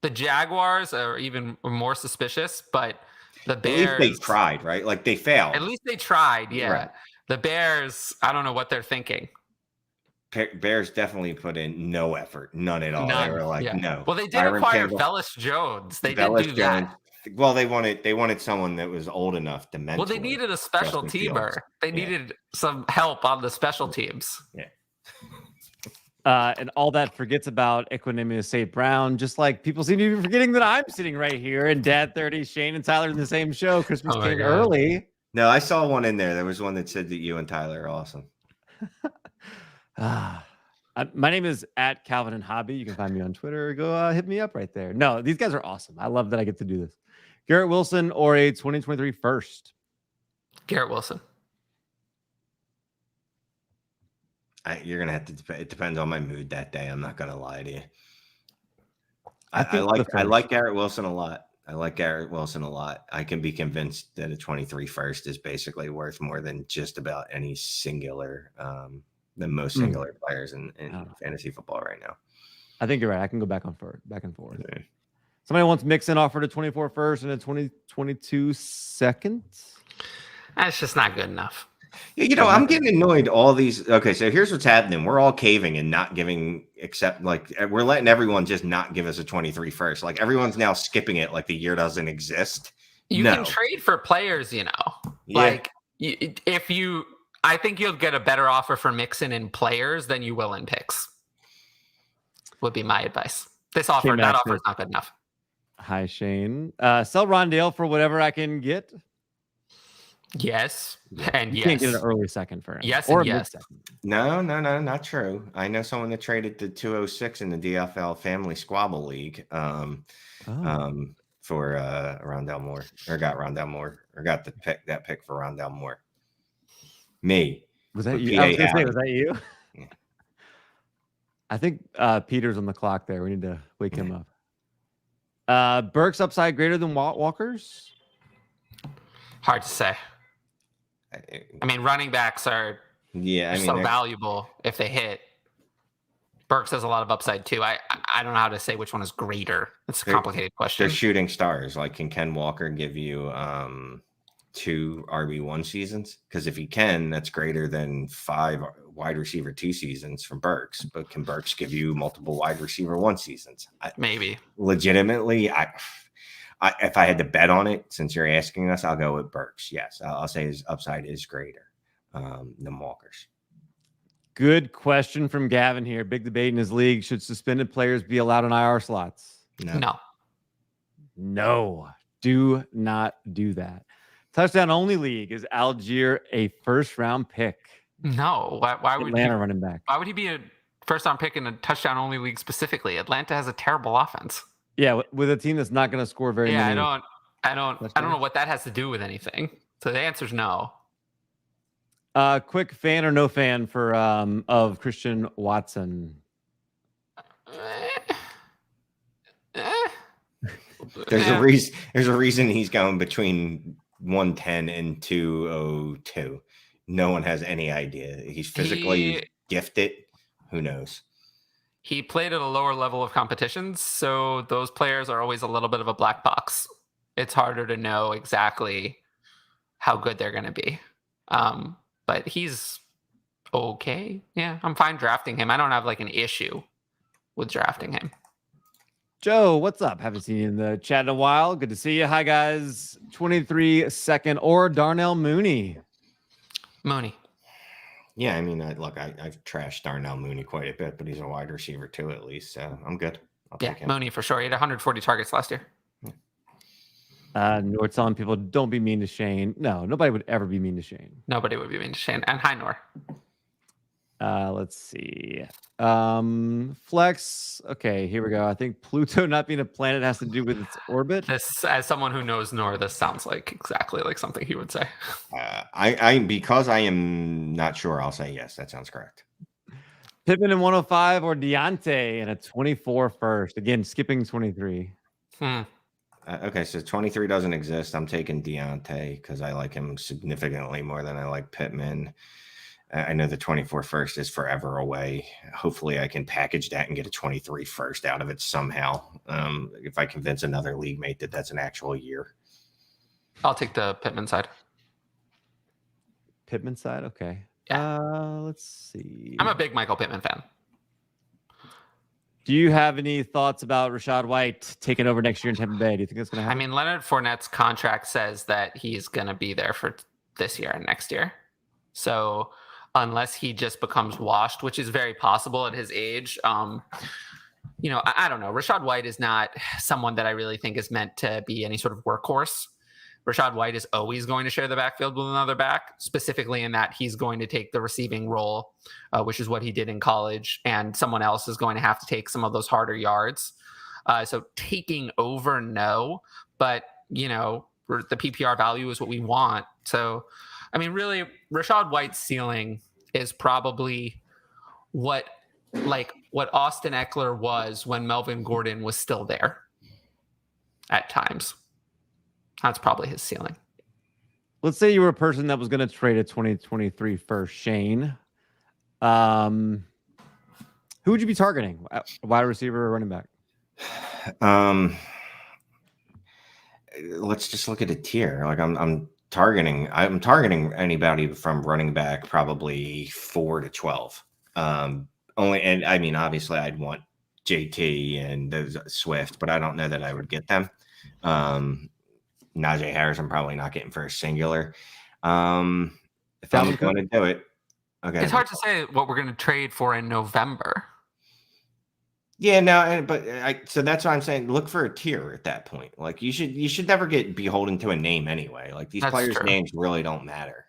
The Jaguars are even more suspicious, but the Bears. At least they tried, right? Like they failed. At least they tried, yeah. Right. The Bears, I don't know what they're thinking. Bears definitely put in no effort, none at all. None. They were like, Yeah. no. Well, they did Byron acquire Campbell, Velus Jones. They Velus did do that. Jones. Well, they wanted someone that was old enough to mentor. Well, they needed a special Justin teamer. Fields. They needed some help on the special teams. Yeah. And all that forgets about Equanimous St. Brown, just like people seem to be forgetting that I'm sitting right here and Dad 30, Shane and Tyler in the same show. Christmas came early. No, I saw one in there. There was one that said that you and Tyler are awesome. My name is @Calvin and Hobby. You can find me on Twitter. Go hit me up right there. No, these guys are awesome. I love that I get to do this. Garrett Wilson or a 2023 first? Garrett Wilson. You're gonna have to. It depends on my mood that day. I'm not gonna lie to you. I like Garrett Wilson a lot. I can be convinced that a 23 first is basically worth more than just about any singular, the most singular players in fantasy football right now. I think you're right. I can go back and forth. Okay. Somebody wants Mixon offered a 24 first and a 2022 second. That's just not good enough. I'm getting annoyed. All these. Okay, so here's what's happening. We're all caving and not giving, except like we're letting everyone just not give us a 23 first. Like everyone's now skipping it like the year doesn't exist. You can trade for players, Yeah. Like I think you'll get a better offer for Mixon in players than you will in picks. Would be my advice. That offer is not good enough. Hi, Shane. Sell Rondale for whatever I can get. Yes, and you yes. Can't get an early second for him. Yes, or and yes. No, not true. I know someone that traded the 206 in the DFL Family Squabble League for Rondale Moore, or got Rondale Moore, or got that pick for Rondale Moore. Me. Was that you? I was gonna say, was that you? Yeah. I think Peter's on the clock there. We need to wake him up. Burke's upside greater than Walker's? Hard to say. I mean, running backs are so valuable if they hit. Burks has a lot of upside too. I don't know how to say which one is greater. It's a complicated question. They're shooting stars. Like, can Ken Walker give you 2 RB1 seasons? Because if he can, that's greater than 5 wide receiver 2 seasons from Burks. But can Burks give you multiple wide receiver 1 seasons? Maybe. Legitimately, if I had to bet on it, since you're asking us, I'll go with Burks. Yes, I'll say his upside is greater than Walker's. Good question from Gavin here. Big debate in his league. Should suspended players be allowed in IR slots? No. Do not do that. Touchdown only league. Is Algier a first round pick? No. Why would Atlanta running back? Why would he be a first round pick in a touchdown only league specifically? Atlanta has a terrible offense. Yeah, with a team that's not going to score very many. Yeah, I don't know what that has to do with anything. So the answer is no. Quick fan or no fan for of Christian Watson? There's a reason he's going between 110 and 202. No one has any idea. He's physically gifted. Who knows? He played at a lower level of competitions, so those players are always a little bit of a black box. It's harder to know exactly how good they're going to be. But he's okay. Yeah, I'm fine drafting him. I don't have like an issue with drafting him. Joe, what's up? Haven't seen you in the chat in a while. Good to see you. Hi, guys. 23 second or Darnell Mooney. Yeah, I mean, I've trashed Darnell Mooney quite a bit, but he's a wide receiver too, at least. So I'm good. I'll take him. Mooney for sure. He had 140 targets last year. Nor telling people don't be mean to Shane. No, nobody would ever be mean to Shane. Nobody would be mean to Shane. And hi, Nor. Let's see. Flex. Okay, here we go. I think Pluto not being a planet has to do with its orbit. This, as someone who knows Nor, this sounds like exactly like something he would say. Because I am not sure, I'll say yes. That sounds correct. Pittman in 105 or Deontay in a 24 first. Again, skipping 23. Okay, so 23 doesn't exist. I'm taking Deontay because I like him significantly more than I like Pittman. I know the 24 first is forever away. Hopefully I can package that and get a 23 first out of it somehow. If I convince another league mate that that's an actual year. I'll take the Pittman side. Pittman side? Okay. Yeah. Let's see. I'm a big Michael Pittman fan. Do you have any thoughts about Rachaad White taking over next year in Tampa Bay? Do you think that's going to happen? I mean, Leonard Fournette's contract says that he's going to be there for this year and next year. So unless he just becomes washed, which is very possible at his age, you know, I don't know. Rachaad White is not someone that I really think is meant to be any sort of workhorse. Rachaad White is always going to share the backfield with another back, specifically in that he's going to take the receiving role, which is what he did in college, and someone else is going to have to take some of those harder yards. So taking over, no, but, you know, the PPR value is what we want. So, I mean, really, Rachaad White's ceiling is probably what Austin Eckler was when Melvin Gordon was still there at times. That's probably his ceiling. Let's say you were a person that was going to trade a 2023 first, Shane. Who would you be targeting? Wide receiver or running back? Let's just look at a tier. Like I'm targeting anybody from running back probably 4 to 12. Only, and I mean, obviously I'd want JT and those Swift, but I don't know that I would get them. Najee Harris, I'm probably not getting for a singular. If I'm going to do it, okay. It's hard to say what we're going to trade for in November. Yeah, no, so that's why I'm saying look for a tier at that point. Like you should never get beholden to a name anyway. Like these players' names really don't matter.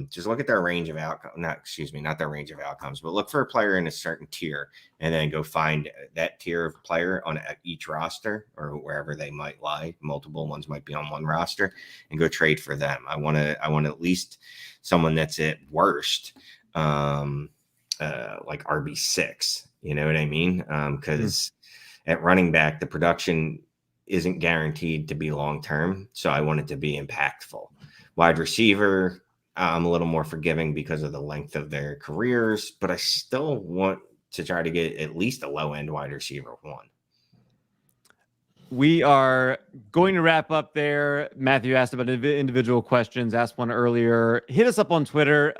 Just look at their range of outcomes. Not their range of outcomes, but look for a player in a certain tier, and then go find that tier of player on each roster or wherever they might lie. Multiple ones might be on one roster, and go trade for them. I want at least someone that's at worst, like RB6. You know what I mean? Because at running back, the production isn't guaranteed to be long term, so I want it to be impactful. Wide receiver, I'm a little more forgiving because of the length of their careers, but I still want to try to get at least a low-end wide receiver one. We are going to wrap up there. Matthew asked about individual questions, asked one earlier. Hit us up on Twitter.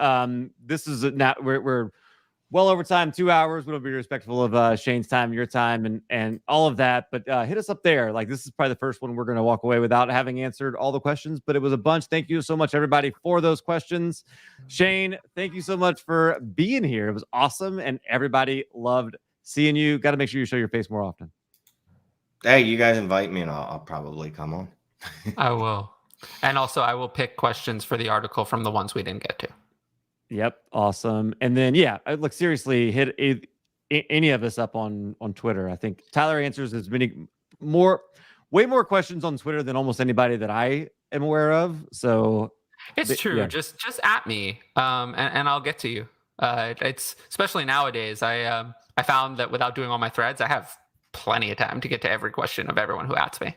This is not we're well over time, 2 hours. We don't be respectful of Shane's time, your time, and all of that. But hit us up there. Like, this is probably the first one we're going to walk away without having answered all the questions, but it was a bunch. Thank you so much, everybody, for those questions. Shane, thank you so much for being here. It was awesome, and everybody loved seeing you. Got to make sure you show your face more often. Hey, you guys invite me, and I'll probably come on. I will. And also, I will pick questions for the article from the ones we didn't get to. Yep. Awesome. And then, yeah, look, seriously, hit any of us up on Twitter. I think Tyler answers as way more questions on Twitter than almost anybody that I am aware of. So it's true. Yeah. Just at me, and I'll get to you. It's especially nowadays. I found that without doing all my threads, I have plenty of time to get to every question of everyone who asks me.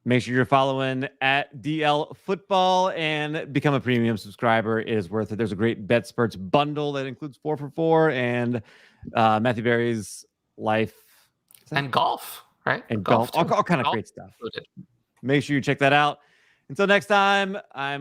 Make sure you're following at DL Football and become a premium subscriber. It is worth it. There's a great Betsperts Bundle that includes 4 for 4 and Matthew Berry's life and golf, right? And golf all kind of great stuff. Make sure you check that out. Until next time, I'm